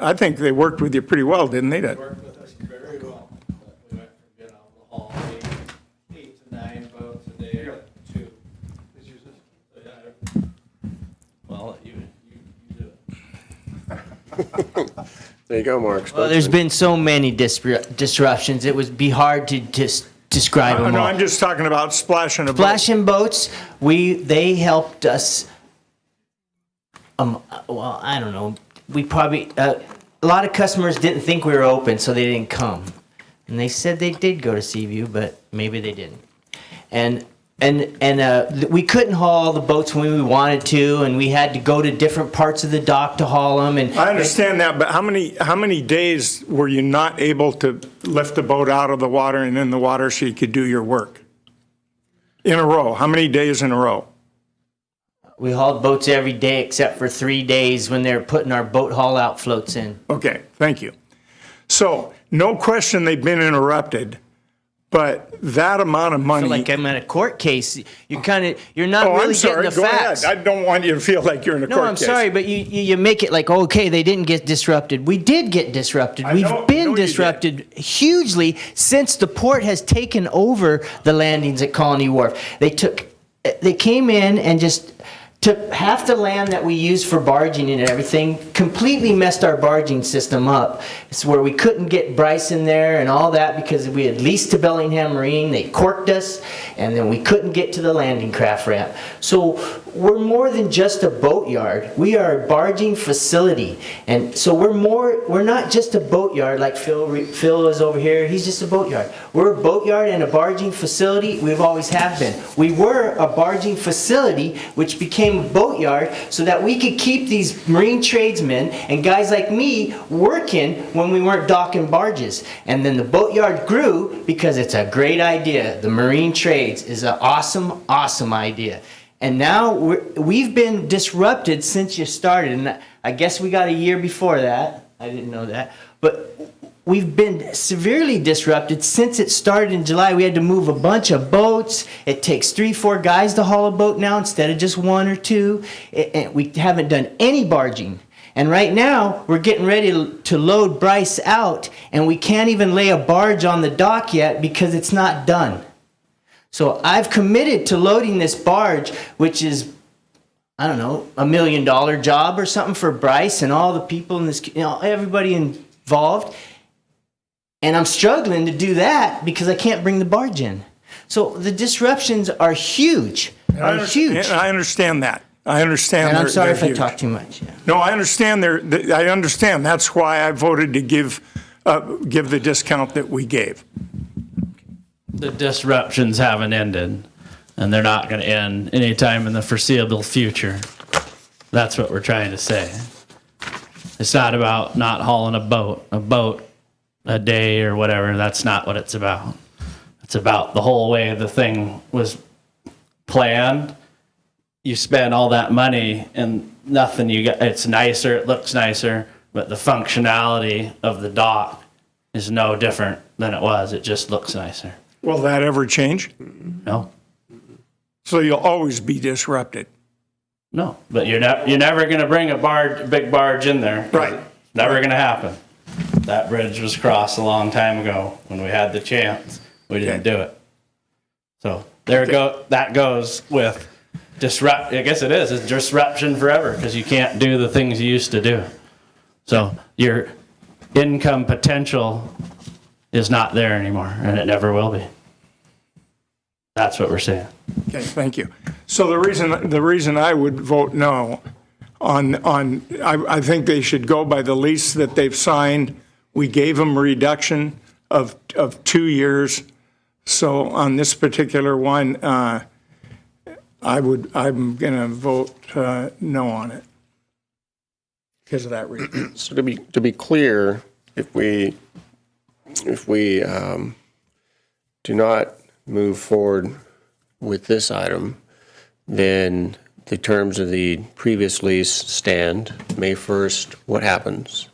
I think they worked with you pretty well, didn't they? They worked with us very well. We went from out of the hall, 8 to 9 boats a day, 2. Well, you do it. There you go, Mark. Well, there's been so many disruptions, it would be hard to just describe them all. No, I'm just talking about splashing a boat. Splashing boats, they helped us, well, I don't know, we probably, a lot of customers didn't think we were open, so they didn't come. And they said they did go to Seaview, but maybe they didn't. And we couldn't haul the boats when we wanted to, and we had to go to different parts of the dock to haul them. And I understand that, but how many days were you not able to lift the boat out of the water and in the water so you could do your work? In a row, how many days in a row? We hauled boats every day except for 3 days when they were putting our boat haul out floats in. Okay, thank you. So, no question they've been interrupted, but that amount of money... I feel like I'm in a court case. You're not really I'm sorry. getting the Go facts. ahead. I don't want you to feel like you're in a court case. No, I'm sorry, but you make it like, okay, they didn't get disrupted. We did get disrupted. We've been disrupted hugely since the port has taken over the landings at Colony Wharf. They came in and just took half the land that we used for barging and everything, completely messed our barging system up. It's where we couldn't get Bryce in there and all that because we had leased to Bellingham Marine. They corked us, and then we couldn't get to the landing craft ramp. So we're more than just a boatyard. We are a barging facility. And so we're not just a boatyard like Phil is over here. He's just a boatyard. We're a boatyard and a barging facility. We've always have been. We were a barging facility which became a boatyard so that we could keep these marine tradesmen and guys like me working when we weren't docking barges. And then the boatyard grew because it's a great idea. The marine trades is an awesome, awesome idea. And now we've been disrupted since you started. And I guess we got a year before that. I didn't know that. But we've been severely disrupted since it started in July. We had to move a bunch of boats. It takes 3-4 guys to haul a boat now instead of just 1 or 2. And we haven't done any barging. And right now, we're getting ready to load Bryce out, and we can't even lay a barge on the dock yet because it's not done. So I've committed to loading this barge, which is, I don't know, $1 million job or something for Bryce and all the people in this, everybody involved. And I'm struggling to do that because I can't bring the barge in. So the disruptions are huge, huge. I understand that. I understand. And I'm sorry if I huge. talk too much. Yeah. No, I understand. I understand. That's why I voted to give the discount that we gave. The disruptions haven't ended, and they're not going to end anytime in the foreseeable future. That's what we're trying to say. It's not about not hauling a boat a day or whatever. That's not what it's about. It's about the whole way the thing was planned. You spend all that money and nothing you get. It's nicer, it looks nicer, but the functionality of the dock is no different than it was. It just looks nicer. Will that ever change? No. So you'll always be disrupted. No, but you're never going to bring a big barge in there. Right. Never going to happen. That bridge was crossed a long time ago when we had the chance. We didn't do it. So that goes with I guess it's disruption forever because you can't do the things you used to do. So your income potential is not there anymore, and it never will be. That's what we're saying. Okay, thank you. So the reason I would vote no I think they should go by the lease that they've signed. We gave them a reduction of 2 years. So on this particular one, I'm going to vote no on it because of that reason. So to be clear, if we do not move forward with this item, then the terms of the previous lease stand. May 1st, what happens?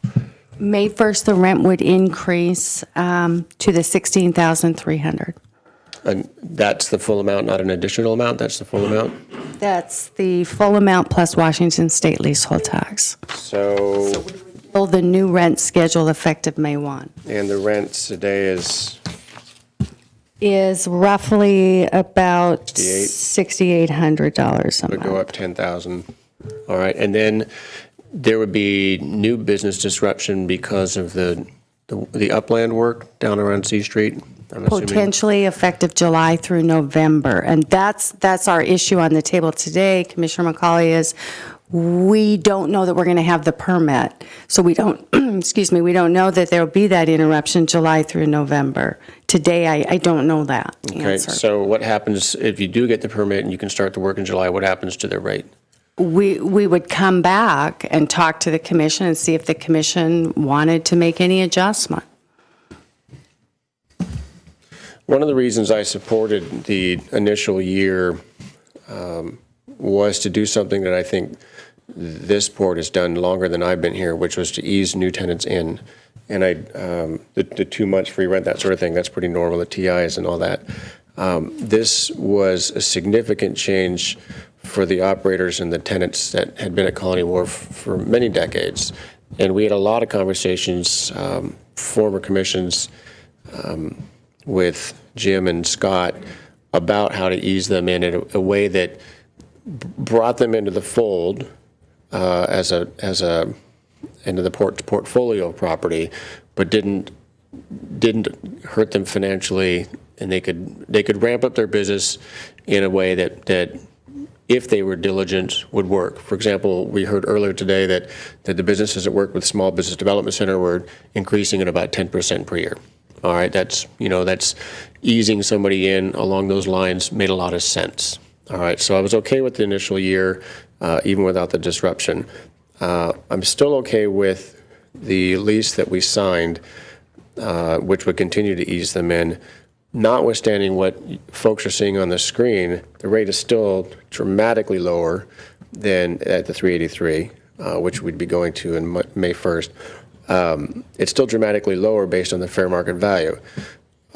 May 1st, the rent would increase to the $16,300. And that's the full amount, not an additional amount? That's the full amount? That's the full amount plus Washington State leasehold tax. So The new rent schedule effective May 1. And the rent today is roughly about $6,800 $6,800 a would month. go up 10,000. All right, and then there would be new business disruption because of the upland work down around C Street. I'm assuming. Potentially effective July through November. And that's our issue on the table today, Commissioner McCauley, is we don't know that we're going to have the permit. So we don't, we don't know that there will be that interruption July through November. Today, I don't know that Okay, answer. so what happens if you do get the permit and you can start the work in July? What happens to their rate? We would come back and talk to the commission and see if the commission wanted to make any adjustment. One of the reasons I supported the initial year was to do something that I think this board has done longer than I've been here, which was to ease new tenants in. And the 2 months free rent, that sort of thing, that's pretty normal, the TIs and all that. This was a significant change for the operators and the tenants that had been at Colony Wharf for many decades. And we had a lot of conversations, former commissions, with Jim and Scott about how to ease them in a way that brought them into the fold as a into the portfolio property, but didn't hurt them financially, and they could ramp up their business in a way that if they were diligent, would work. For example, we heard earlier today that the businesses that work with Small Business Development Center were increasing at about 10% per year. All right, that's easing somebody in along those lines made a lot of sense. All right, so I was okay with the initial year, even without the disruption. I'm still okay with the lease that we signed, which would continue to ease them in. Notwithstanding what folks are seeing on the screen, the rate is still dramatically lower than at the 383, which we'd be going to in May 1st. It's still dramatically lower based on the fair market value.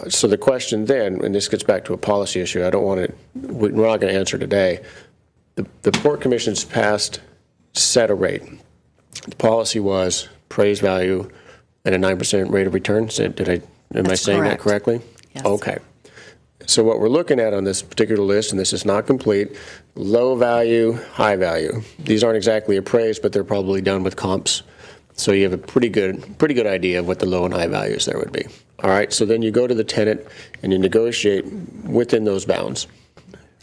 So the question then, and this gets back to a policy issue, we're not going to answer today. The Port Commission's past set a rate. The policy was appraised value and a 9% rate of return. Am I saying that correctly? Yes. Okay. So what we're looking at on this particular list, and this is not complete, low value, high value. These aren't exactly appraised, but they're probably done with comps. So you have a pretty good idea of what the low and high values there would be. All right. So then you go to the tenant and you negotiate within those bounds.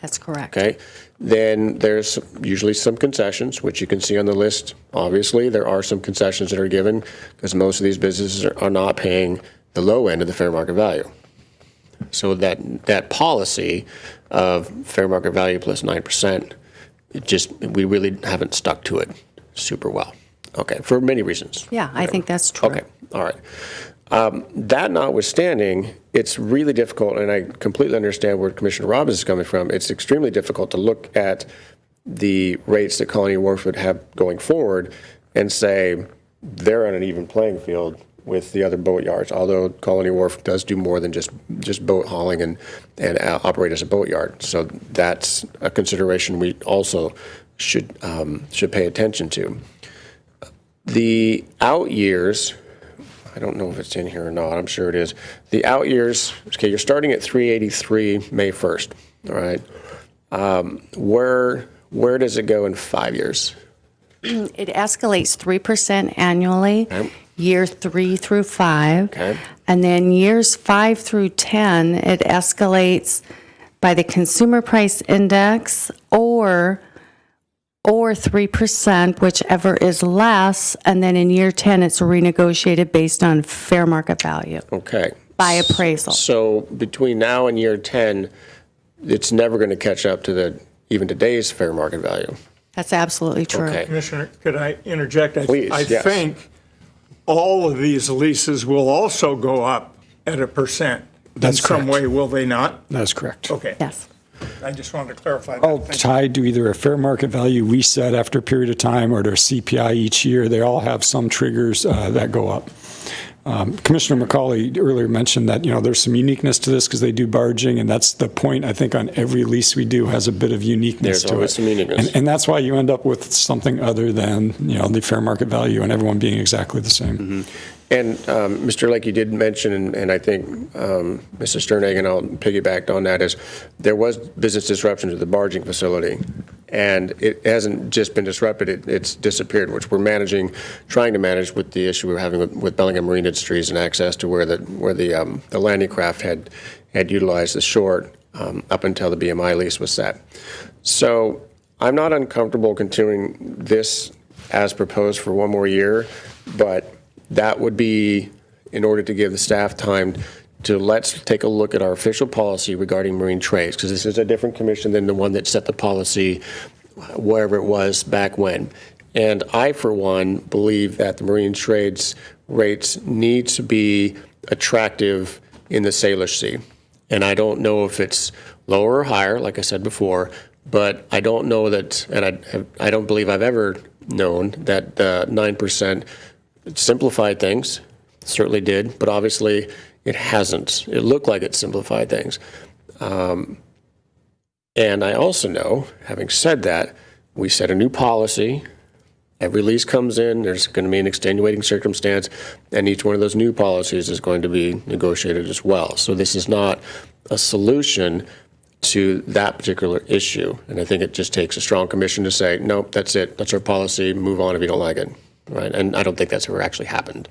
That's correct. Okay. Then there's usually some concessions, which you can see on the list. Obviously, there are some concessions that are given because most of these businesses are not paying the low end of the fair market value. So that policy of fair market value plus 9%, we really haven't stuck to it super well. Okay, for many reasons. Yeah, I think that's true. Okay, all right. That notwithstanding, it's really difficult, and I completely understand where Commissioner Robbins is coming from. It's extremely difficult to look at the rates that Colony Wharf would have going forward and say they're on an even playing field with the other boat yards, although Colony Wharf does do more than just boat hauling and operate as a boat yard. So that's a consideration we also should pay attention to. The out years, I don't know if it's in here or not. I'm sure it is. The out years, okay, you're starting at 383 May 1st, all right? Where does it go in 5 years? It escalates 3% annually, year 3 through 5. Okay. And then years 5 through 10, it escalates by the consumer price index or 3%, whichever is less, and then in year 10, it's renegotiated based on fair market value. Okay. By appraisal. So between now and year 10, it's never going to catch up to even today's fair market value. That's absolutely true. Okay. Commissioner, could I interject? Please, I yes. think all of these leases will also go up at 1%. That's in some correct. way, will they not? That's correct. Okay. Yes. I just wanted to clarify that. All Thank you. tied to either a fair market value we set after a period of time or to CPI each year. They all have some triggers that go up. Commissioner McCauley earlier mentioned that, there's some uniqueness to this because they do barging, and that's the point, I think, on every lease we do has a bit of uniqueness There's to always it. some uniqueness. And that's why you end up with something other than, the fair market value and everyone being exactly the same. Mm-hmm. And Mr. Lake, you did mention, and I think Mrs. Sternhagen, I'll piggyback on that, is there was business disruption to the barging facility, and it hasn't just been disrupted, it's disappeared, which we're trying to manage with the issue we're having with Bellingham Marine Industries and access to where the landing craft had utilized the shore up until the BMI lease was set. So I'm not uncomfortable continuing this as proposed for one more year, but that would be in order to give the staff time to let's take a look at our official policy regarding marine trades, because this is a different commission than the one that set the policy wherever it was back when. And I, for one, believe that the marine trades rates need to be attractive in the Salish Sea. And I don't know if it's lower or higher, like I said before, but I don't know that, and I don't believe I've ever known that 9% simplified things. It certainly did, but obviously it hasn't. It looked like it simplified things. And I also know, having said that, we set a new policy. Every lease comes in, there's going to be an extenuating circumstance, and each one of those new policies is going to be negotiated as well. So this is not a solution to that particular issue. And I think it just takes a strong commission to say, nope, that's it. That's our policy. Move on if you don't like it. Right? And I don't think that's ever actually happened.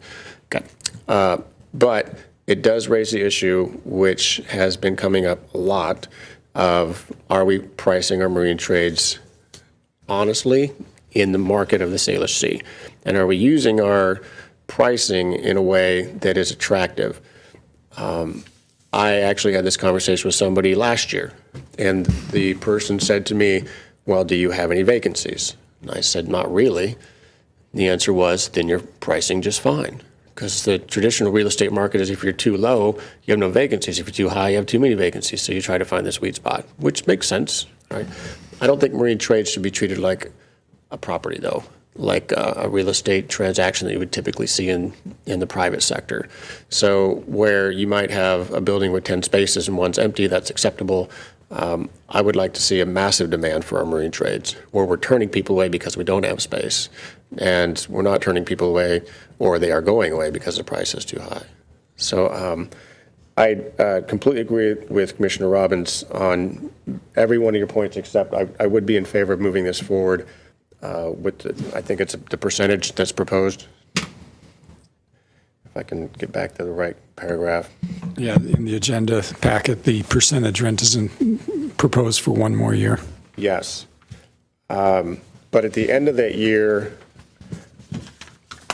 Okay. But it does raise the issue, which has been coming up a lot, of are we pricing our marine trades honestly in the market of the Salish Sea? And are we using our pricing in a way that is attractive? I actually had this conversation with somebody last year, and the person said to me, well, do you have any vacancies? And I said, not really. The answer was, then you're pricing just fine. Because the traditional real estate market is if you're too low, you have no vacancies. If you're too high, you have too many vacancies. So you try to find the sweet spot, which makes sense, right? I don't think marine trades should be treated like a property, though, like a real estate transaction that you would typically see in the private sector. So where you might have a building with 10 spaces and one's empty, that's acceptable. I would like to see a massive demand for our marine trades, where we're turning people away because we don't have space, and we're not turning people away, or they are going away because the price is too high. So I completely agree with Commissioner Robbins on every one of your points, except I would be in favor of moving this forward with I think it's the percentage that's proposed. If I can get back to the right paragraph. Yeah, in the agenda packet, the percentage rent is proposed for 1 more year. Yes. But at the end of that year,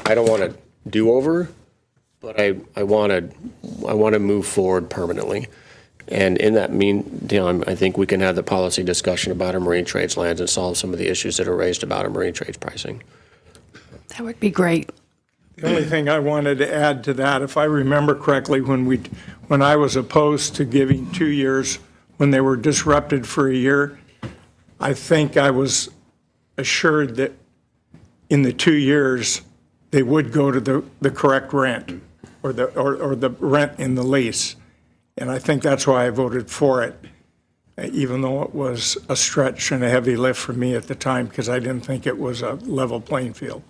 I don't want a do-over, but I want to move forward permanently. And in that meantime, I think we can have the policy discussion about our marine trades lands and solve some of the issues that are raised about our marine trades pricing. That would be great. The only thing I wanted to add to that, if I remember correctly, when I was opposed to giving 2 years, when they were disrupted for a year, I think I was assured that in the 2 years, they would go to the correct rent or the rent in the lease. And I think that's why I voted for it, even though it was a stretch and a heavy lift for me at the time, because I didn't think it was a level playing field.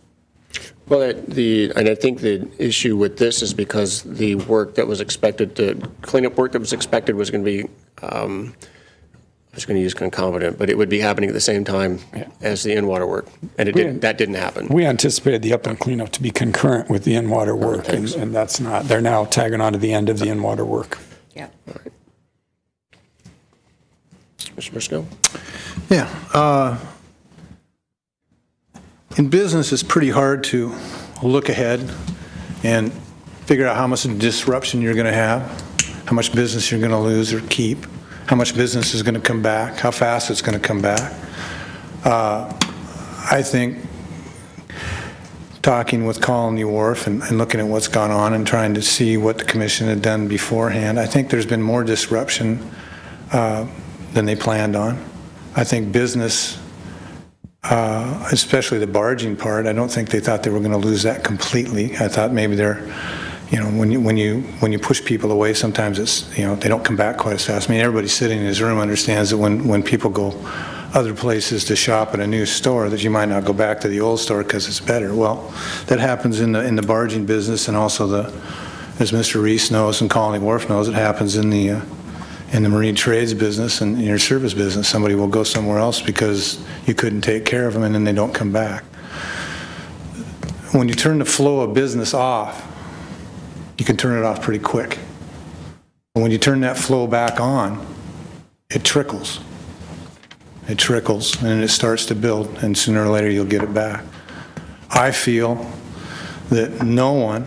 Well, and I think the issue with this is because the work that was expected, the cleanup work that was expected was going to be, I was going to use concomitant, but it would be happening at the same time as the in-water work, and that didn't happen. We anticipated the upland cleanup to be concurrent with the in-water work, and that's not. They're now tagging on to the end of the in-water work. Yeah. All right. Mr. Briscoe? Yeah. In business, it's pretty hard to look ahead and figure out how much disruption you're going to have, how much business you're going to lose or keep, how much business is going to come back, how fast it's going to come back. I think talking with Colony Wharf and looking at what's gone on and trying to see what the commission had done beforehand, I think there's been more disruption than they planned on. I think business, especially the barging part, I don't think they thought they were going to lose that completely. I thought maybe they're, when you push people away, sometimes it's, they don't come back quite as fast. I mean, everybody sitting in this room understands that when people go other places to shop at a new store, that you might not go back to the old store because it's better. Well, that happens in the barging business, and also as Mr. Reese knows and Colony Wharf knows, it happens in the marine trades business and in your service business. Somebody will go somewhere else because you couldn't take care of them, and then they don't come back. When you turn the flow of business off, you can turn it off pretty quick. And when you turn that flow back on, it trickles. It trickles, and it starts to build, and sooner or later you'll get it back. I feel that no one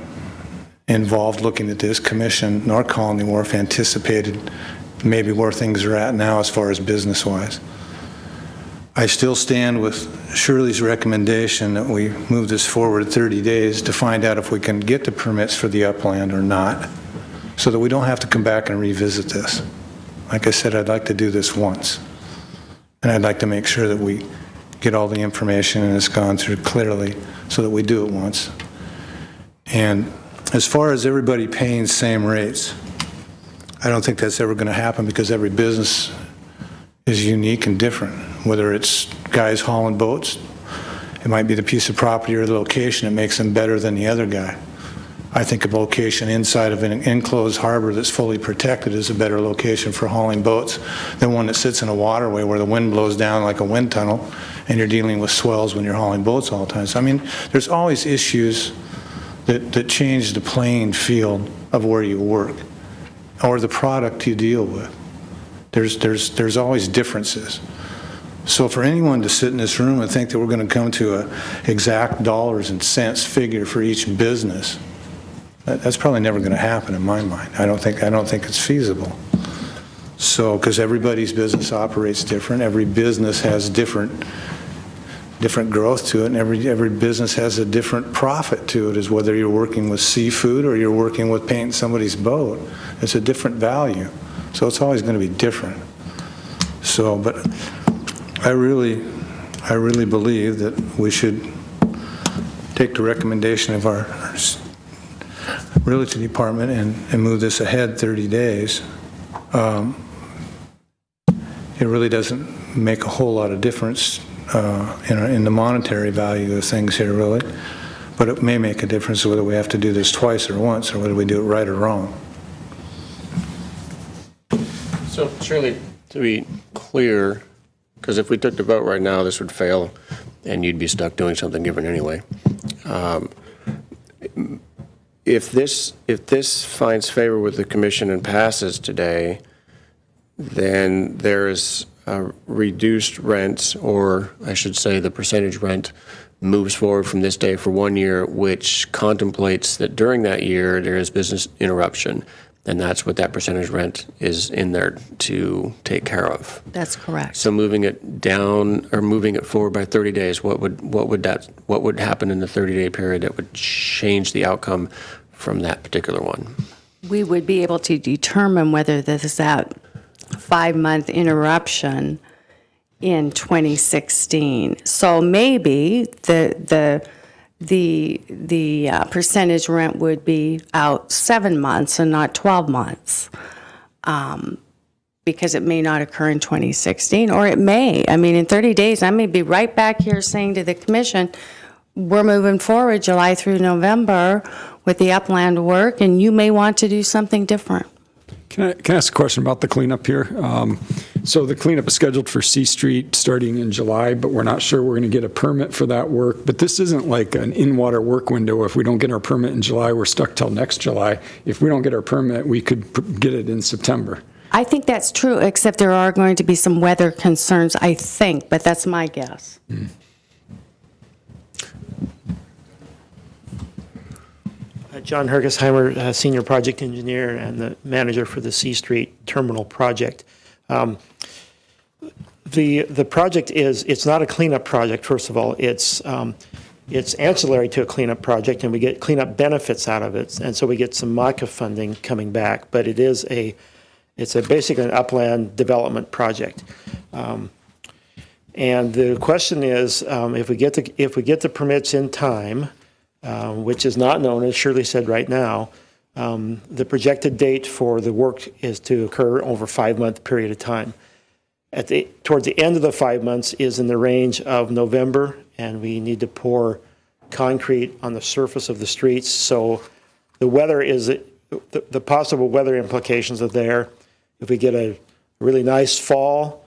involved looking at this, commission nor Colony Wharf, anticipated maybe where things are at now as far as business-wise. I still stand with Shirley's recommendation that we move this forward 30 days to find out if we can get the permits for the upland or not, so that we don't have to come back and revisit this. Like I said, I'd like to do this once. And I'd like to make sure that we get all the information and it's gone through clearly so that we do it once. And as far as everybody paying same rates, I don't think that's ever going to happen because every business is unique and different. Whether it's guys hauling boats, it might be the piece of property or the location that makes them better than the other guy. I think a location inside of an enclosed harbor that's fully protected is a better location for hauling boats than one that sits in a waterway where the wind blows down like a wind tunnel and you're dealing with swells when you're hauling boats all the time. So, I mean, there's always issues that change the playing field of where you work or the product you deal with. There's always differences. So for anyone to sit in this room and think that we're going to come to a exact dollars and cents figure for each business, that's probably never going to happen in my mind. I don't think it's feasible. So, because everybody's business operates different, every business has different growth to it, and every business has a different profit to it, as whether you're working with seafood or you're working with painting somebody's boat. It's a different value. So it's always going to be different. So, but I really believe that we should take the recommendation of our realty department and move this ahead 30 days. It really doesn't make a whole lot of difference in the monetary value of things here, really. But it may make a difference whether we have to do this twice or once, or whether we do it right or wrong. So Shirley, to be clear, because if we took the vote right now, this would fail, and you'd be stuck doing something different anyway. If this finds favor with the commission and passes today, then there is reduced rents, or I should say the percentage rent moves forward from this day for 1 year, which contemplates that during that year there is business interruption, and that's what that percentage rent is in there to take care of. That's correct. So moving it down or moving it forward by 30 days, what would happen in the 30-day period that would change the outcome from that particular one? We would be able to determine whether this is that 5-month interruption in 2016. So maybe the percentage rent would be out 7 months and not 12 months, because it may not occur in 2016, or it may. I mean, in 30 days, I may be right back here saying to the commission, we're moving forward July through November with the upland work, and you may want to do something different. Can I ask a question about the cleanup here? So the cleanup is scheduled for C Street starting in July, but we're not sure we're going to get a permit for that work. But this isn't like an in-water work window. If we don't get our permit in July, we're stuck till next July. If we don't get our permit, we could get it in September. I think that's true, except there are going to be some weather concerns, I think, but that's my guess. John Hergesheimer, Senior Project Engineer and the Manager for the C Street Terminal Project. The project it's not a cleanup project, first of all. It's ancillary to a cleanup project, and we get cleanup benefits out of it, and so we get some MACA funding coming back, but it's basically an upland development project. And the question is, if we get the permits in time, which is not known, as Shirley said right now, the projected date for the work is to occur over a 5-month period of time. Towards the end of the 5 months is in the range of November, and we need to pour concrete on the surface of the streets. So the weather the possible weather implications are there. If we get a really nice fall,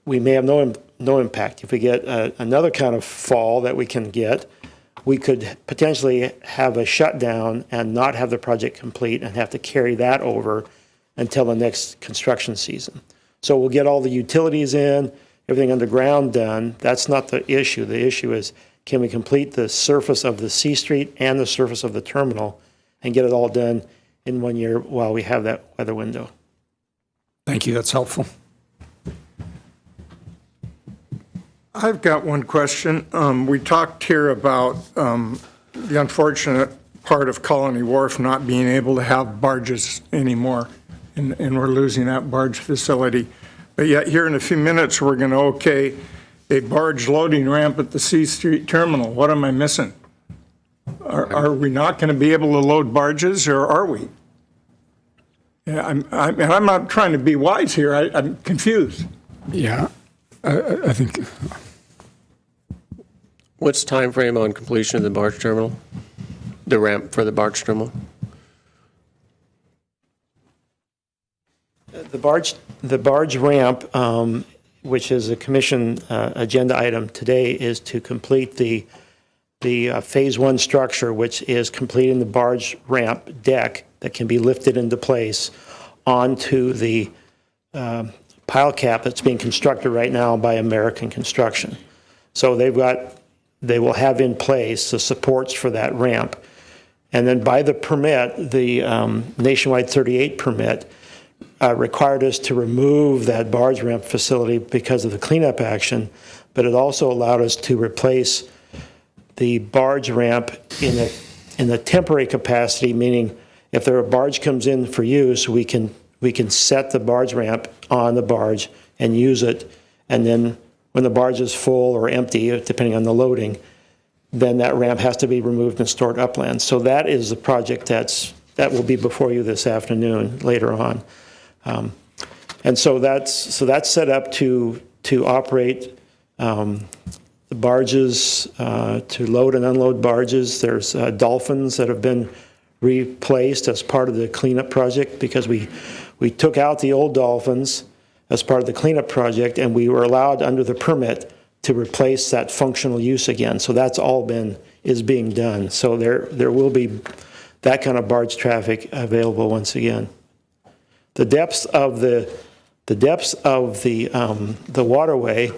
we may have no impact. If we get another kind of fall that we can get, we could potentially have a shutdown and not have the project complete and have to carry that over until the next construction season. So we'll get all the utilities in, everything underground done. That's not the issue. The issue is, can we complete the surface of the C Street and the surface of the terminal and get it all done in 1 year while we have that weather window? Thank you. That's helpful. I've got one question. We talked here about the unfortunate part of Colony Wharf not being able to have barges anymore, and we're losing that barge facility. But yet here in a few minutes, we're going to okay a barge loading ramp at the C Street Terminal. What am I missing? Are we not going to be able to load barges, or are we? Yeah, I'm not trying to be wise here. I'm confused. Yeah, I think. What's the time frame on completion of the barge terminal? The ramp for the barge terminal? The barge ramp, which is a commission agenda item today, is to complete the phase 1 structure, which is completing the barge ramp deck that can be lifted into place onto the pile cap that's being constructed right now by American Construction. So they will have in place the supports for that ramp. And then by the permit, the Nationwide 38 permit required us to remove that barge ramp facility because of the cleanup action, but it also allowed us to replace the barge ramp in the temporary capacity, meaning if a barge comes in for use, we can set the barge ramp on the barge and use it, and then when the barge is full or empty, depending on the loading, then that ramp has to be removed and stored upland. So that is the project that will be before you this afternoon, later on. And so that's set up to operate the barges, to load and unload barges. There's dolphins that have been replaced as part of the cleanup project because we took out the old dolphins as part of the cleanup project, and we were allowed under the permit to replace that functional use again. So that's all is being done. So there will be that kind of barge traffic available once again. The depths of the waterway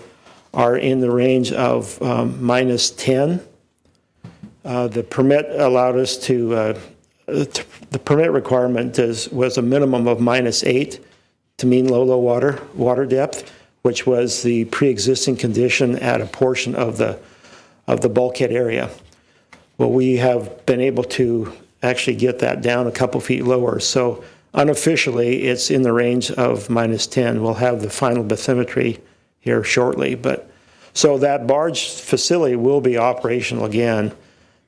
are in the range of -10. The permit allowed us to. The permit requirement was a minimum of -8 to mean low water depth, which was the pre-existing condition at a portion of the bulkhead area. Well, we have been able to actually get that down a couple feet lower. So unofficially, it's in the range of -10. We'll have the final bathymetry here shortly. But so that barge facility will be operational again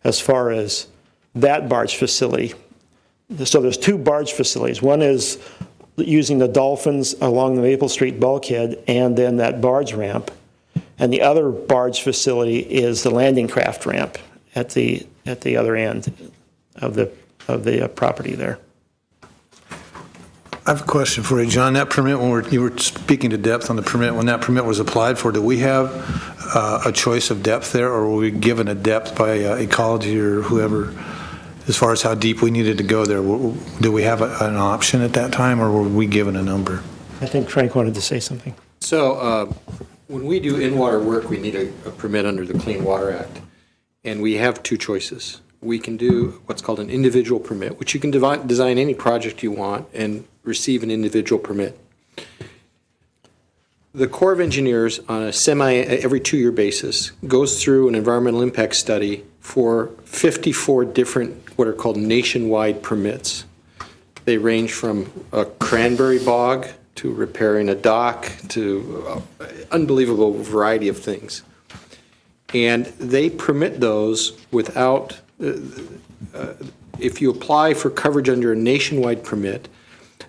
as far as that barge facility. So there's two barge facilities. One is using the dolphins along the Maple Street bulkhead and then that barge ramp. And the other barge facility is the landing craft ramp at the other end of the property there. I have a question for you, John. That permit, you were speaking to depth on the permit, when that permit was applied for, do we have a choice of depth there, or were we given a depth by ecology or whoever as far as how deep we needed to go there? Do we have an option at that time, or were we given a number? I think Frank wanted to say something. So when we do in-water work, we need a permit under the Clean Water Act, and we have two choices. We can do what's called an individual permit, which you can design any project you want and receive an individual permit. The Corps of Engineers, on a every 2-year basis, goes through an environmental impact study for 54 different what are called nationwide permits. They range from a cranberry bog to repairing a dock to unbelievable variety of things. And they permit those without, if you apply for coverage under a nationwide permit,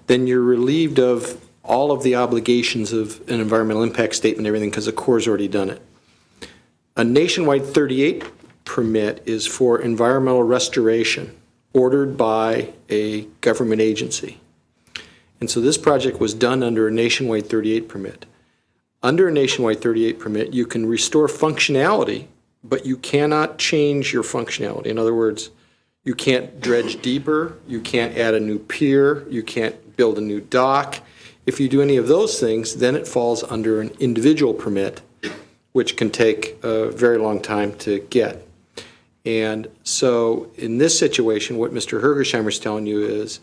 then you're relieved of all of the obligations of an environmental impact statement and everything because the Corps has already done it. A nationwide 38 permit is for environmental restoration ordered by a government agency. And so this project was done under a nationwide 38 permit. Under a nationwide 38 permit, you can restore functionality, but you cannot change your functionality. In other words, you can't dredge deeper, you can't add a new pier, you can't build a new dock. If you do any of those things, then it falls under an individual permit, which can take a very long time to get. And so in this situation, what Mr. Hergersheimer is telling you is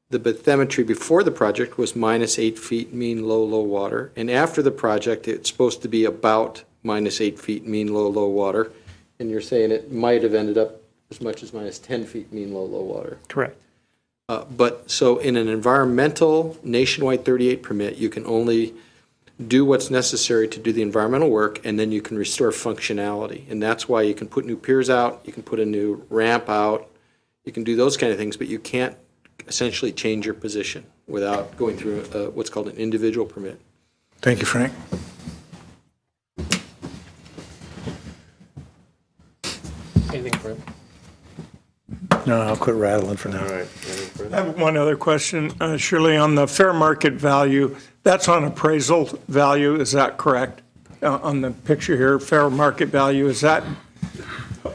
the bathymetry before the project was -8 feet mean low water. And after the project, it's supposed to be about -8 feet mean low water. And you're saying it might have ended up as much as -10 feet mean low water. Correct. But so in an environmental nationwide 38 permit, you can only do what's necessary to do the environmental work, and then you can restore functionality. And that's why you can put new piers out, you can put a new ramp out, you can do those kind of things, but you can't essentially change your position without going through what's called an individual permit. Thank you, Frank. Anything for him? No, I'll quit rattling for now. All right. I have one other question, Shirley, on the fair market value. That's on appraisal value, is that correct? On the picture here, fair market value, is that?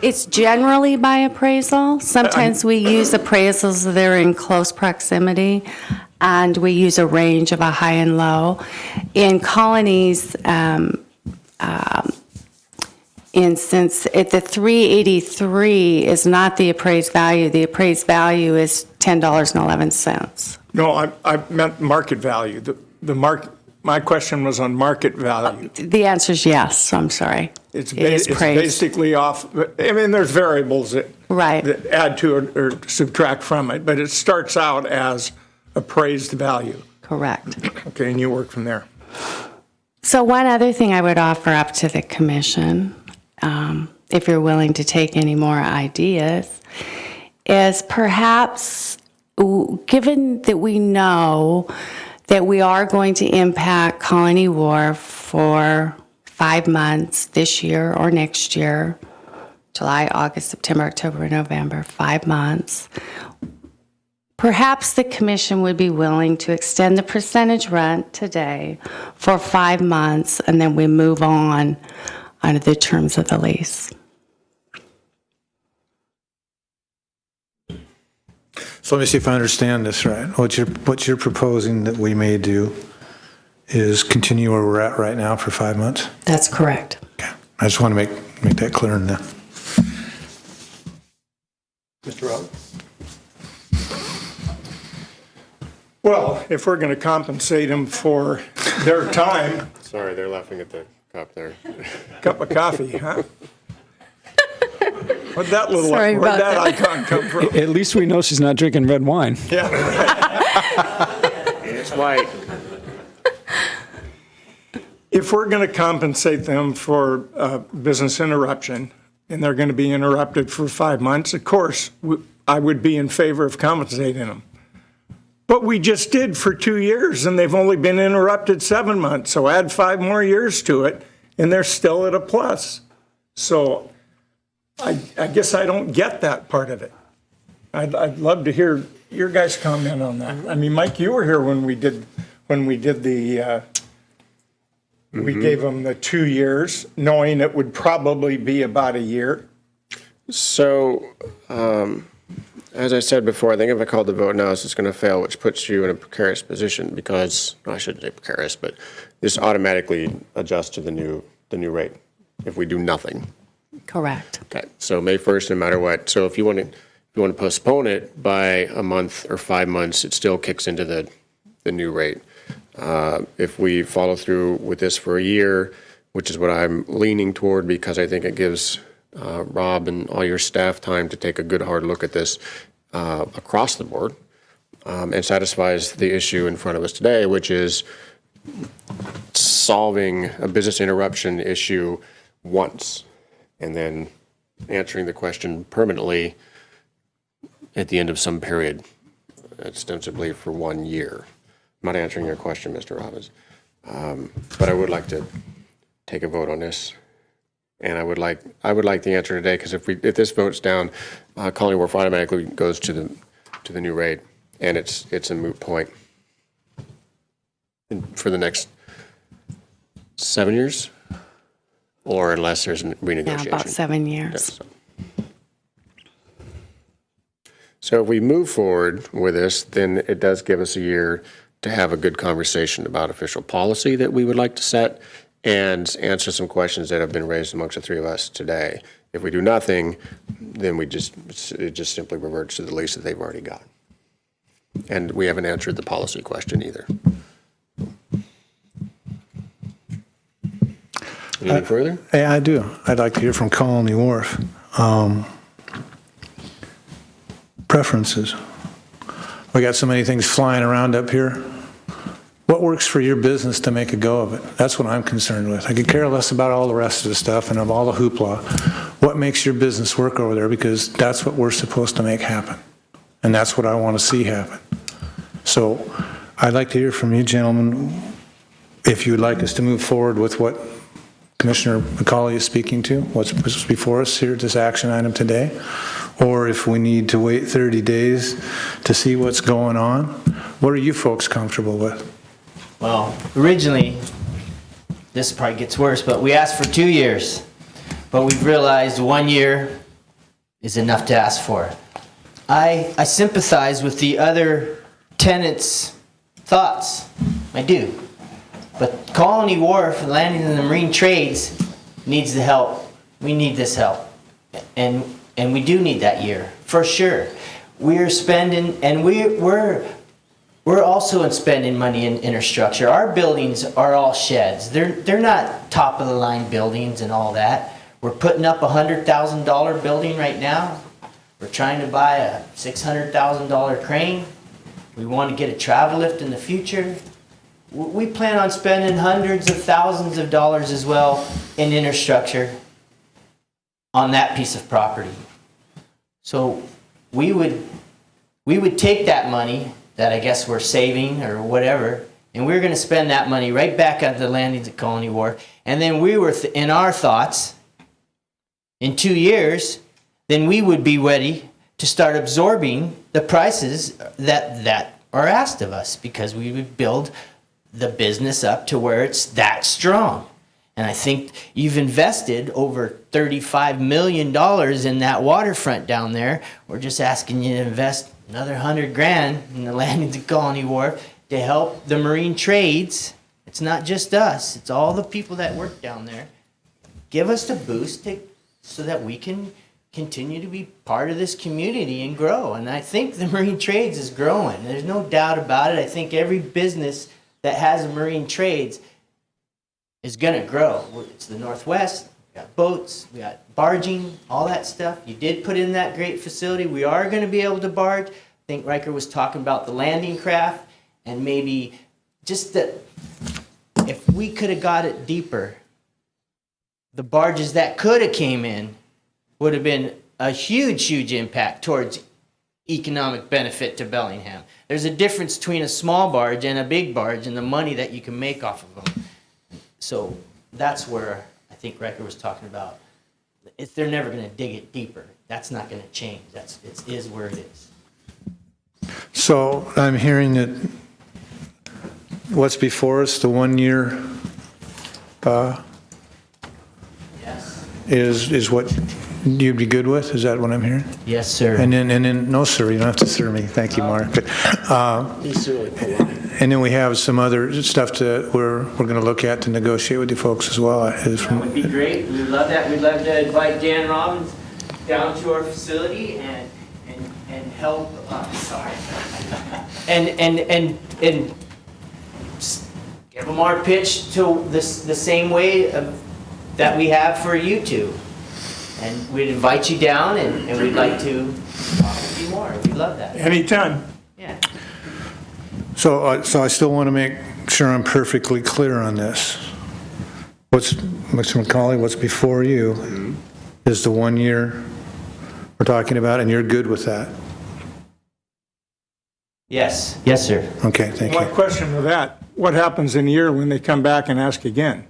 It's generally by appraisal. Sometimes we use appraisals that are in close proximity. and we use a range of a high and low. In Colony's instance, at the 383 is not the appraised value. The appraised value is $10.11. No, I meant market value. My question was on market value. The answer is yes, I'm sorry. It's praised. basically off, I mean, there's variables that Right. that add to it or subtract from it, but it starts out as appraised value. Correct. Okay, and you work from there. So one other thing I would offer up to the commission, if you're willing to take any more ideas, is perhaps, given that we know that we are going to impact Colony Wharf for 5 months this year or next year, July, August, September, October, November, 5 months, perhaps the commission would be willing to extend the percentage rent today for 5 months, and then we move on under the terms of the lease. So let me see if I understand this right. What you're proposing that we may do is continue where we're at right now for 5 months? That's correct. Okay. I just want to make that clear in there. Mr. Rob? Well, if we're going to compensate them for their time, Sorry, they're laughing at the cup there. cup of coffee, huh? Where'd that little, Sorry where'd about that that. icon come from? At least we know she's not drinking red wine. Yeah. It's white. If we're going to compensate them for business interruption, and they're going to be interrupted for 5 months, of course, I would be in favor of compensating them. But we just did for 2 years, and they've only been interrupted 7 months. So add 5 more years to it, and they're still at a plus. So I guess I don't get that part of it. I'd love to hear your guys' comment on that. I mean, Mike, you were here when we did the. We gave them the 2 years, knowing it would probably be about a year. So, as I said before, I think if I called the vote now, it's going to fail, which puts you in a precarious position because, I shouldn't say precarious, but this automatically adjusts to the new rate if we do nothing. Correct. Okay, so May 1st, no matter what. So if you want to postpone it by a month or 5 months, it still kicks into the new rate. If we follow through with this for a year, which is what I'm leaning toward because I think it gives Rob and all your staff time to take a good hard look at this across the board and satisfies the issue in front of us today, which is solving a business interruption issue once and then answering the question permanently at the end of some period, ostensibly for 1 year. I'm not answering your question, Mr. Robbins, but I would like to take a vote on this. And I would like the answer today, because if this votes down, Colony Wharf automatically goes to the new rate, and it's a moot point for the next 7 years, or unless there's a renegotiation. Yeah, about 7 years. Yes. So if we move forward with this, then it does give us a year to have a good conversation about official policy that we would like to set and answer some questions that have been raised amongst the three of us today. If we do nothing, then it just simply reverts to the lease that they've already got. And we haven't answered the policy question either. Anything further? Yeah, I do. I'd like to hear from Colony Wharf. Preferences. We got so many things flying around up here. What works for your business to make a go of it? That's what I'm concerned with. I could care less about all the rest of the stuff and of all the hoopla. What makes your business work over there? Because that's what we're supposed to make happen. And that's what I want to see happen. So I'd like to hear from you gentlemen if you would like us to move forward with what Commissioner McCauley is speaking to, what's before us here at this action item today, or if we need to wait 30 days to see what's going on. What are you folks comfortable with? Well, originally, this part gets worse, but we asked for 2 years. But we've realized 1 year is enough to ask for. I sympathize with the other tenants thoughts. I do. But Colony Wharf, landing in the marine trades, needs the help. We need this help. And we do need that year, for sure. We're spending, and we're also spending money in infrastructure. Our buildings are all sheds. They're not top of the line buildings and all that. We're putting up a $100,000 building right now. We're trying to buy a $600,000 crane. We want to get a travel lift in the future. We plan on spending hundreds of thousands of dollars as well in infrastructure on that piece of property. So we would take that money that I guess we're saving or whatever, and we're going to spend that money right back at the landings at Colony Wharf. And then we were, in our thoughts, in 2 years, then we would be ready to start absorbing the prices that are asked of us, because we would build the business up to where it's that strong. And I think you've invested over $35 million in that waterfront down there. We're just asking you to invest another $100,000 in the landings at Colony Wharf to help the marine trades. It's not just us, it's all the people that work down there. Give us the boost so that we can continue to be part of this community and grow. And I think the marine trades is growing. There's no doubt about it. I think every business that has a marine trades is going to grow. It's the Northwest. We got boats, we got barging, all that stuff. You did put in that great facility. We are going to be able to barge. I think Riker was talking about the landing craft, and maybe just that if we could have got it deeper, the barges that could have came in would have been a huge, huge impact towards economic benefit to Bellingham. There's a difference between a small barge and a big barge and the money that you can make off of them. So that's where I think Riker was talking about. They're never going to dig it deeper. That's not going to change. It is where it is. So I'm hearing that what's before us, the 1 year, Yes. is what you'd be good with? Is that what I'm hearing? Yes, sir. And then, no, sir, you don't have to sir me. Thank you, Mark. But, He's really polite. and then we have some other stuff that we're going to look at to negotiate with you folks as well. That would be great. We'd love that. We'd love to invite Dan Robbins down to our facility and help. Sorry. and give them our pitch to the same way that we have for you two. And we'd invite you down, and we'd like to talk with you more. We'd love that. Anytime. Yeah. So I still want to make sure I'm perfectly clear on this. Mr. McCauley, what's before you is the 1 year we're talking about, and you're good with that? Yes. Yes, sir. Okay, thank One you. question with that, what happens in a year when they come back and ask again?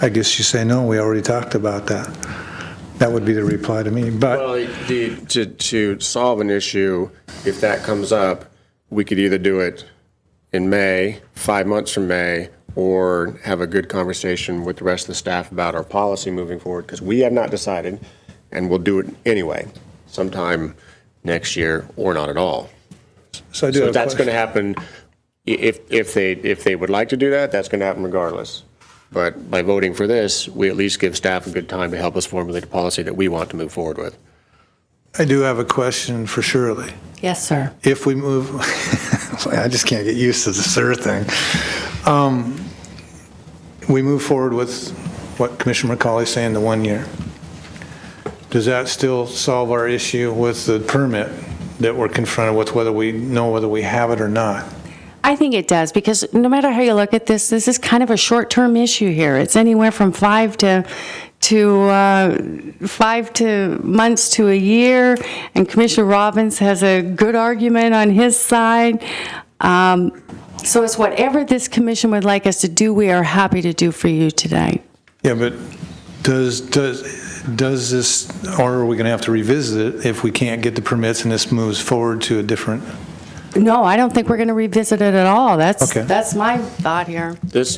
I guess you say no, we already talked about that. That would be the reply to me, but. Well, to solve an issue, if that comes up, we could either do it in May, 5 months from May, or have a good conversation with the rest of the staff about our policy moving forward, because we have not decided, and we'll do it anyway, sometime next year or not at all. So that's going to happen, if they would like to do that, that's going to happen regardless. But by voting for this, we at least give staff a good time to help us formulate a policy that we want to move forward with. I do have a question for Shirley. Yes, sir. If we move, I just can't get used to the sir thing. We move forward with what Commissioner McCauley's saying, the 1 year. Does that still solve our issue with the permit that we're confronted with, whether we know whether we have it or not? I think it does, because no matter how you look at this is kind of a short-term issue here. It's anywhere from 5 months to a year, and Commissioner Robbins has a good argument on his side. So it's whatever this commission would like us to do, we are happy to do for you today. Yeah, but does this, or are we going to have to revisit it if we can't get the permits and this moves forward to a different? No, I don't think we're going to revisit it at all. Okay. That's my thought here. This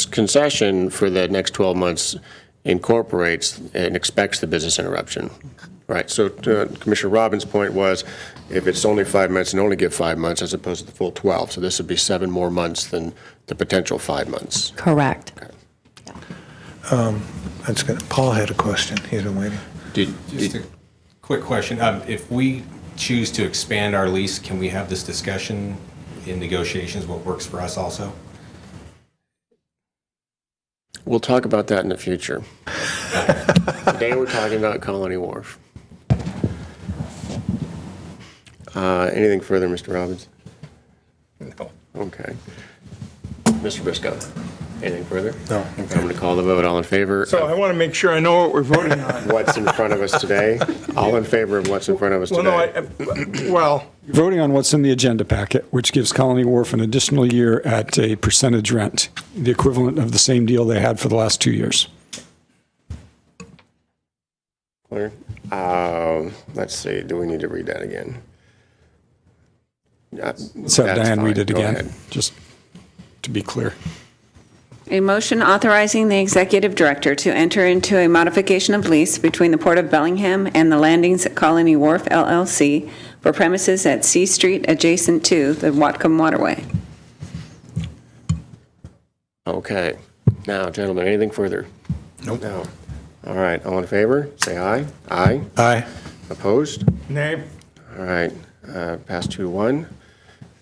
concession for the next 12 months incorporates and expects the business interruption. Right, so Commissioner Robbins' point was, if it's only 5 months, and only give 5 months as opposed to the full 12, so this would be 7 more months than the potential 5 months. Correct. That's good. Paul had a question. He's been waiting. Just a quick question. If we choose to expand our lease, can we have this discussion in negotiations, what works for us also? We'll talk about that in the future. Today we're talking about Colony Wharf. Anything further, Mr. Robbins? No. Okay. Mr. Briscoe, anything further? No. I'm going to call the vote. All in favor? So I want to make sure I know what we're voting on. What's in front of us today? All in favor of what's in front of us today? Well, You're voting on what's in the agenda packet, which gives Colony Wharf an additional year at a percentage rent, the equivalent of the same deal they had for the last 2 years. Clear? Let's see, do we need to read that again? Let's have Diane read it again, just to be clear. A motion authorizing the executive director to enter into a modification of lease between the Port of Bellingham and the Landings at Colony Wharf LLC for premises at C Street adjacent to the Whatcom Waterway. Okay. Now, gentlemen, anything further? Nope. No. All right, all in favor, say aye. Aye. Aye. Opposed? nay. All right, passed 2-1.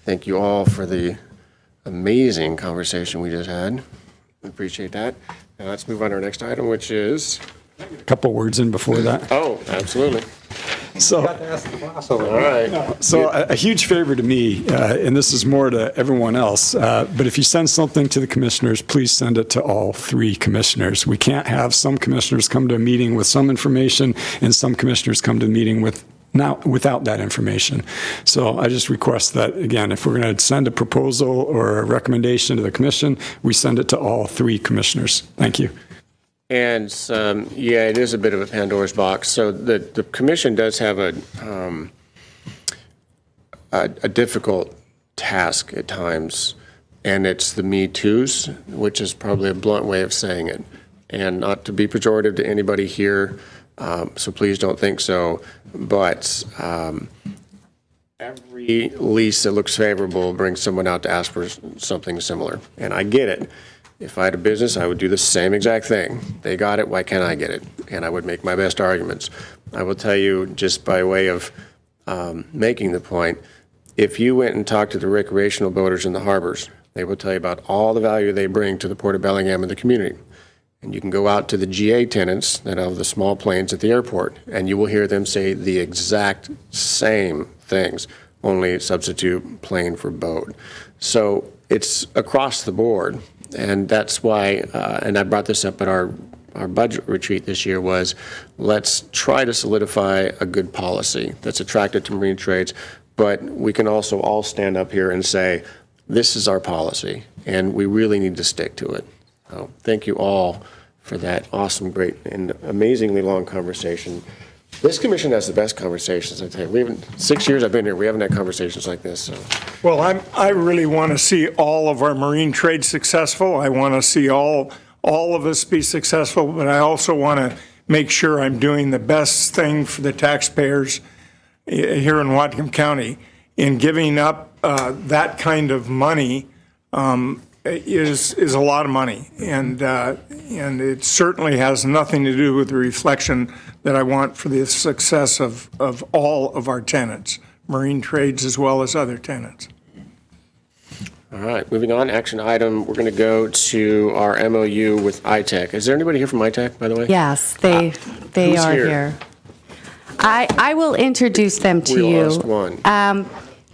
Thank you all for the amazing conversation we just had. We appreciate that. Now let's move on to our next item, which is... A couple words in before that. Oh, absolutely. So, All right. So a huge favor to me, and this is more to everyone else, but if you send something to the commissioners, please send it to all 3 commissioners. We can't have some commissioners come to a meeting with some information and some commissioners come to a meeting without that information. So I just request that, again, if we're going to send a proposal or a recommendation to the commission, we send it to all 3 commissioners. Thank you. And, yeah, it is a bit of a Pandora's box. So the commission does have a difficult task at times, and it's the Me Too's, which is probably a blunt way of saying it. And not to be pejorative to anybody here, so please don't think so, but every lease that looks favorable brings someone out to ask for something similar. And I get it. If I had a business, I would do the same exact thing. They got it, why can't I get it? And I would make my best arguments. I will tell you, just by way of making the point, if you went and talked to the recreational boaters in the harbors, they will tell you about all the value they bring to the Port of Bellingham and the community. And you can go out to the GA tenants that have the small planes at the airport, and you will hear them say the exact same things, only substitute plane for boat. So it's across the board. And that's why, and I brought this up at our budget retreat this year, was let's try to solidify a good policy that's attractive to marine trades, but we can also all stand up here and say, this is our policy, and we really need to stick to it. So thank you all for that awesome, great, and amazingly long conversation. This commission has the best conversations, I tell you. 6 years I've been here, we haven't had conversations like this, so. Well, I really want to see all of our marine trade successful. I want to see all of us be successful, but I also want to make sure I'm doing the best thing for the taxpayers here in Whatcom County. In giving up that kind of money is a lot of money, and it certainly has nothing to do with the reflection that I want for the success of all of our tenants, marine trades as well as other tenants. All right, moving on, action item, we're going to go to our MOU with ITEC. Is there anybody here from ITEC, by the way? Yes, they who's are here. I will introduce them to We you. lost one.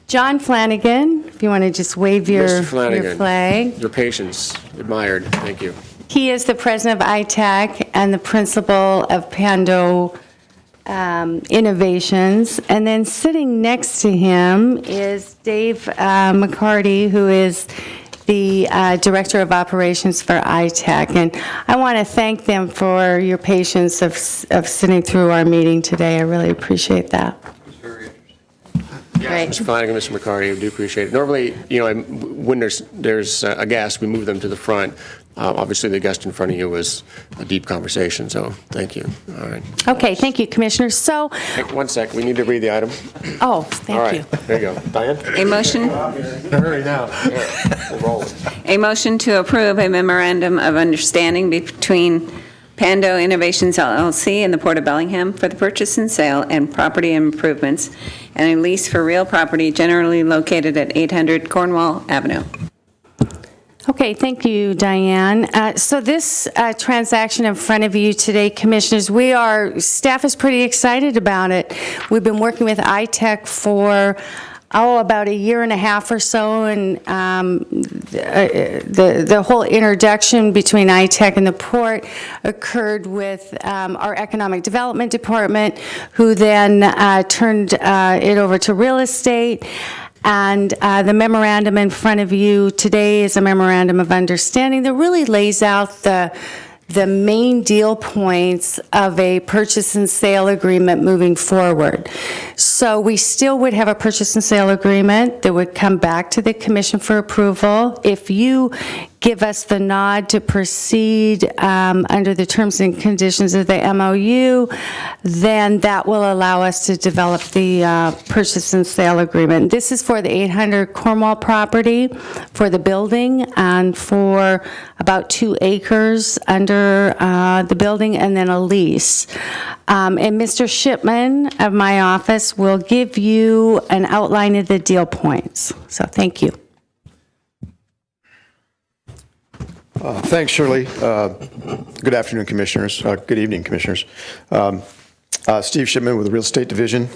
John Flanagan, if you want to just wave your Mr. Flanagan, your flag. your patience, admired, thank you. He is the president of ITEC and the principal of Pando Innovations. And then sitting next to him is Dave McCarty, who is the Director of Operations for ITEC. And I want to thank them for your patience of sitting through our meeting today. I really appreciate that. Great. Mr. Flanagan, Mr. McCarty, I do appreciate it. Normally, when there's a guest, we move them to the front. Obviously, the guest in front of you was a deep conversation, so thank you. All right. Okay, thank you, Commissioners. So, Hey, 1 sec, we need to read the item. oh, All thank right, you. there you go. Diane? A motion, Hurry now. Yeah, we're rolling. a motion to approve a memorandum of understanding between Pando Innovations LLC and the Port of Bellingham for the purchase and sale and property improvements and a lease for real property generally located at 800 Cornwall Avenue. Okay, thank you, Diane. So this transaction in front of you today, Commissioners, staff is pretty excited about it. We've been working with iTech for about a year and a half or so, and the whole introduction between iTech and the port occurred with our Economic Development Department, who then turned it over to real estate. And the memorandum in front of you today is a memorandum of understanding that really lays out the main deal points of a purchase and sale agreement moving forward. So we still would have a purchase and sale agreement that would come back to the Commission for approval. If you give us the nod to proceed under the terms and conditions of the MOU, then that will allow us to develop the purchase and sale agreement. This is for the 800 Cornwall property, for the building, and for about 2 acres under the building, and then a lease. And Mr. Shipman of my office will give you an outline of the deal points. So thank you. Thanks, Shirley. Good afternoon, Commissioners. Good evening, Commissioners. Steve Shipman with the Real Estate Division.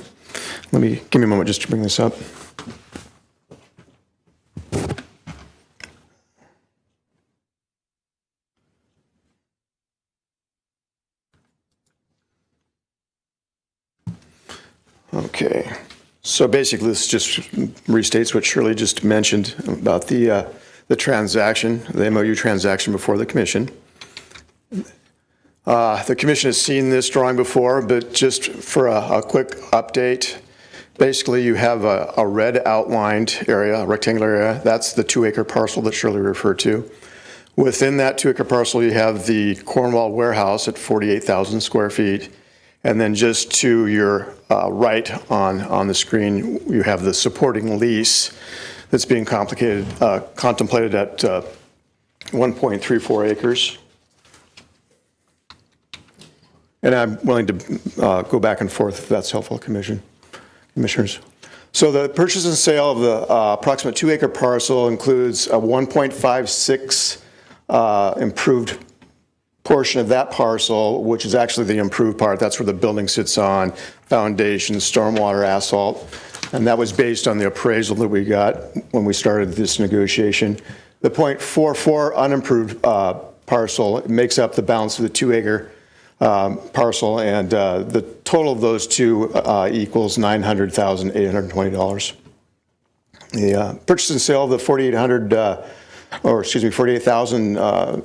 Give me a moment just to bring this up. Okay. So basically, this just restates what Shirley just mentioned about the transaction, the MOU transaction before the Commission. The Commission has seen this drawing before, but just for a quick update, basically you have a red outlined area, a rectangular area. That's the 2-acre parcel that Shirley referred to. Within that 2-acre parcel, you have the Cornwall warehouse at 48,000 square feet. And then just to your right on the screen, you have the supporting lease that's being contemplated at 1.34 acres. And I'm willing to go back and forth if that's helpful, Commissioners. So the purchase and sale of the approximate 2-acre parcel includes a 1.56 improved portion of that parcel, which is actually the improved part. That's where the building sits on, foundation, stormwater, asphalt. And that was based on the appraisal that we got when we started this negotiation. The .44 unimproved parcel makes up the balance of the 2-acre parcel, and the total of those two equals $900,820. The purchase and sale of the 48,000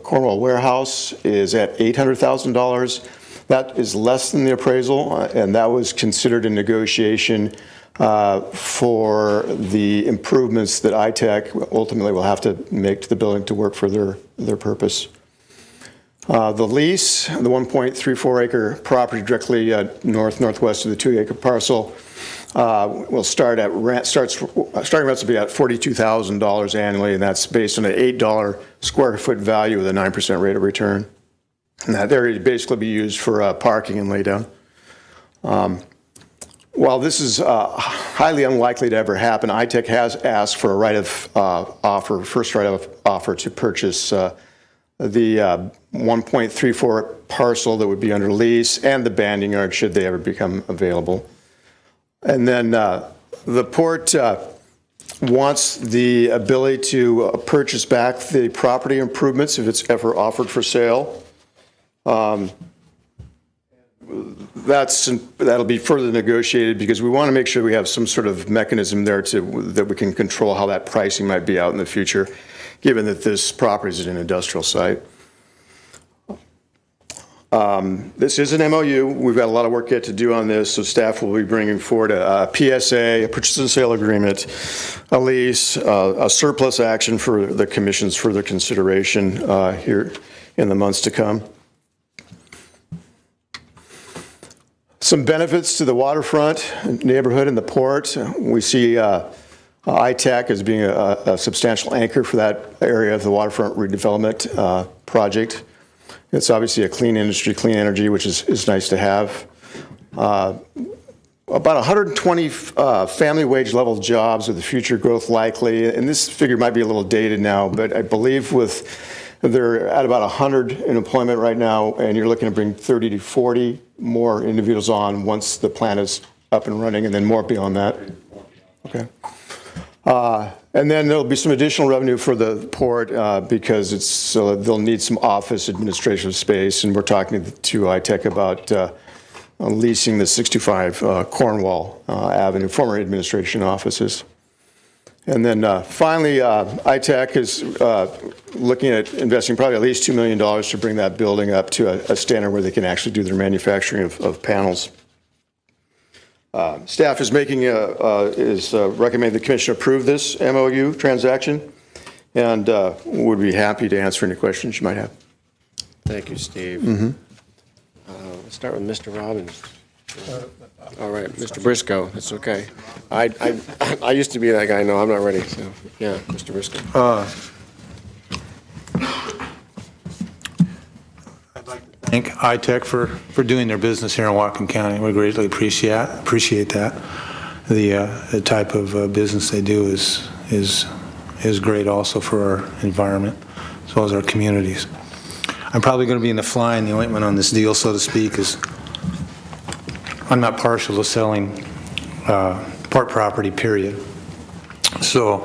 Cornwall warehouse is at $800,000. That is less than the appraisal, and that was considered in negotiation for the improvements that iTech ultimately will have to make to the building to work for their purpose. The lease, the 1.34 acre property directly northwest of the 2-acre parcel, will starting rents will be at $42,000 annually, and that's based on an $8 square foot value with a 9% rate of return. And that area would basically be used for parking and laydown. While this is highly unlikely to ever happen, iTech has asked for a right of offer, first right of offer to purchase the 1.34 parcel that would be under lease and the banding yard should they ever become available. And then the port wants the ability to purchase back the property improvements if it's ever offered for sale. That'll be further negotiated because we want to make sure we have some sort of mechanism there that we can control how that pricing might be out in the future, given that this property is an industrial site. This is an MOU. We've got a lot of work yet to do on this, so staff will be bringing forward a PSA, a purchase and sale agreement, a lease, a surplus action for the commission's further consideration here in the months to come. Some benefits to the waterfront neighborhood and the port. We see ITAC as being a substantial anchor for that area of the waterfront redevelopment project. It's obviously a clean industry, clean energy, which is nice to have. About 120 family wage level jobs with the future growth likely, and this figure might be a little dated now, but I believe they're at about 100 in employment right now, and you're looking to bring 30 to 40 more individuals on once the plant is up and running, and then more beyond that. Okay. And then there'll be some additional revenue for the port because they'll need some office administrative space, and we're talking to ITEC about leasing the 625 Cornwall Avenue, former administration offices. And then finally, ITEC is looking at investing probably at least $2 million to bring that building up to a standard where they can actually do their manufacturing of panels. Staff is recommending the commission approve this MOU transaction, and would be happy to answer any questions you might have. Thank you, Steve. Let's start with Mr. Robbins. All right, Mr. Briscoe, that's okay. I used to be that guy. No, I'm not ready. So, yeah, Mr. Briscoe. Thank ITEC for doing their business here in Whatcom County. We greatly appreciate that. The type of business they do is great also for our environment as well as our communities. I'm probably going to be in the fly in the ointment on this deal, so to speak, as I'm not partial to selling part property, period. So,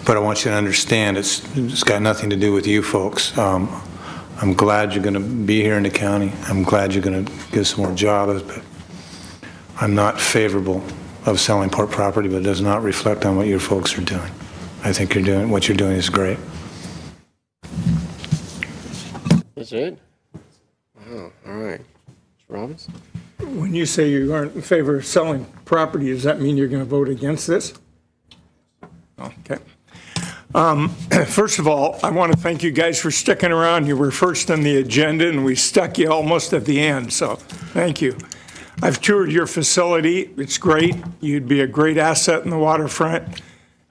but I want you to understand it's got nothing to do with you folks. I'm glad you're going to be here in the county. I'm glad you're going to give some more jobs, but I'm not favorable of selling port property, but it does not reflect on what your folks are doing. I think what you're doing is great. That's it? Wow, all right. Mr. Robbins? When you say you aren't in favor of selling property, does that mean you're going to vote against this? Okay. First of all, I want to thank you guys for sticking around. You were first on the agenda, and we stuck you almost at the end, so thank you. I've toured your facility. It's great. You'd be a great asset in the waterfront.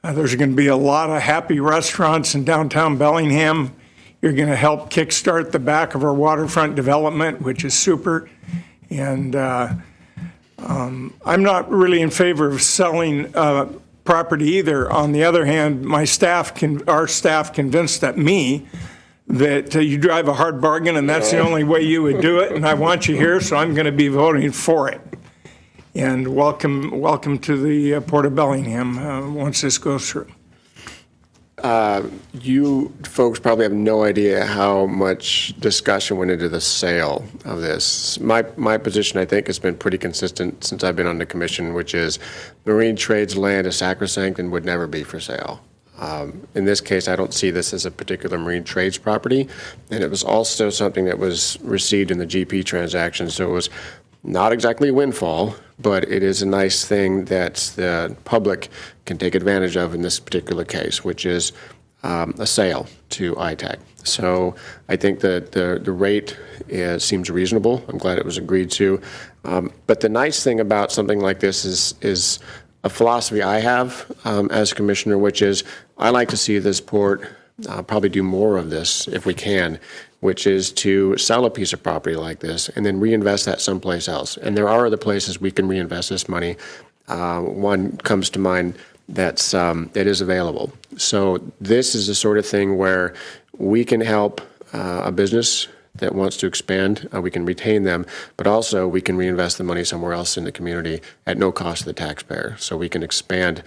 There's going to be a lot of happy restaurants in downtown Bellingham. You're going to help kickstart the back of our waterfront development, which is super. And I'm not really in favor of selling property either. On the other hand, our staff convinced me that you drive a hard bargain and that's the only way you would do it, and I want you here, so I'm going to be voting for it. And welcome to the Port of Bellingham once this goes through. You folks probably have no idea how much discussion went into the sale of this. My position, I think, has been pretty consistent since I've been on the commission, which is marine trades land is sacrosanct and would never be for sale. In this case, I don't see this as a particular marine trades property, and it was also something that was received in the GP transaction, so it was not exactly a windfall, but it is a nice thing that the public can take advantage of in this particular case, which is a sale to ITAC. So I think that the rate seems reasonable. I'm glad it was agreed to. But the nice thing about something like this is a philosophy I have as commissioner, which is I like to see this port probably do more of this if we can, which is to sell a piece of property like this and then reinvest that someplace else. And there are other places we can reinvest this money. One comes to mind that is available. So this is the sort of thing where we can help a business that wants to expand. We can retain them, but also we can reinvest the money somewhere else in the community at no cost to the taxpayer. So we can expand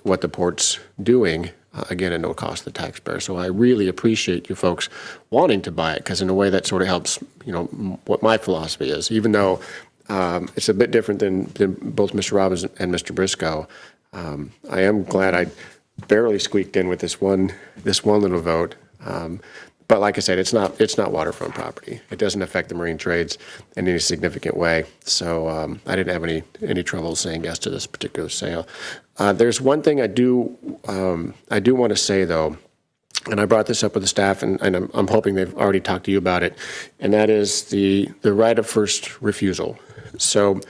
what the port's doing, again, at no cost to the taxpayer. So I really appreciate you folks wanting to buy it, because in a way that sort of helps, what my philosophy is, even though it's a bit different than both Mr. Robbins and Mr. Briscoe. I am glad I barely squeaked in with this one little vote. But like I said, it's not waterfront property. It doesn't affect the marine trades in any significant way. So I didn't have any trouble saying yes to this particular sale. There's one thing I do want to say, though, and I brought this up with the staff, and I'm hoping they've already talked to you about it, and that is the right of first refusal. So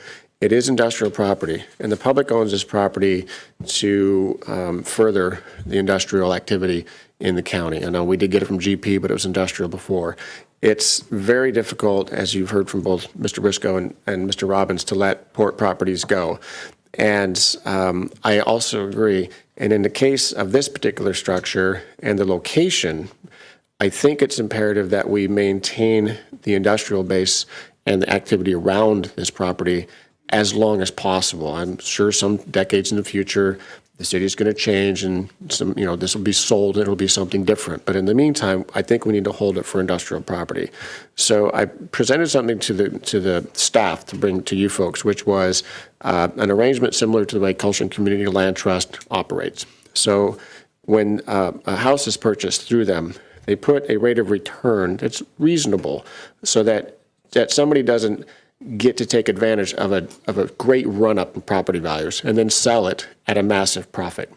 it is industrial property, and the public owns this property to further the industrial activity in the county. I know we did get it from GP, but it was industrial before. It's very difficult, as you've heard from both Mr. Briscoe and Mr. Robbins, to let port properties go. And I also agree. And in the case of this particular structure and the location, I think it's imperative that we maintain the industrial base and the activity around this property as long as possible. I'm sure some decades in the future, the city is going to change and this will be sold, it'll be something different. But in the meantime, I think we need to hold it for industrial property. So I presented something to the staff to bring to you folks, which was an arrangement similar to the way Culture and Community Land Trust operates. So when a house is purchased through them, they put a rate of return that's reasonable so that somebody doesn't get to take advantage of a great run-up in property values and then sell it at a massive profit.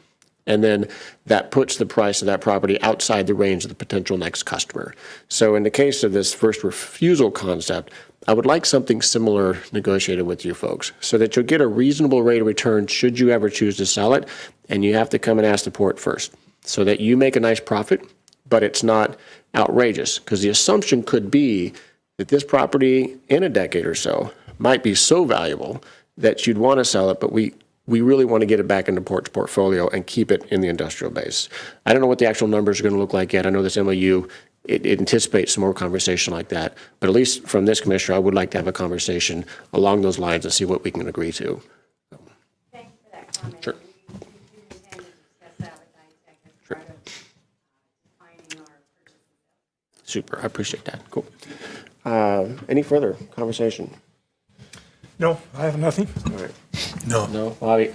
And then that puts the price of that property outside the range of the potential next customer. So in the case of this first refusal concept, I would like something similar negotiated with you folks so that you'll get a reasonable rate of return should you ever choose to sell it, and you have to come and ask the port first so that you make a nice profit, but it's not outrageous, because the assumption could be that this property in a decade or so might be so valuable that you'd want to sell it, but we really want to get it back into Port's portfolio and keep it in the industrial base. I don't know what the actual numbers are going to look like yet. I know this MOU, it anticipates some more conversation like that, but at least from this commissioner, I would like to have a conversation along those lines and see what we can agree to. Thanks for that comment. Sure. We intend to discuss that with ITEC as part of defining our purchases. Super, I appreciate that. Cool. Any further conversation? No, I have nothing. All right. No. Bobby.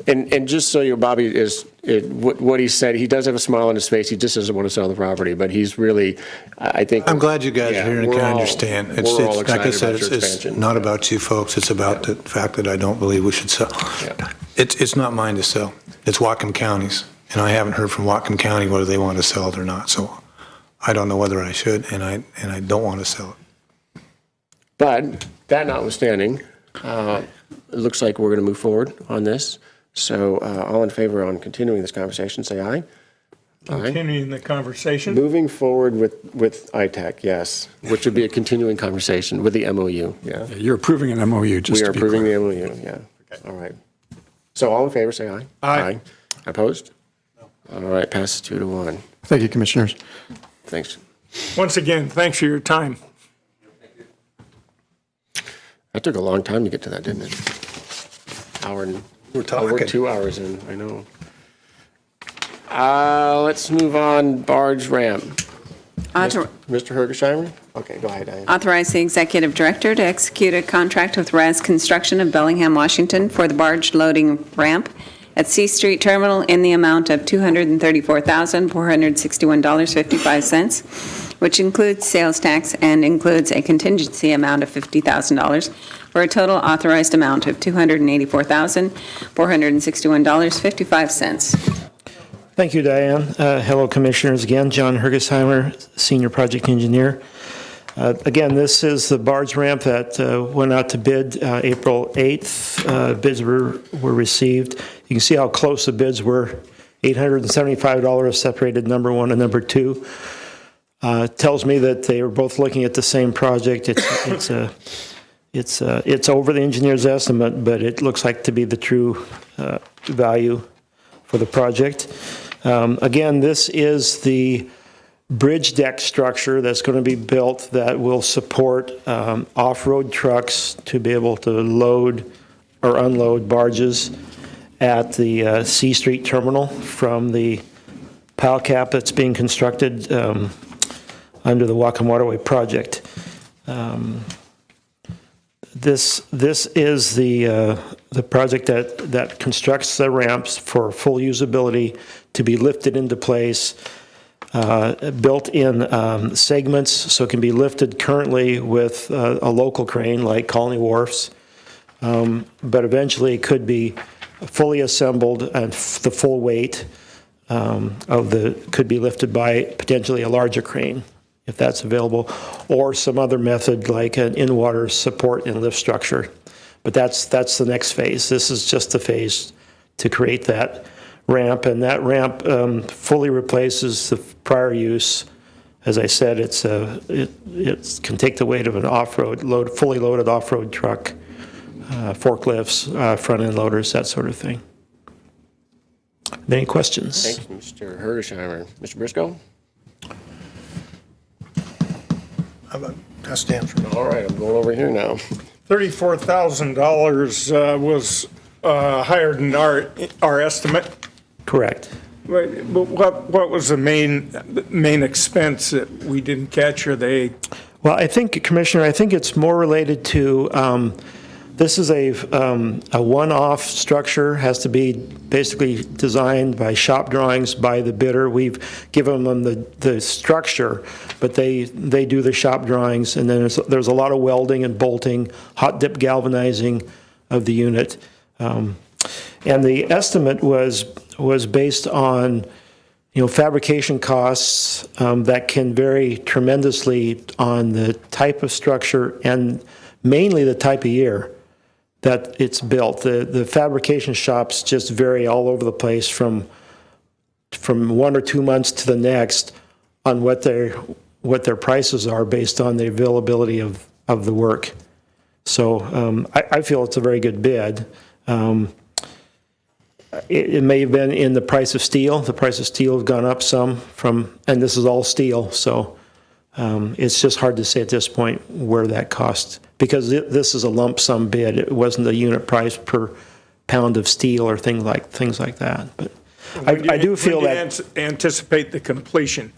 And just so you, Bobby is what he said. He does have a smile on his face. He just doesn't want to sell the property, but he's really. I think. I'm glad you guys are here and we're can all- understand. we're all Like I excited said, about your it's expansion. not about you folks. It's about the fact that I don't believe we should sell. Yeah. It's not mine to sell. It's Whatcom County's, and I haven't heard from Whatcom County whether they want to sell it or not. So I don't know whether I should, and I don't want to sell it. But that notwithstanding, it looks like we're going to move forward on this. So all in favor on continuing this conversation, say aye. Continuing the conversation. Moving forward with ITEC, yes, which would be a continuing conversation with the MOU, yeah. You're approving an MOU, just We to are be approving clear. the MOU, yeah. All right. So all in favor, say aye. Aye. Opposed? All right, passes 2-1. Thank you, Commissioners. Thanks. Once again, thanks for your time. That took a long time to get to that, didn't it? Hour and We're talking. we're 2 hours in, I know. Let's move on, barge ramp. Mr. Hergesheimer? Okay, go ahead, Diane. Authorize the executive director to execute a contract with Raz Construction of Bellingham, Washington for the barge loading ramp at C Street Terminal in the amount of $234,461.55, which includes sales tax and includes a contingency amount of $50,000 for a total authorized amount of $284,461.55. Thank you, Diane. Hello, Commissioners. Again, John Hergesheimer, Senior Project Engineer. Again, this is the barge ramp that went out to bid April 8th. Bids were received. You can see how close the bids were. $875 separated number one and number two. Tells me that they were both looking at the same project. It's over the engineer's estimate, but it looks like to be the true value for the project. Again, this is the bridge deck structure that's going to be built that will support off-road trucks to be able to load or unload barges at the C Street Terminal from the pile cap that's being constructed under the Whatcom Waterway project. This is the project that constructs the ramps for full usability to be lifted into place built-in segments, so it can be lifted currently with a local crane like Colony Wharfs, but eventually it could be fully assembled and the full weight could be lifted by potentially a larger crane, if that's available, or some other method like an in-water support and lift structure. But that's the next phase. This is just the phase to create that ramp, and that ramp fully replaces the prior use. As I said, it can take the weight of an fully loaded off-road truck, forklifts, front-end loaders, that sort of thing. Any questions? Thank you, Mr. Hergesheimer. Mr. Briscoe? How about stand for All right, I'm going over here now. $34,000 was higher than our estimate. Correct. But what was the main expense that we didn't catch, or they? Well, I think, Commissioner, it's more related to, this is a one-off structure, has to be basically designed by shop drawings by the bidder. We've given them the structure, but they do the shop drawings, and then there's a lot of welding and bolting, hot dip galvanizing of the unit. And the estimate was based on, fabrication costs that can vary tremendously on the type of structure and mainly the type of year that it's built. The fabrication shops just vary all over the place from 1 or 2 months to the next on what their prices are based on the availability of the work. So I feel it's a very good bid. It may have been in the price of steel. The price of steel has gone up some and this is all steel, so it's just hard to say at this point where that cost, because this is a lump sum bid. It wasn't a unit price per pound of steel or things like that. But I do feel that anticipate the completion.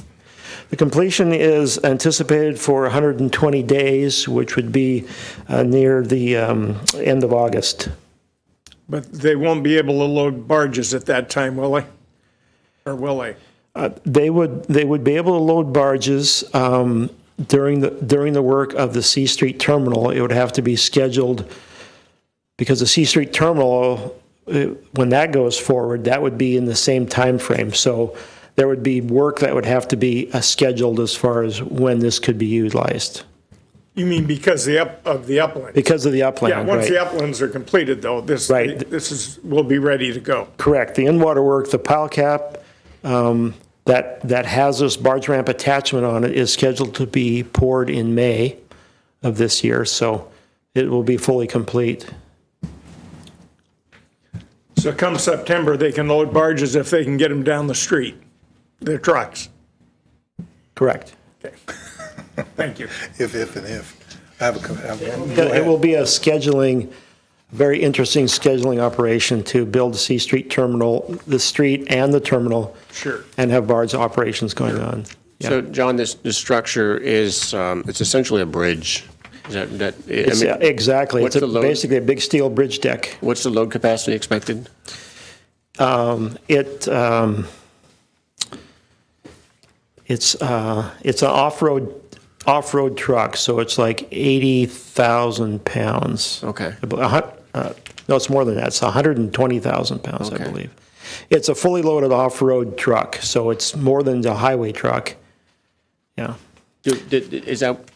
the completion is anticipated for 120 days, which would be near the end of August. But they won't be able to load barges at that time, will they? Or will they? They would be able to load barges during the work of the C Street terminal. It would have to be scheduled, because the C Street terminal, when that goes forward, that would be in the same time frame. So there would be work that would have to be scheduled as far as when this could be utilized. You mean because of the upland? Because of the upland, Yeah, once right. the uplands are completed, though, this will be ready to go. Correct. The in-water work, the pile cap, that has this barge ramp attachment on it is scheduled to be poured in May of this year, so it will be fully complete. So come September, they can load barges if they can get them down the street, their trucks. Correct. Okay. Thank you. If. It will be a very interesting scheduling operation to build the C Street terminal, the street and the terminal. Sure. And have barge operations going on. Yeah. So, John, this structure is, it's essentially a bridge. Is that Exactly. What's It's the load? basically a big steel bridge deck. What's the load capacity expected? It's an off-road truck, so it's like 80,000 pounds. Okay. No, it's more than that. It's 120,000 pounds, I believe. It's a fully loaded off-road truck, so it's more than a highway truck. Yeah. Do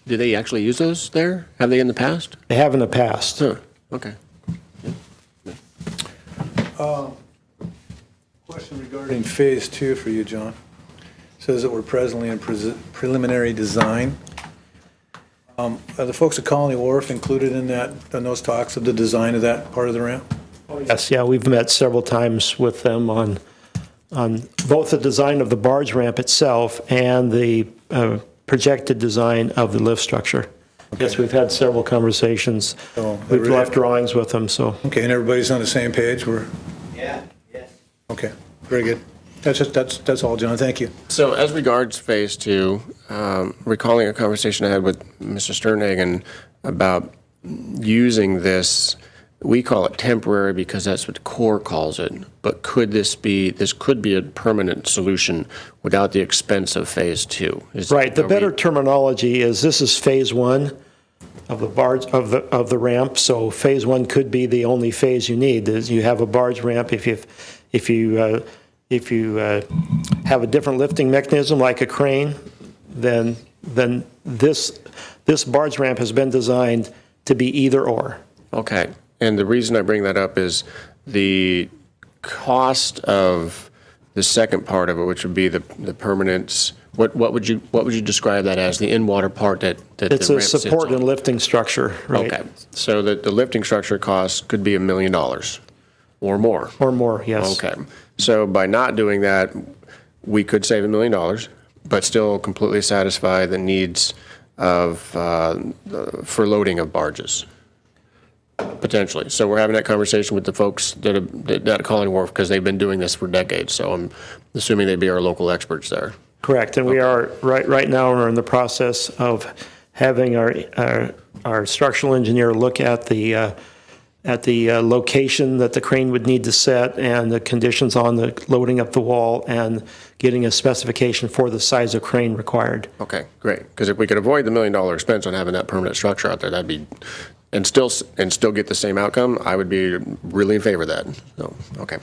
they actually use those there? Have they in the past? They have in the past. Huh. Okay. Question regarding Phase 2 for you, John. Says that we're presently in preliminary design. Are the folks at Colony Wharf included in those talks of the design of that part of the ramp? Yes, yeah, we've met several times with them on both the design of the barge ramp itself and the projected design of the lift structure. Okay. Yes, we've had several conversations. We've left drawings with them, so. Okay, and everybody's on the same page? Yeah, yes. Okay, very good. That's all, John. Thank you. So as regards Phase 2, recalling a conversation I had with Mr. Sternhagen about using this we call it temporary because that's what the Corps calls it, but this could be a permanent solution without the expense of phase 2. Right, the better terminology is this is phase 1 of the barge, of the ramp, so phase 1 could be the only phase you need, is you have a barge ramp. If you have a different lifting mechanism like a crane, then this barge ramp has been designed to be either or. Okay, and the reason I bring that up is the cost of the second part of it, which would be the permanence. What would you describe that as? The in-water part that it's the a ramp sits support on? and lifting structure, right? Okay, so the lifting structure cost could be $1 million or more. Or more, yes. Okay, so by not doing that, we could save $1 million, but still completely satisfy the needs of for loading of barges. Potentially. So we're having that conversation with the folks that Colony Wharf because they've been doing this for decades. So I'm assuming they'd be our local experts there. Correct, and we are right now we're in the process of having our structural engineer look at the location that the crane would need to set and the conditions on the loading up the wall and getting a specification for the size of crane required. Okay, great. Because if we could avoid the $1 million expense on having that permanent structure out there, that'd be and still get the same outcome. I would be really in favor of that. So okay.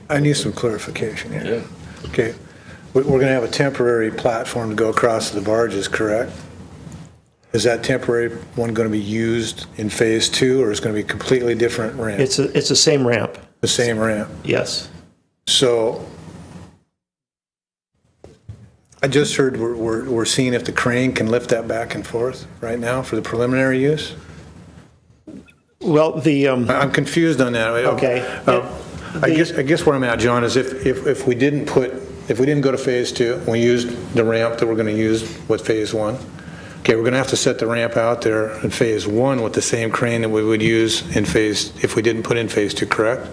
I need some clarification here. Yeah. Okay, we're going to have a temporary platform to go across the barges, correct? Is that temporary one going to be used in phase 2, or is it going to be a completely different ramp? It's the same ramp. The same ramp? Yes. So I just heard we're seeing if the crane can lift that back and forth right now for the preliminary use? Well, I'm confused on that. Okay. I guess where I'm at, John, is if we didn't go to phase 2, we used the ramp that we're going to use with phase 1. Okay, we're going to have to set the ramp out there in phase 1 with the same crane that we would use if we didn't put in phase 2, correct?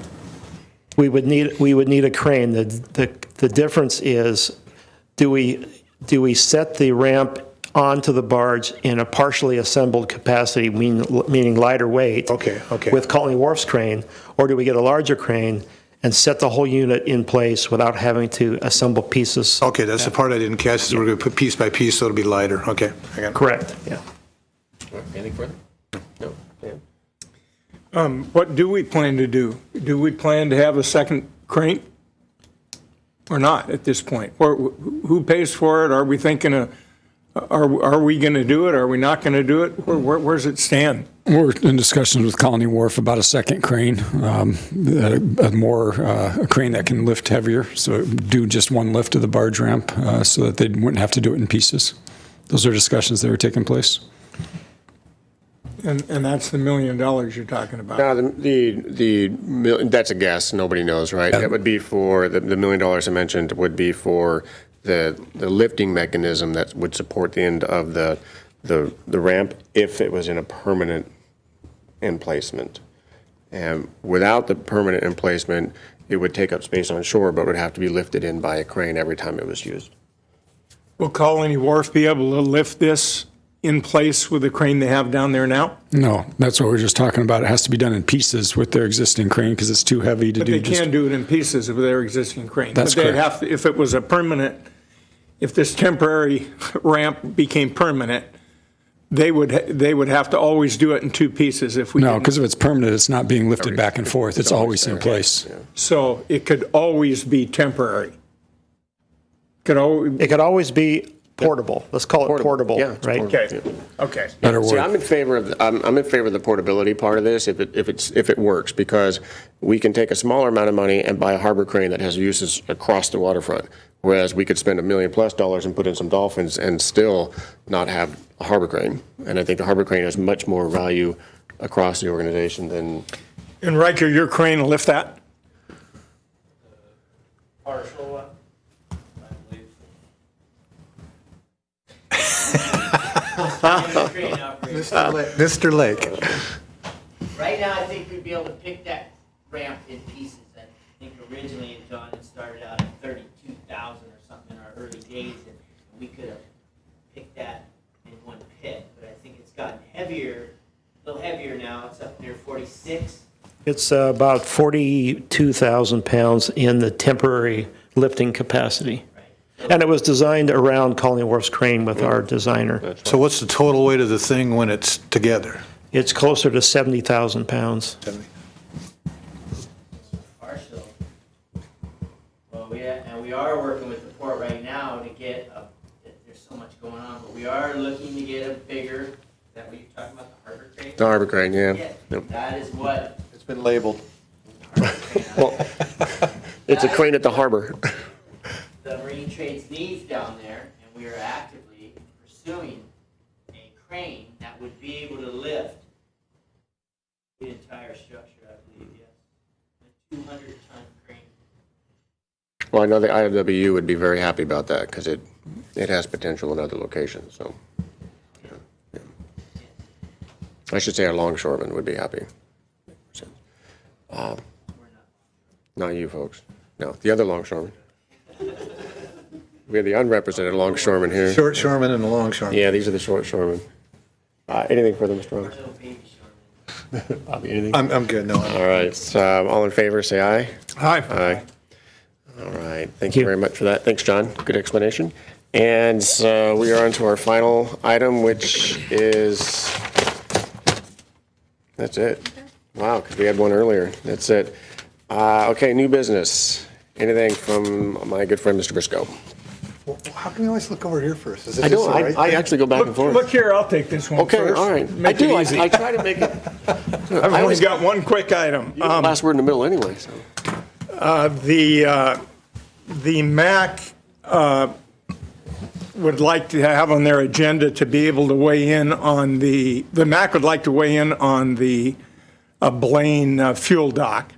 We would need a crane. The difference is, do we set the ramp onto the barge in a partially assembled capacity, meaning lighter weight, okay. with Colony Wharf's crane, or do we get a larger crane and set the whole unit in place without having to assemble pieces? Okay, that's the part I didn't catch. So we're going to put piece by piece so it'll be lighter. Okay, I got it. Correct. Yeah. Anything further? No. What do we plan to do? Do we plan to have a second crane or not at this point? Or who pays for it? Are we thinking are we going to do it? Are we not going to do it? Where's it stand? We're in discussions with Colony Wharf about a second crane, a crane that can lift heavier, so do just one lift of the barge ramp so that they wouldn't have to do it in pieces. Those are discussions that are taking place. And that's the $1 million you're talking about. No, that's a guess. Nobody knows, right? That would be for the $1 million I mentioned would be for the lifting mechanism that would support the end of the ramp if it was in a permanent emplacement. And without the permanent emplacement, it would take up space on shore, but would have to be lifted in by a crane every time it was used. Will Colony Wharf be able to lift this in place with the crane they have down there now? No, that's what we're just talking about. It has to be done in pieces with their existing crane because it's too heavy to do. But they can do it in pieces with their existing crane. That's But they'd correct. have to, if it was a permanent, if this temporary ramp became permanent, they would have to always do it in two pieces if we No, didn't. because if it's permanent, it's not being lifted back and forth. It's always in place. So it could always be temporary. It could always be portable. Let's call it portable, Yeah, it's right? portable. Okay. Better See, word. I'm in favor of the portability part of this if it works, because we can take a smaller amount of money and buy a harbor crane that has uses across the waterfront, whereas we could spend $1 million+ and put in some dolphins and still not have a harbor crane. And I think the harbor crane has much more value across the organization than. And Riker, your crane will lift that? Partial one, I believe. Mr. Lake. Right now, I think we'd be able to pick that ramp in pieces. I think originally, John had started out at 32,000 or something in our early days, and we could have picked that in one pit. But I think it's gotten heavier a little heavier now. It's up near 46. It's about 42,000 pounds in the temporary lifting capacity. And it was designed around Colony Wharf's crane with our designer. So what's the total weight of the thing when it's together? It's closer to 70,000 pounds. Partial. Well, we are working with the port right now to get there's so much going on, but we are looking to get a bigger, is that what you're talking about, the harbor crane? The harbor crane, yeah. Yep. That is what. It's been labeled. Well, it's a crane at the harbor. The marine trades needs down there, and we are actively pursuing a crane that would be able to lift the entire structure, I believe, yes. A 200-ton crane. Well, I know the IWU would be very happy about that because it has potential in other locations, so. Yeah. I should say our longshoremen would be happy. Not you folks. No, the other longshoremen. We have the unrepresented longshoremen here. Short shoreman and the longshoreman. Yeah, these are the short shoremen. Anything further, Mr. Ross? Bobby, anything? I'm good, no. All right, so all in favor, say aye. Aye. Aye. All right, thank you very much for that. Thanks, John. Good explanation. And so we are on to our final item, which is, that's it. Wow, because we had one earlier. That's it. Okay, new business. Anything from my good friend, Mr. Briscoe? Well, how can you always look over here first? Is it I just don't, the right I thing? actually go back and forth. Look here, I'll take this one Okay, first. all right. Make I do. it easy. I try to make it. I've only got one quick item. Last word in the middle anyway, so. The MAC would like to have on their agenda to be able to weigh in on the MAC would like to weigh in on the Blaine fuel dock.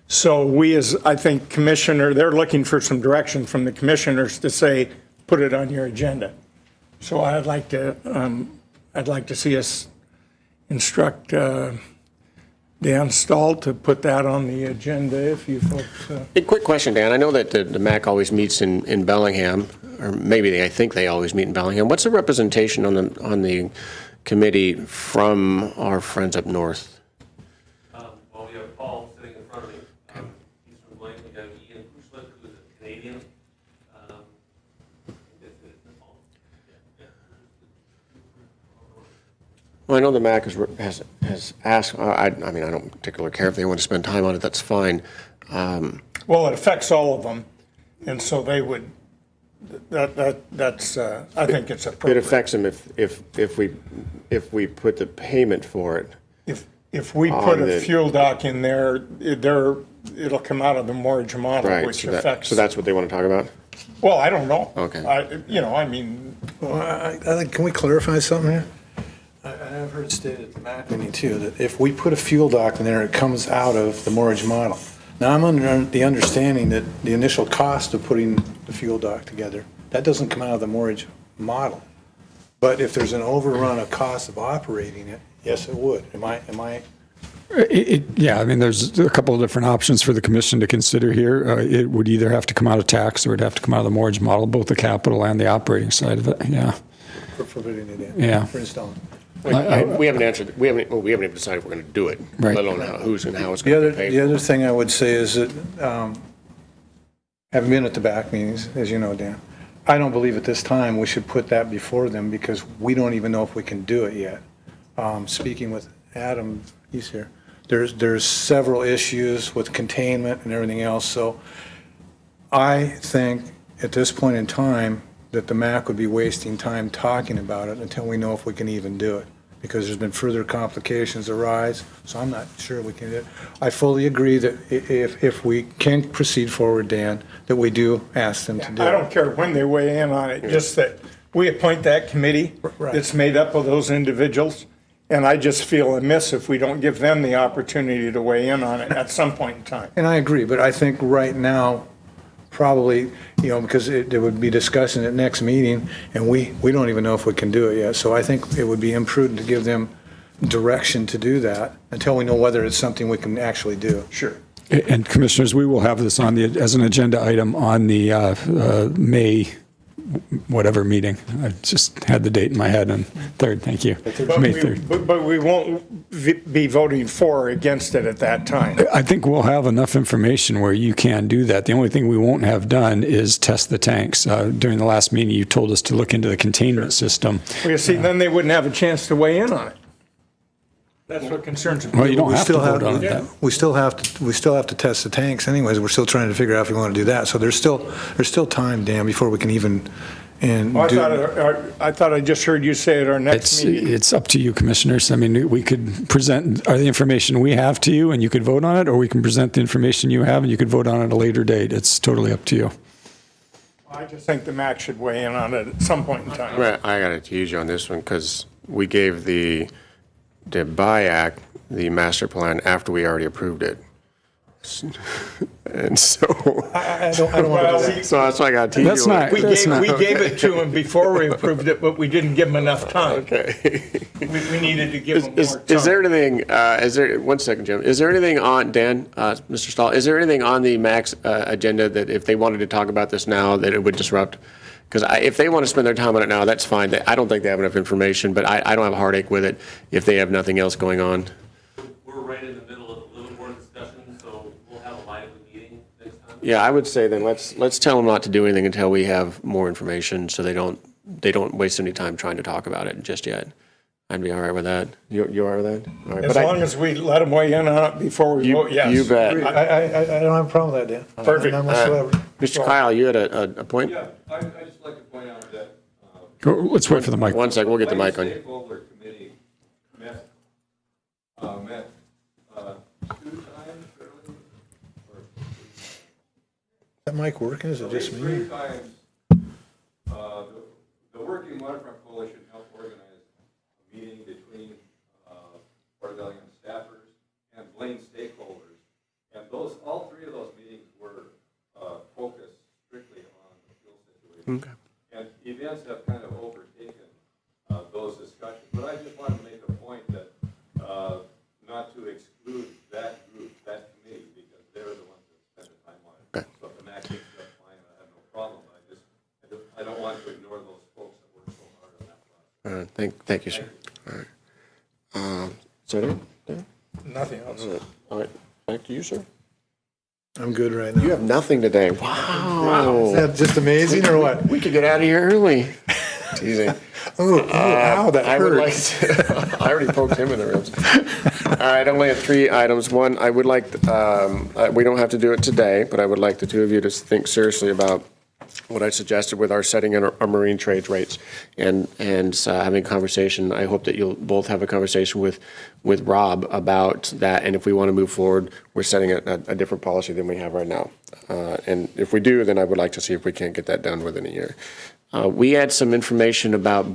So we, as I think commissioner, they're looking for some direction from the commissioners to say, put it on your agenda. So I'd like to see us instruct Dan Stahl to put that on the agenda if you folks. A quick question, Dan. I know that the MAC always meets in Bellingham, or maybe I think they always meet in Bellingham. What's the representation on the committee from our friends up north? Well, we have Paul sitting in front of me. He's from Blaine. We have Ian Pushlet, who's a Canadian. Well, I know the MAC has asked, I mean, I don't particularly care if they want to spend time on it, that's fine. Well, it affects all of them, and so they would, that's, I think it's appropriate. It affects them if we put the payment for it. If we put a fuel dock in there, it'll come out of the mortgage model, Right, which so affects. so that's what they want to talk about? Well, I don't know. Okay. I mean. Well, I think, can we clarify something here? I've heard stated at the MAC meeting too, that if we put a fuel dock in there, it comes out of the mortgage model. Now, I'm under the understanding that the initial cost of putting the fuel dock together, that doesn't come out of the mortgage model. But if there's an overrun of cost of operating it, yes, it would. Am I? Yeah, I mean, there's a couple of different options for the commission to consider here. It would either have to come out of tax or it'd have to come out of the mortgage model, both the capital and the operating side of it, yeah. For putting it in? Yeah. For installing? We haven't answered, we haven't even decided if we're going to do it, Right. let alone who's and how it's going to be paid. The other thing I would say is that, having been at the back meetings, as you know, Dan, I don't believe at this time we should put that before them because we don't even know if we can do it yet. Speaking with Adam, he's here, there's several issues with containment and everything else. So I think at this point in time that the MAC would be wasting time talking about it until we know if we can even do it, because there's been further complications arise, so I'm not sure we can do it. I fully agree that if we can proceed forward, Dan, that we do ask them to do it. I don't care when they weigh in on it, just that we appoint that committee that's made up of those individuals, and I just feel amiss if we don't give them the opportunity to weigh in on it at some point in time. And I agree, but I think right now, probably, because it would be discussing at next meeting, and we don't even know if we can do it yet. So I think it would be imprudent to give them direction to do that until we know whether it's something we can actually do. Sure. And commissioners, we will have this on as an agenda item on the May whatever meeting. I just had the date in my head on 3rd. Thank you. May 3rd. But we won't be voting for or against it at that time. I think we'll have enough information where you can do that. The only thing we won't have done is test the tanks. During the last meeting, you told us to look into the containment system. Well, you see, then they wouldn't have a chance to weigh in on it. That's what concerns me. Well, you don't We have to still vote on it. We still have to test the tanks anyways. We're still trying to figure out if we want to do that. So there's still time, Dan, before we can even I thought I just heard you say at our next meeting. It's up to you, commissioners. I mean, we could present the information we have to you and you could vote on it, or we can present the information you have and you could vote on it at a later date. It's totally up to you. I just think the MAC should weigh in on it at some point in time. Well, I got to tease you on this one because we gave the BIAC the master plan after we already approved it. And so, I don't want to do that. So that's why I got to tease you. We gave it to him before we approved it, but we didn't give him enough time. Okay. We needed to give him more time. Is there anything, one second, Jim, is there anything on, Dan, Mr. Stahl, is there anything on the MAC's agenda that if they wanted to talk about this now, that it would disrupt? Because if they want to spend their time on it now, that's fine. I don't think they have enough information, but I don't have a heartache with it if they have nothing else going on. We're right in the middle of a little more discussion, so we'll have a lively meeting next time. Yeah, I would say then let's tell them not to do anything until we have more information, so they don't waste any time trying to talk about it just yet. I'd be all right with that. You all right with that? All right. As long as we let them weigh in on it before we vote, yes. You bet. I don't have a problem with that, Dan. Perfect. None whatsoever. Mr. Kyle, you had a point? Yeah, I just like to point out that. Let's wait for the mic. One second, we'll get the mic on. Stakeholder committee met 2 times, really? That mic working? Is it just me? 3 times. The Working Waterfront Coalition helped organize a meeting between Port of Bellingham staffers and Blaine stakeholders. And all 3 of those meetings were focused strictly on the fuel situation. Okay. And events have kind of overtaken those discussions. But I just wanted to make a point that not to exclude that group, that committee, because they're the ones that spend the time on it. Okay. So if the MAC takes it up, fine, I have no problem. I don't want to ignore those folks that work so hard on that process. Thank you, sir. All right. So Nothing else. all right, back to you, sir. I'm good right now. You have nothing today. Wow. Is that just amazing or what? We could get out of here early. Teasing. Ow, that I would hurt. like to, I already poked him in the ribs. All right, I only have 3 items. One, I would like, we don't have to do it today, but I would like the 2 of you to think seriously about what I suggested with our setting in our marine trades rates and having a conversation. I hope that you'll both have a conversation with Rob about that. And if we want to move forward, we're setting a different policy than we have right now. And if we do, then I would like to see if we can't get that done within a year. We had some information about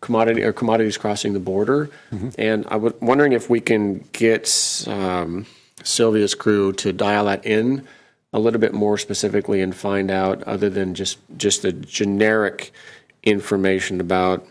commodities crossing the border. Mm-hmm. And I was wondering if we can get Sylvia's crew to dial that in a little bit more specifically and find out, other than just the generic information about,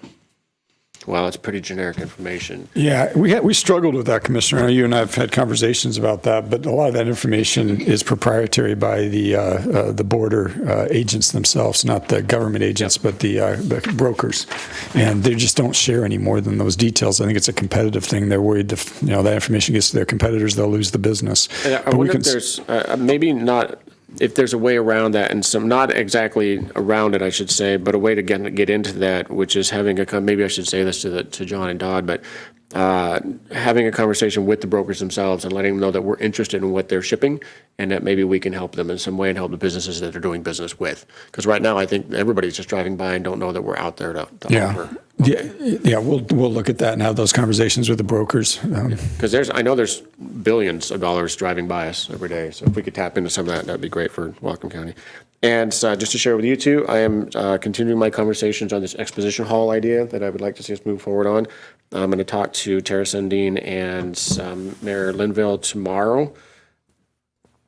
well, it's pretty generic information. Yeah, we struggled with that, Commissioner. I know you and I have had conversations about that, but a lot of that information is proprietary by the border agents themselves, not the government agents, but the brokers, and they just don't share any more than those details. I think it's a competitive thing. They're worried if that information gets to their competitors, they'll lose the business. I wonder if there's maybe not. If there's a way around that, and some, not exactly around it, I should say, but a way to get into that, which is having maybe I should say this to John and Dodd, but having a conversation with the brokers themselves and letting them know that we're interested in what they're shipping and that maybe we can help them in some way and help the businesses that they're doing business with. Because right now, I think everybody's just driving by and don't know that we're out there to offer. Yeah, we'll look at that and have those conversations with the brokers. Because I know there's billions of dollars driving by us every day. So if we could tap into some of that, that'd be great for Whatcom County. And just to share with you two, I am continuing my conversations on this exposition hall idea that I would like to see us move forward on. I'm going to talk to Tara Sundin and Mayor Linville tomorrow,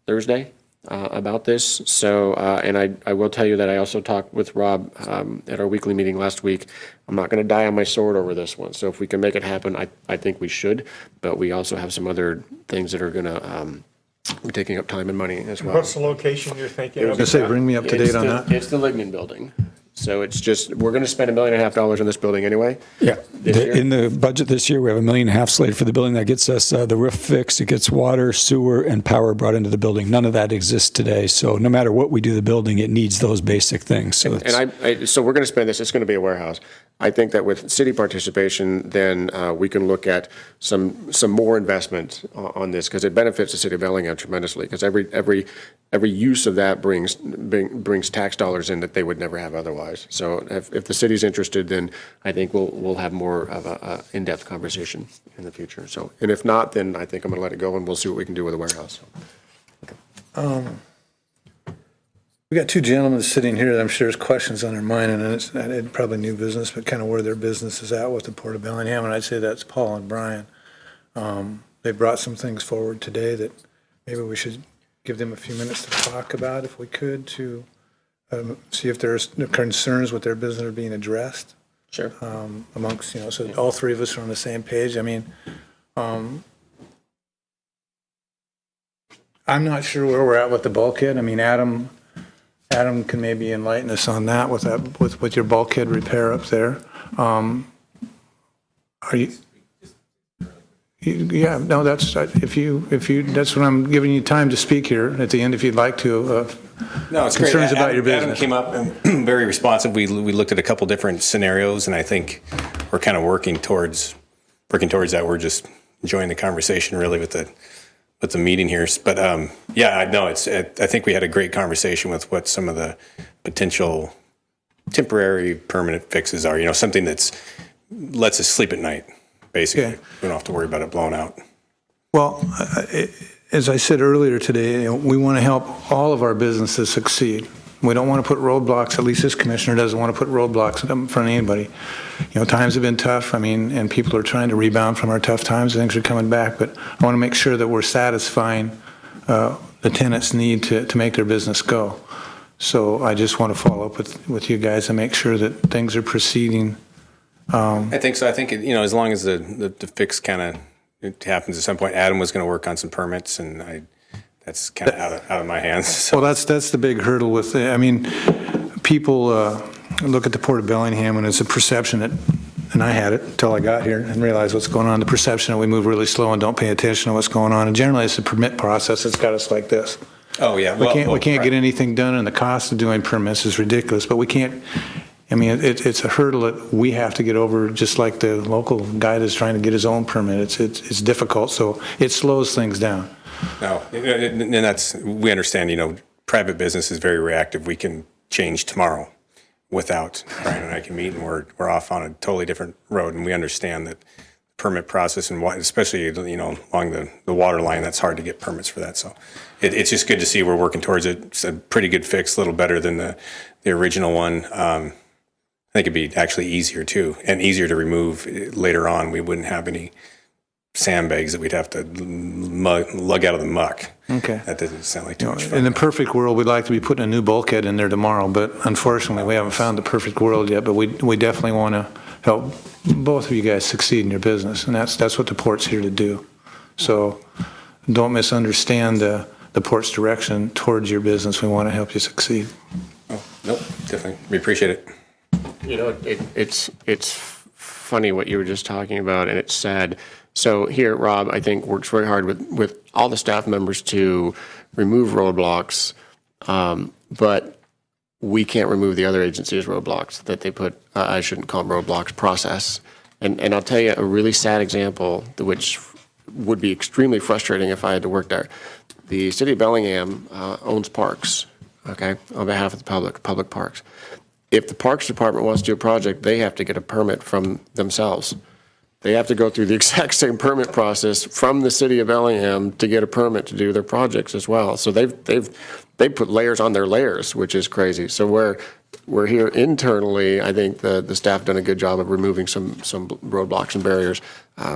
Thursday, about this. So, and I will tell you that I also talked with Rob at our weekly meeting last week. I'm not going to die on my sword over this one. So if we can make it happen, I think we should. But we also have some other things that are going to be taking up time and money as well. What's the location you're thinking of? I was going to say, bring me up to date on that. It's the Lignin building. So it's just, we're going to spend $1.5 million on this building anyway. Yeah. This year? In the budget this year, we have $1.5 million slated for the building. That gets us the roof fixed. It gets water, sewer, and power brought into the building. None of that exists today. So no matter what we do to the building, it needs those basic things. So So we're going to spend this, it's going to be a warehouse. I think that with city participation, then we can look at some more investment on this, because it benefits the city of Bellingham tremendously, because every use of that brings tax dollars in that they would never have otherwise. So if the city's interested, then I think we'll have more of a in-depth conversation in the future. So, and if not, then I think I'm going to let it go, and we'll see what we can do with the warehouse. We got two gentlemen sitting here that I'm sure there's questions on their mind, and it's probably new business, but kind of where their business is at with the Port of Bellingham, and I'd say that's Paul and Brian. They brought some things forward today that maybe we should give them a few minutes to talk about, if we could, to see if there's concerns with their business are being addressed. Sure. Amongst, so all three of us are on the same page. I mean, I'm not sure where we're at with the bulkhead. I mean, Adam can maybe enlighten us on that with your bulkhead repair up there. Are you? Yeah, no, that's if you that's what I'm giving you time to speak here at the end if you'd like to. No, it's concerns great. about your business. Adam came up and very responsive. We looked at a couple different scenarios, and I think we're kind of working towards that. We're just enjoying the conversation really with the meeting here. But yeah, no, I think we had a great conversation with what some of the potential temporary permanent fixes are. Something that's lets us sleep at night, basically. Okay. We don't have to worry about it blowing out. Well, as I said earlier today, we want to help all of our businesses succeed. We don't want to put roadblocks, at least this commissioner doesn't want to put roadblocks in front of anybody. Times have been tough, and people are trying to rebound from our tough times, things are coming back, but I want to make sure that we're satisfying the tenants' need to make their business go. So I just want to follow up with you guys and make sure that things are proceeding. I think so. I think, as long as the fix kind of it happens at some point, Adam was going to work on some permits, and that's kind of out of my hands. So. Well, that's the big hurdle with it. I mean, people look at the Port of Bellingham, and it's a perception that, and I had it until I got here and realized what's going on, the perception that we move really slow and don't pay attention to what's going on. And generally, it's the permit process that's got us like this. Oh, yeah. We can't get anything done, and the cost of doing permits is ridiculous, but we can't. I mean, it's a hurdle that we have to get over, just like the local guy that's trying to get his own permit. It's difficult, so it slows things down. No, and we understand, private business is very reactive. We can change tomorrow without Brian and I can meet, and we're off on a totally different road, and we understand that the permit process, and especially, along the water line, that's hard to get permits for that. So it's just good to see we're working towards it. It's a pretty good fix, a little better than the original one. I think it'd be actually easier too, and easier to remove later on. We wouldn't have any sandbags that we'd have to lug out of the muck. Okay. That doesn't sound like too much fun. In the perfect world, we'd like to be putting a new bulkhead in there tomorrow, but unfortunately, we haven't found the perfect world yet, but we definitely want to help both of you guys succeed in your business, and that's what the port's here to do. So don't misunderstand the port's direction towards your business. We want to help you succeed. Oh, nope, definitely. We appreciate it. It's funny what you were just talking about, and it's sad. So here, Rob, I think, works very hard with all the staff members to remove roadblocks, but we can't remove the other agencies' roadblocks that they put, I shouldn't call them roadblocks, process. And I'll tell you a really sad example, which would be extremely frustrating if I had to work there. The city of Bellingham owns parks, okay, on behalf of the public parks. If the Parks Department wants to do a project, they have to get a permit from themselves. They have to go through the exact same permit process from the city of Bellingham to get a permit to do their projects as well. So they put layers on their layers, which is crazy. So we're here internally. I think the staff done a good job of removing some roadblocks and barriers.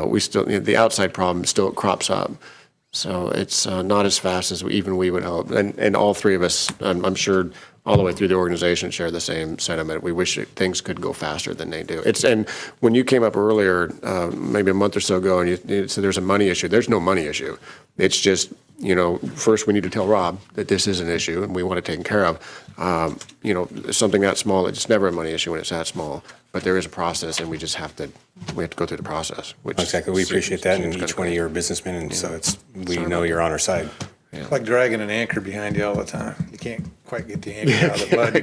We still, the outside problem still crops up. So it's not as fast as we would hope. And all three of us, I'm sure, all the way through the organization share the same sentiment. We wish things could go faster than they do. And when you came up earlier, maybe a month or so ago, and you said there's a money issue. There's no money issue. It's just, first we need to tell Rob that this is an issue and we want it taken care of. Something that small, it's never a money issue when it's that small, but there is a process and we have to go through the process. Which exactly. We appreciate that, and each one of you are businessmen, and so we know you're on our side. It's like dragging an anchor behind you all the time. You can't quite get the anchor out of the mud.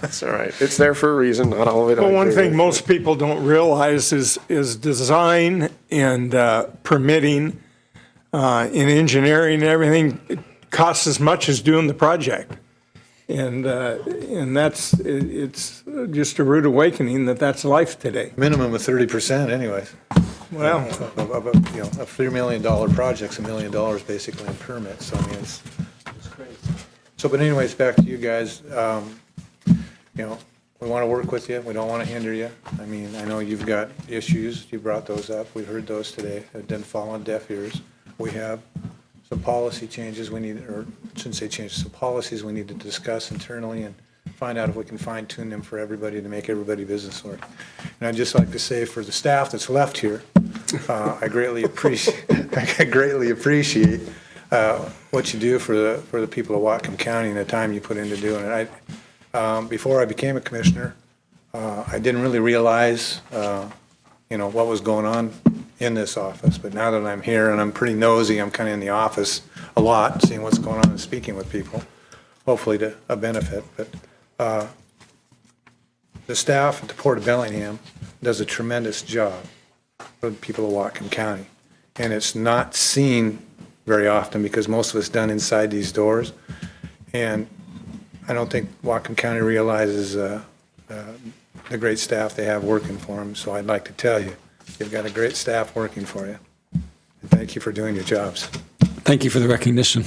That's all right. It's there for a reason. Not all of it. Well, one thing most people don't realize is design and permitting in engineering and everything, it costs as much as doing the project. And it's just a rude awakening that's life today. Minimum of 30% anyways. Well, of a $3 million project's $1 million basically in permits. So I mean, it's crazy. So, but anyways, back to you guys. We want to work with you. We don't want to hinder you. I mean, I know you've got issues. You brought those up. We heard those today. It didn't fall on deaf ears. We have some policy changes we need, or I shouldn't say changes, some policies we need to discuss internally and find out if we can fine tune them for everybody to make everybody business work. And I'd just like to say for the staff that's left here, I greatly appreciate what you do for the people of Whatcom County and the time you put into doing it. Before I became a commissioner, I didn't really realize what was going on in this office. But now that I'm here and I'm pretty nosy, I'm kind of in the office a lot, seeing what's going on and speaking with people, hopefully to a benefit. But the staff at the Port of Bellingham does a tremendous job for the people of Whatcom County. And it's not seen very often because most of it's done inside these doors. And I don't think Whatcom County realizes the great staff they have working for them. So I'd like to tell you, you've got a great staff working for you. And thank you for doing your jobs. Thank you for the recognition.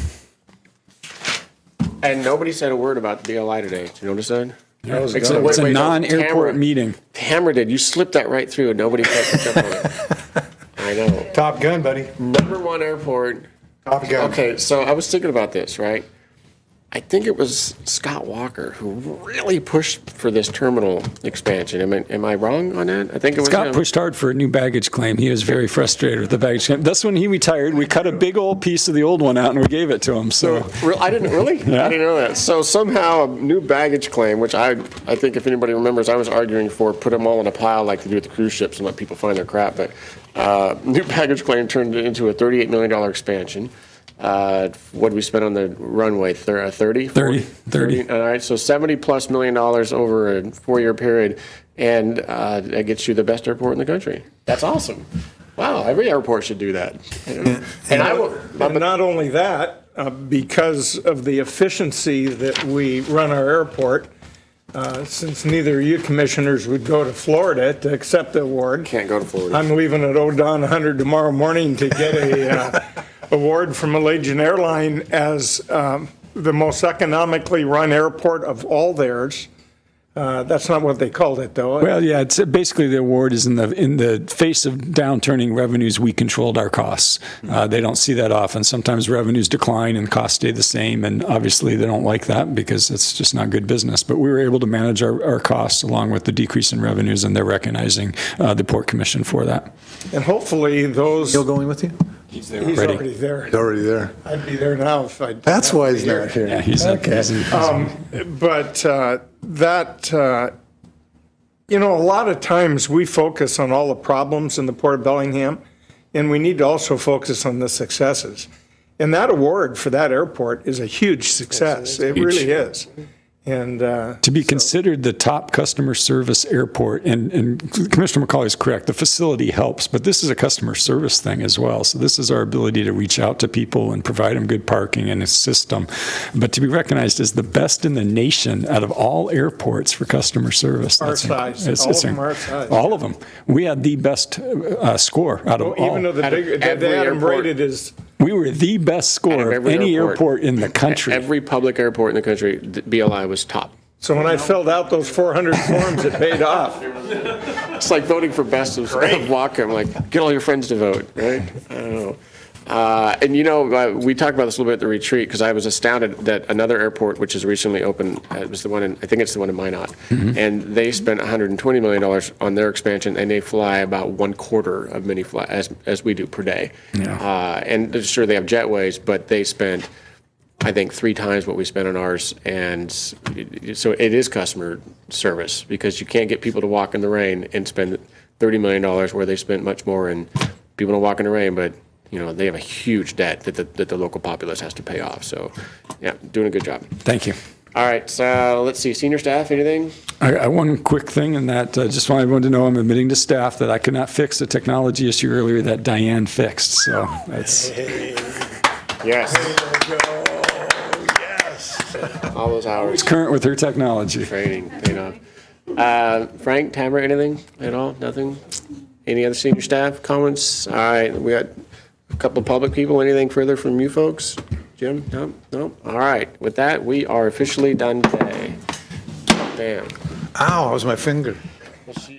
And nobody said a word about the BLI today. Did you notice that? It's a non-airport meeting. Tamara did. You slipped that right through and nobody picked up on it. I know. Top gun, buddy. #1 airport. Top gun. Okay, so I was thinking about this, right? I think it was Scott Walker who really pushed for this terminal expansion. Am I wrong on that? I think it was Scott him. pushed hard for a new baggage claim. He was very frustrated with the baggage claim. That's when he retired. We cut a big old piece of the old one out and we gave it to him. So I didn't really? Yeah. I didn't know that. So somehow a new baggage claim, which I think if anybody remembers, I was arguing for put them all in a pile like they do with the cruise ships and let people find their crap. But new baggage claim turned into a $38 million expansion. What did we spend on the runway? 30? 30. All right, so $70+ million over a 4-year period, and that gets you the best airport in the country. That's awesome. Wow, every airport should do that. And not only that, because of the efficiency that we run our airport, since neither of you commissioners would go to Florida to accept the award. Can't go to Florida. I'm leaving at ODON 100 tomorrow morning to get a award from Allegiant Airline as the most economically run airport of all theirs. That's not what they called it, though. Well, yeah, it's basically the award is in the face of downturning revenues, we controlled our costs. They don't see that often. Sometimes revenues decline and costs stay the same, and obviously they don't like that because it's just not good business. But we were able to manage our costs along with the decrease in revenues, and they're recognizing the Port Commission for that. And hopefully those... He'll going with you? He's already there. He's already there. I'd be there now if I... That's why he's not here. Yeah, he's okay. But a lot of times we focus on all the problems in the Port of Bellingham, and we need to also focus on the successes. And that award for that airport is a huge success. It really is. And to be considered the top customer service airport, and Commissioner McCauley is correct, the facility helps, but this is a customer service thing as well. So this is our ability to reach out to people and provide them good parking and assist them. But to be recognized as the best in the nation out of all airports for customer service. Our size. All of them are our size. All of them. We had the best score out of all. Even though the big, they had them rated as... We were the best score of any airport in the country. Every public airport in the country, the BLI was top. So when I filled out those 400 forms, it paid off. It's like voting for best of Whatcom. Like, get all your friends to vote, right? I don't know. And we talked about this a little bit at the retreat, because I was astounded that another airport, which is recently opened, it was the one I think it's the one in Minot, and they spent $120 million on their expansion, and they fly about 1/4 of many as we do per day. Yeah. And sure, they have jetways, but they spent, I think, 3 times what we spent on ours. And so it is customer service, because you can't get people to walk in the rain and spend $30 million where they spent much more, and people don't walk in the rain, but they have a huge debt that the local populace has to pay off. So, yeah, doing a good job. Thank you. All right, so let's see, senior staff, anything? I one quick thing, in that just want everyone to know I'm admitting to staff that I could not fix the technology issue earlier that Diane fixed. So that's yes. Yes. All those hours. It's current with her technology. Training, Frank, Tamara, anything at all? Nothing? Any other senior staff comments? All right, we got a couple of public people. Anything further from you folks? Jim? No? All right. With that, we are officially done today. Damn. Ow, that was my finger. We'll see you.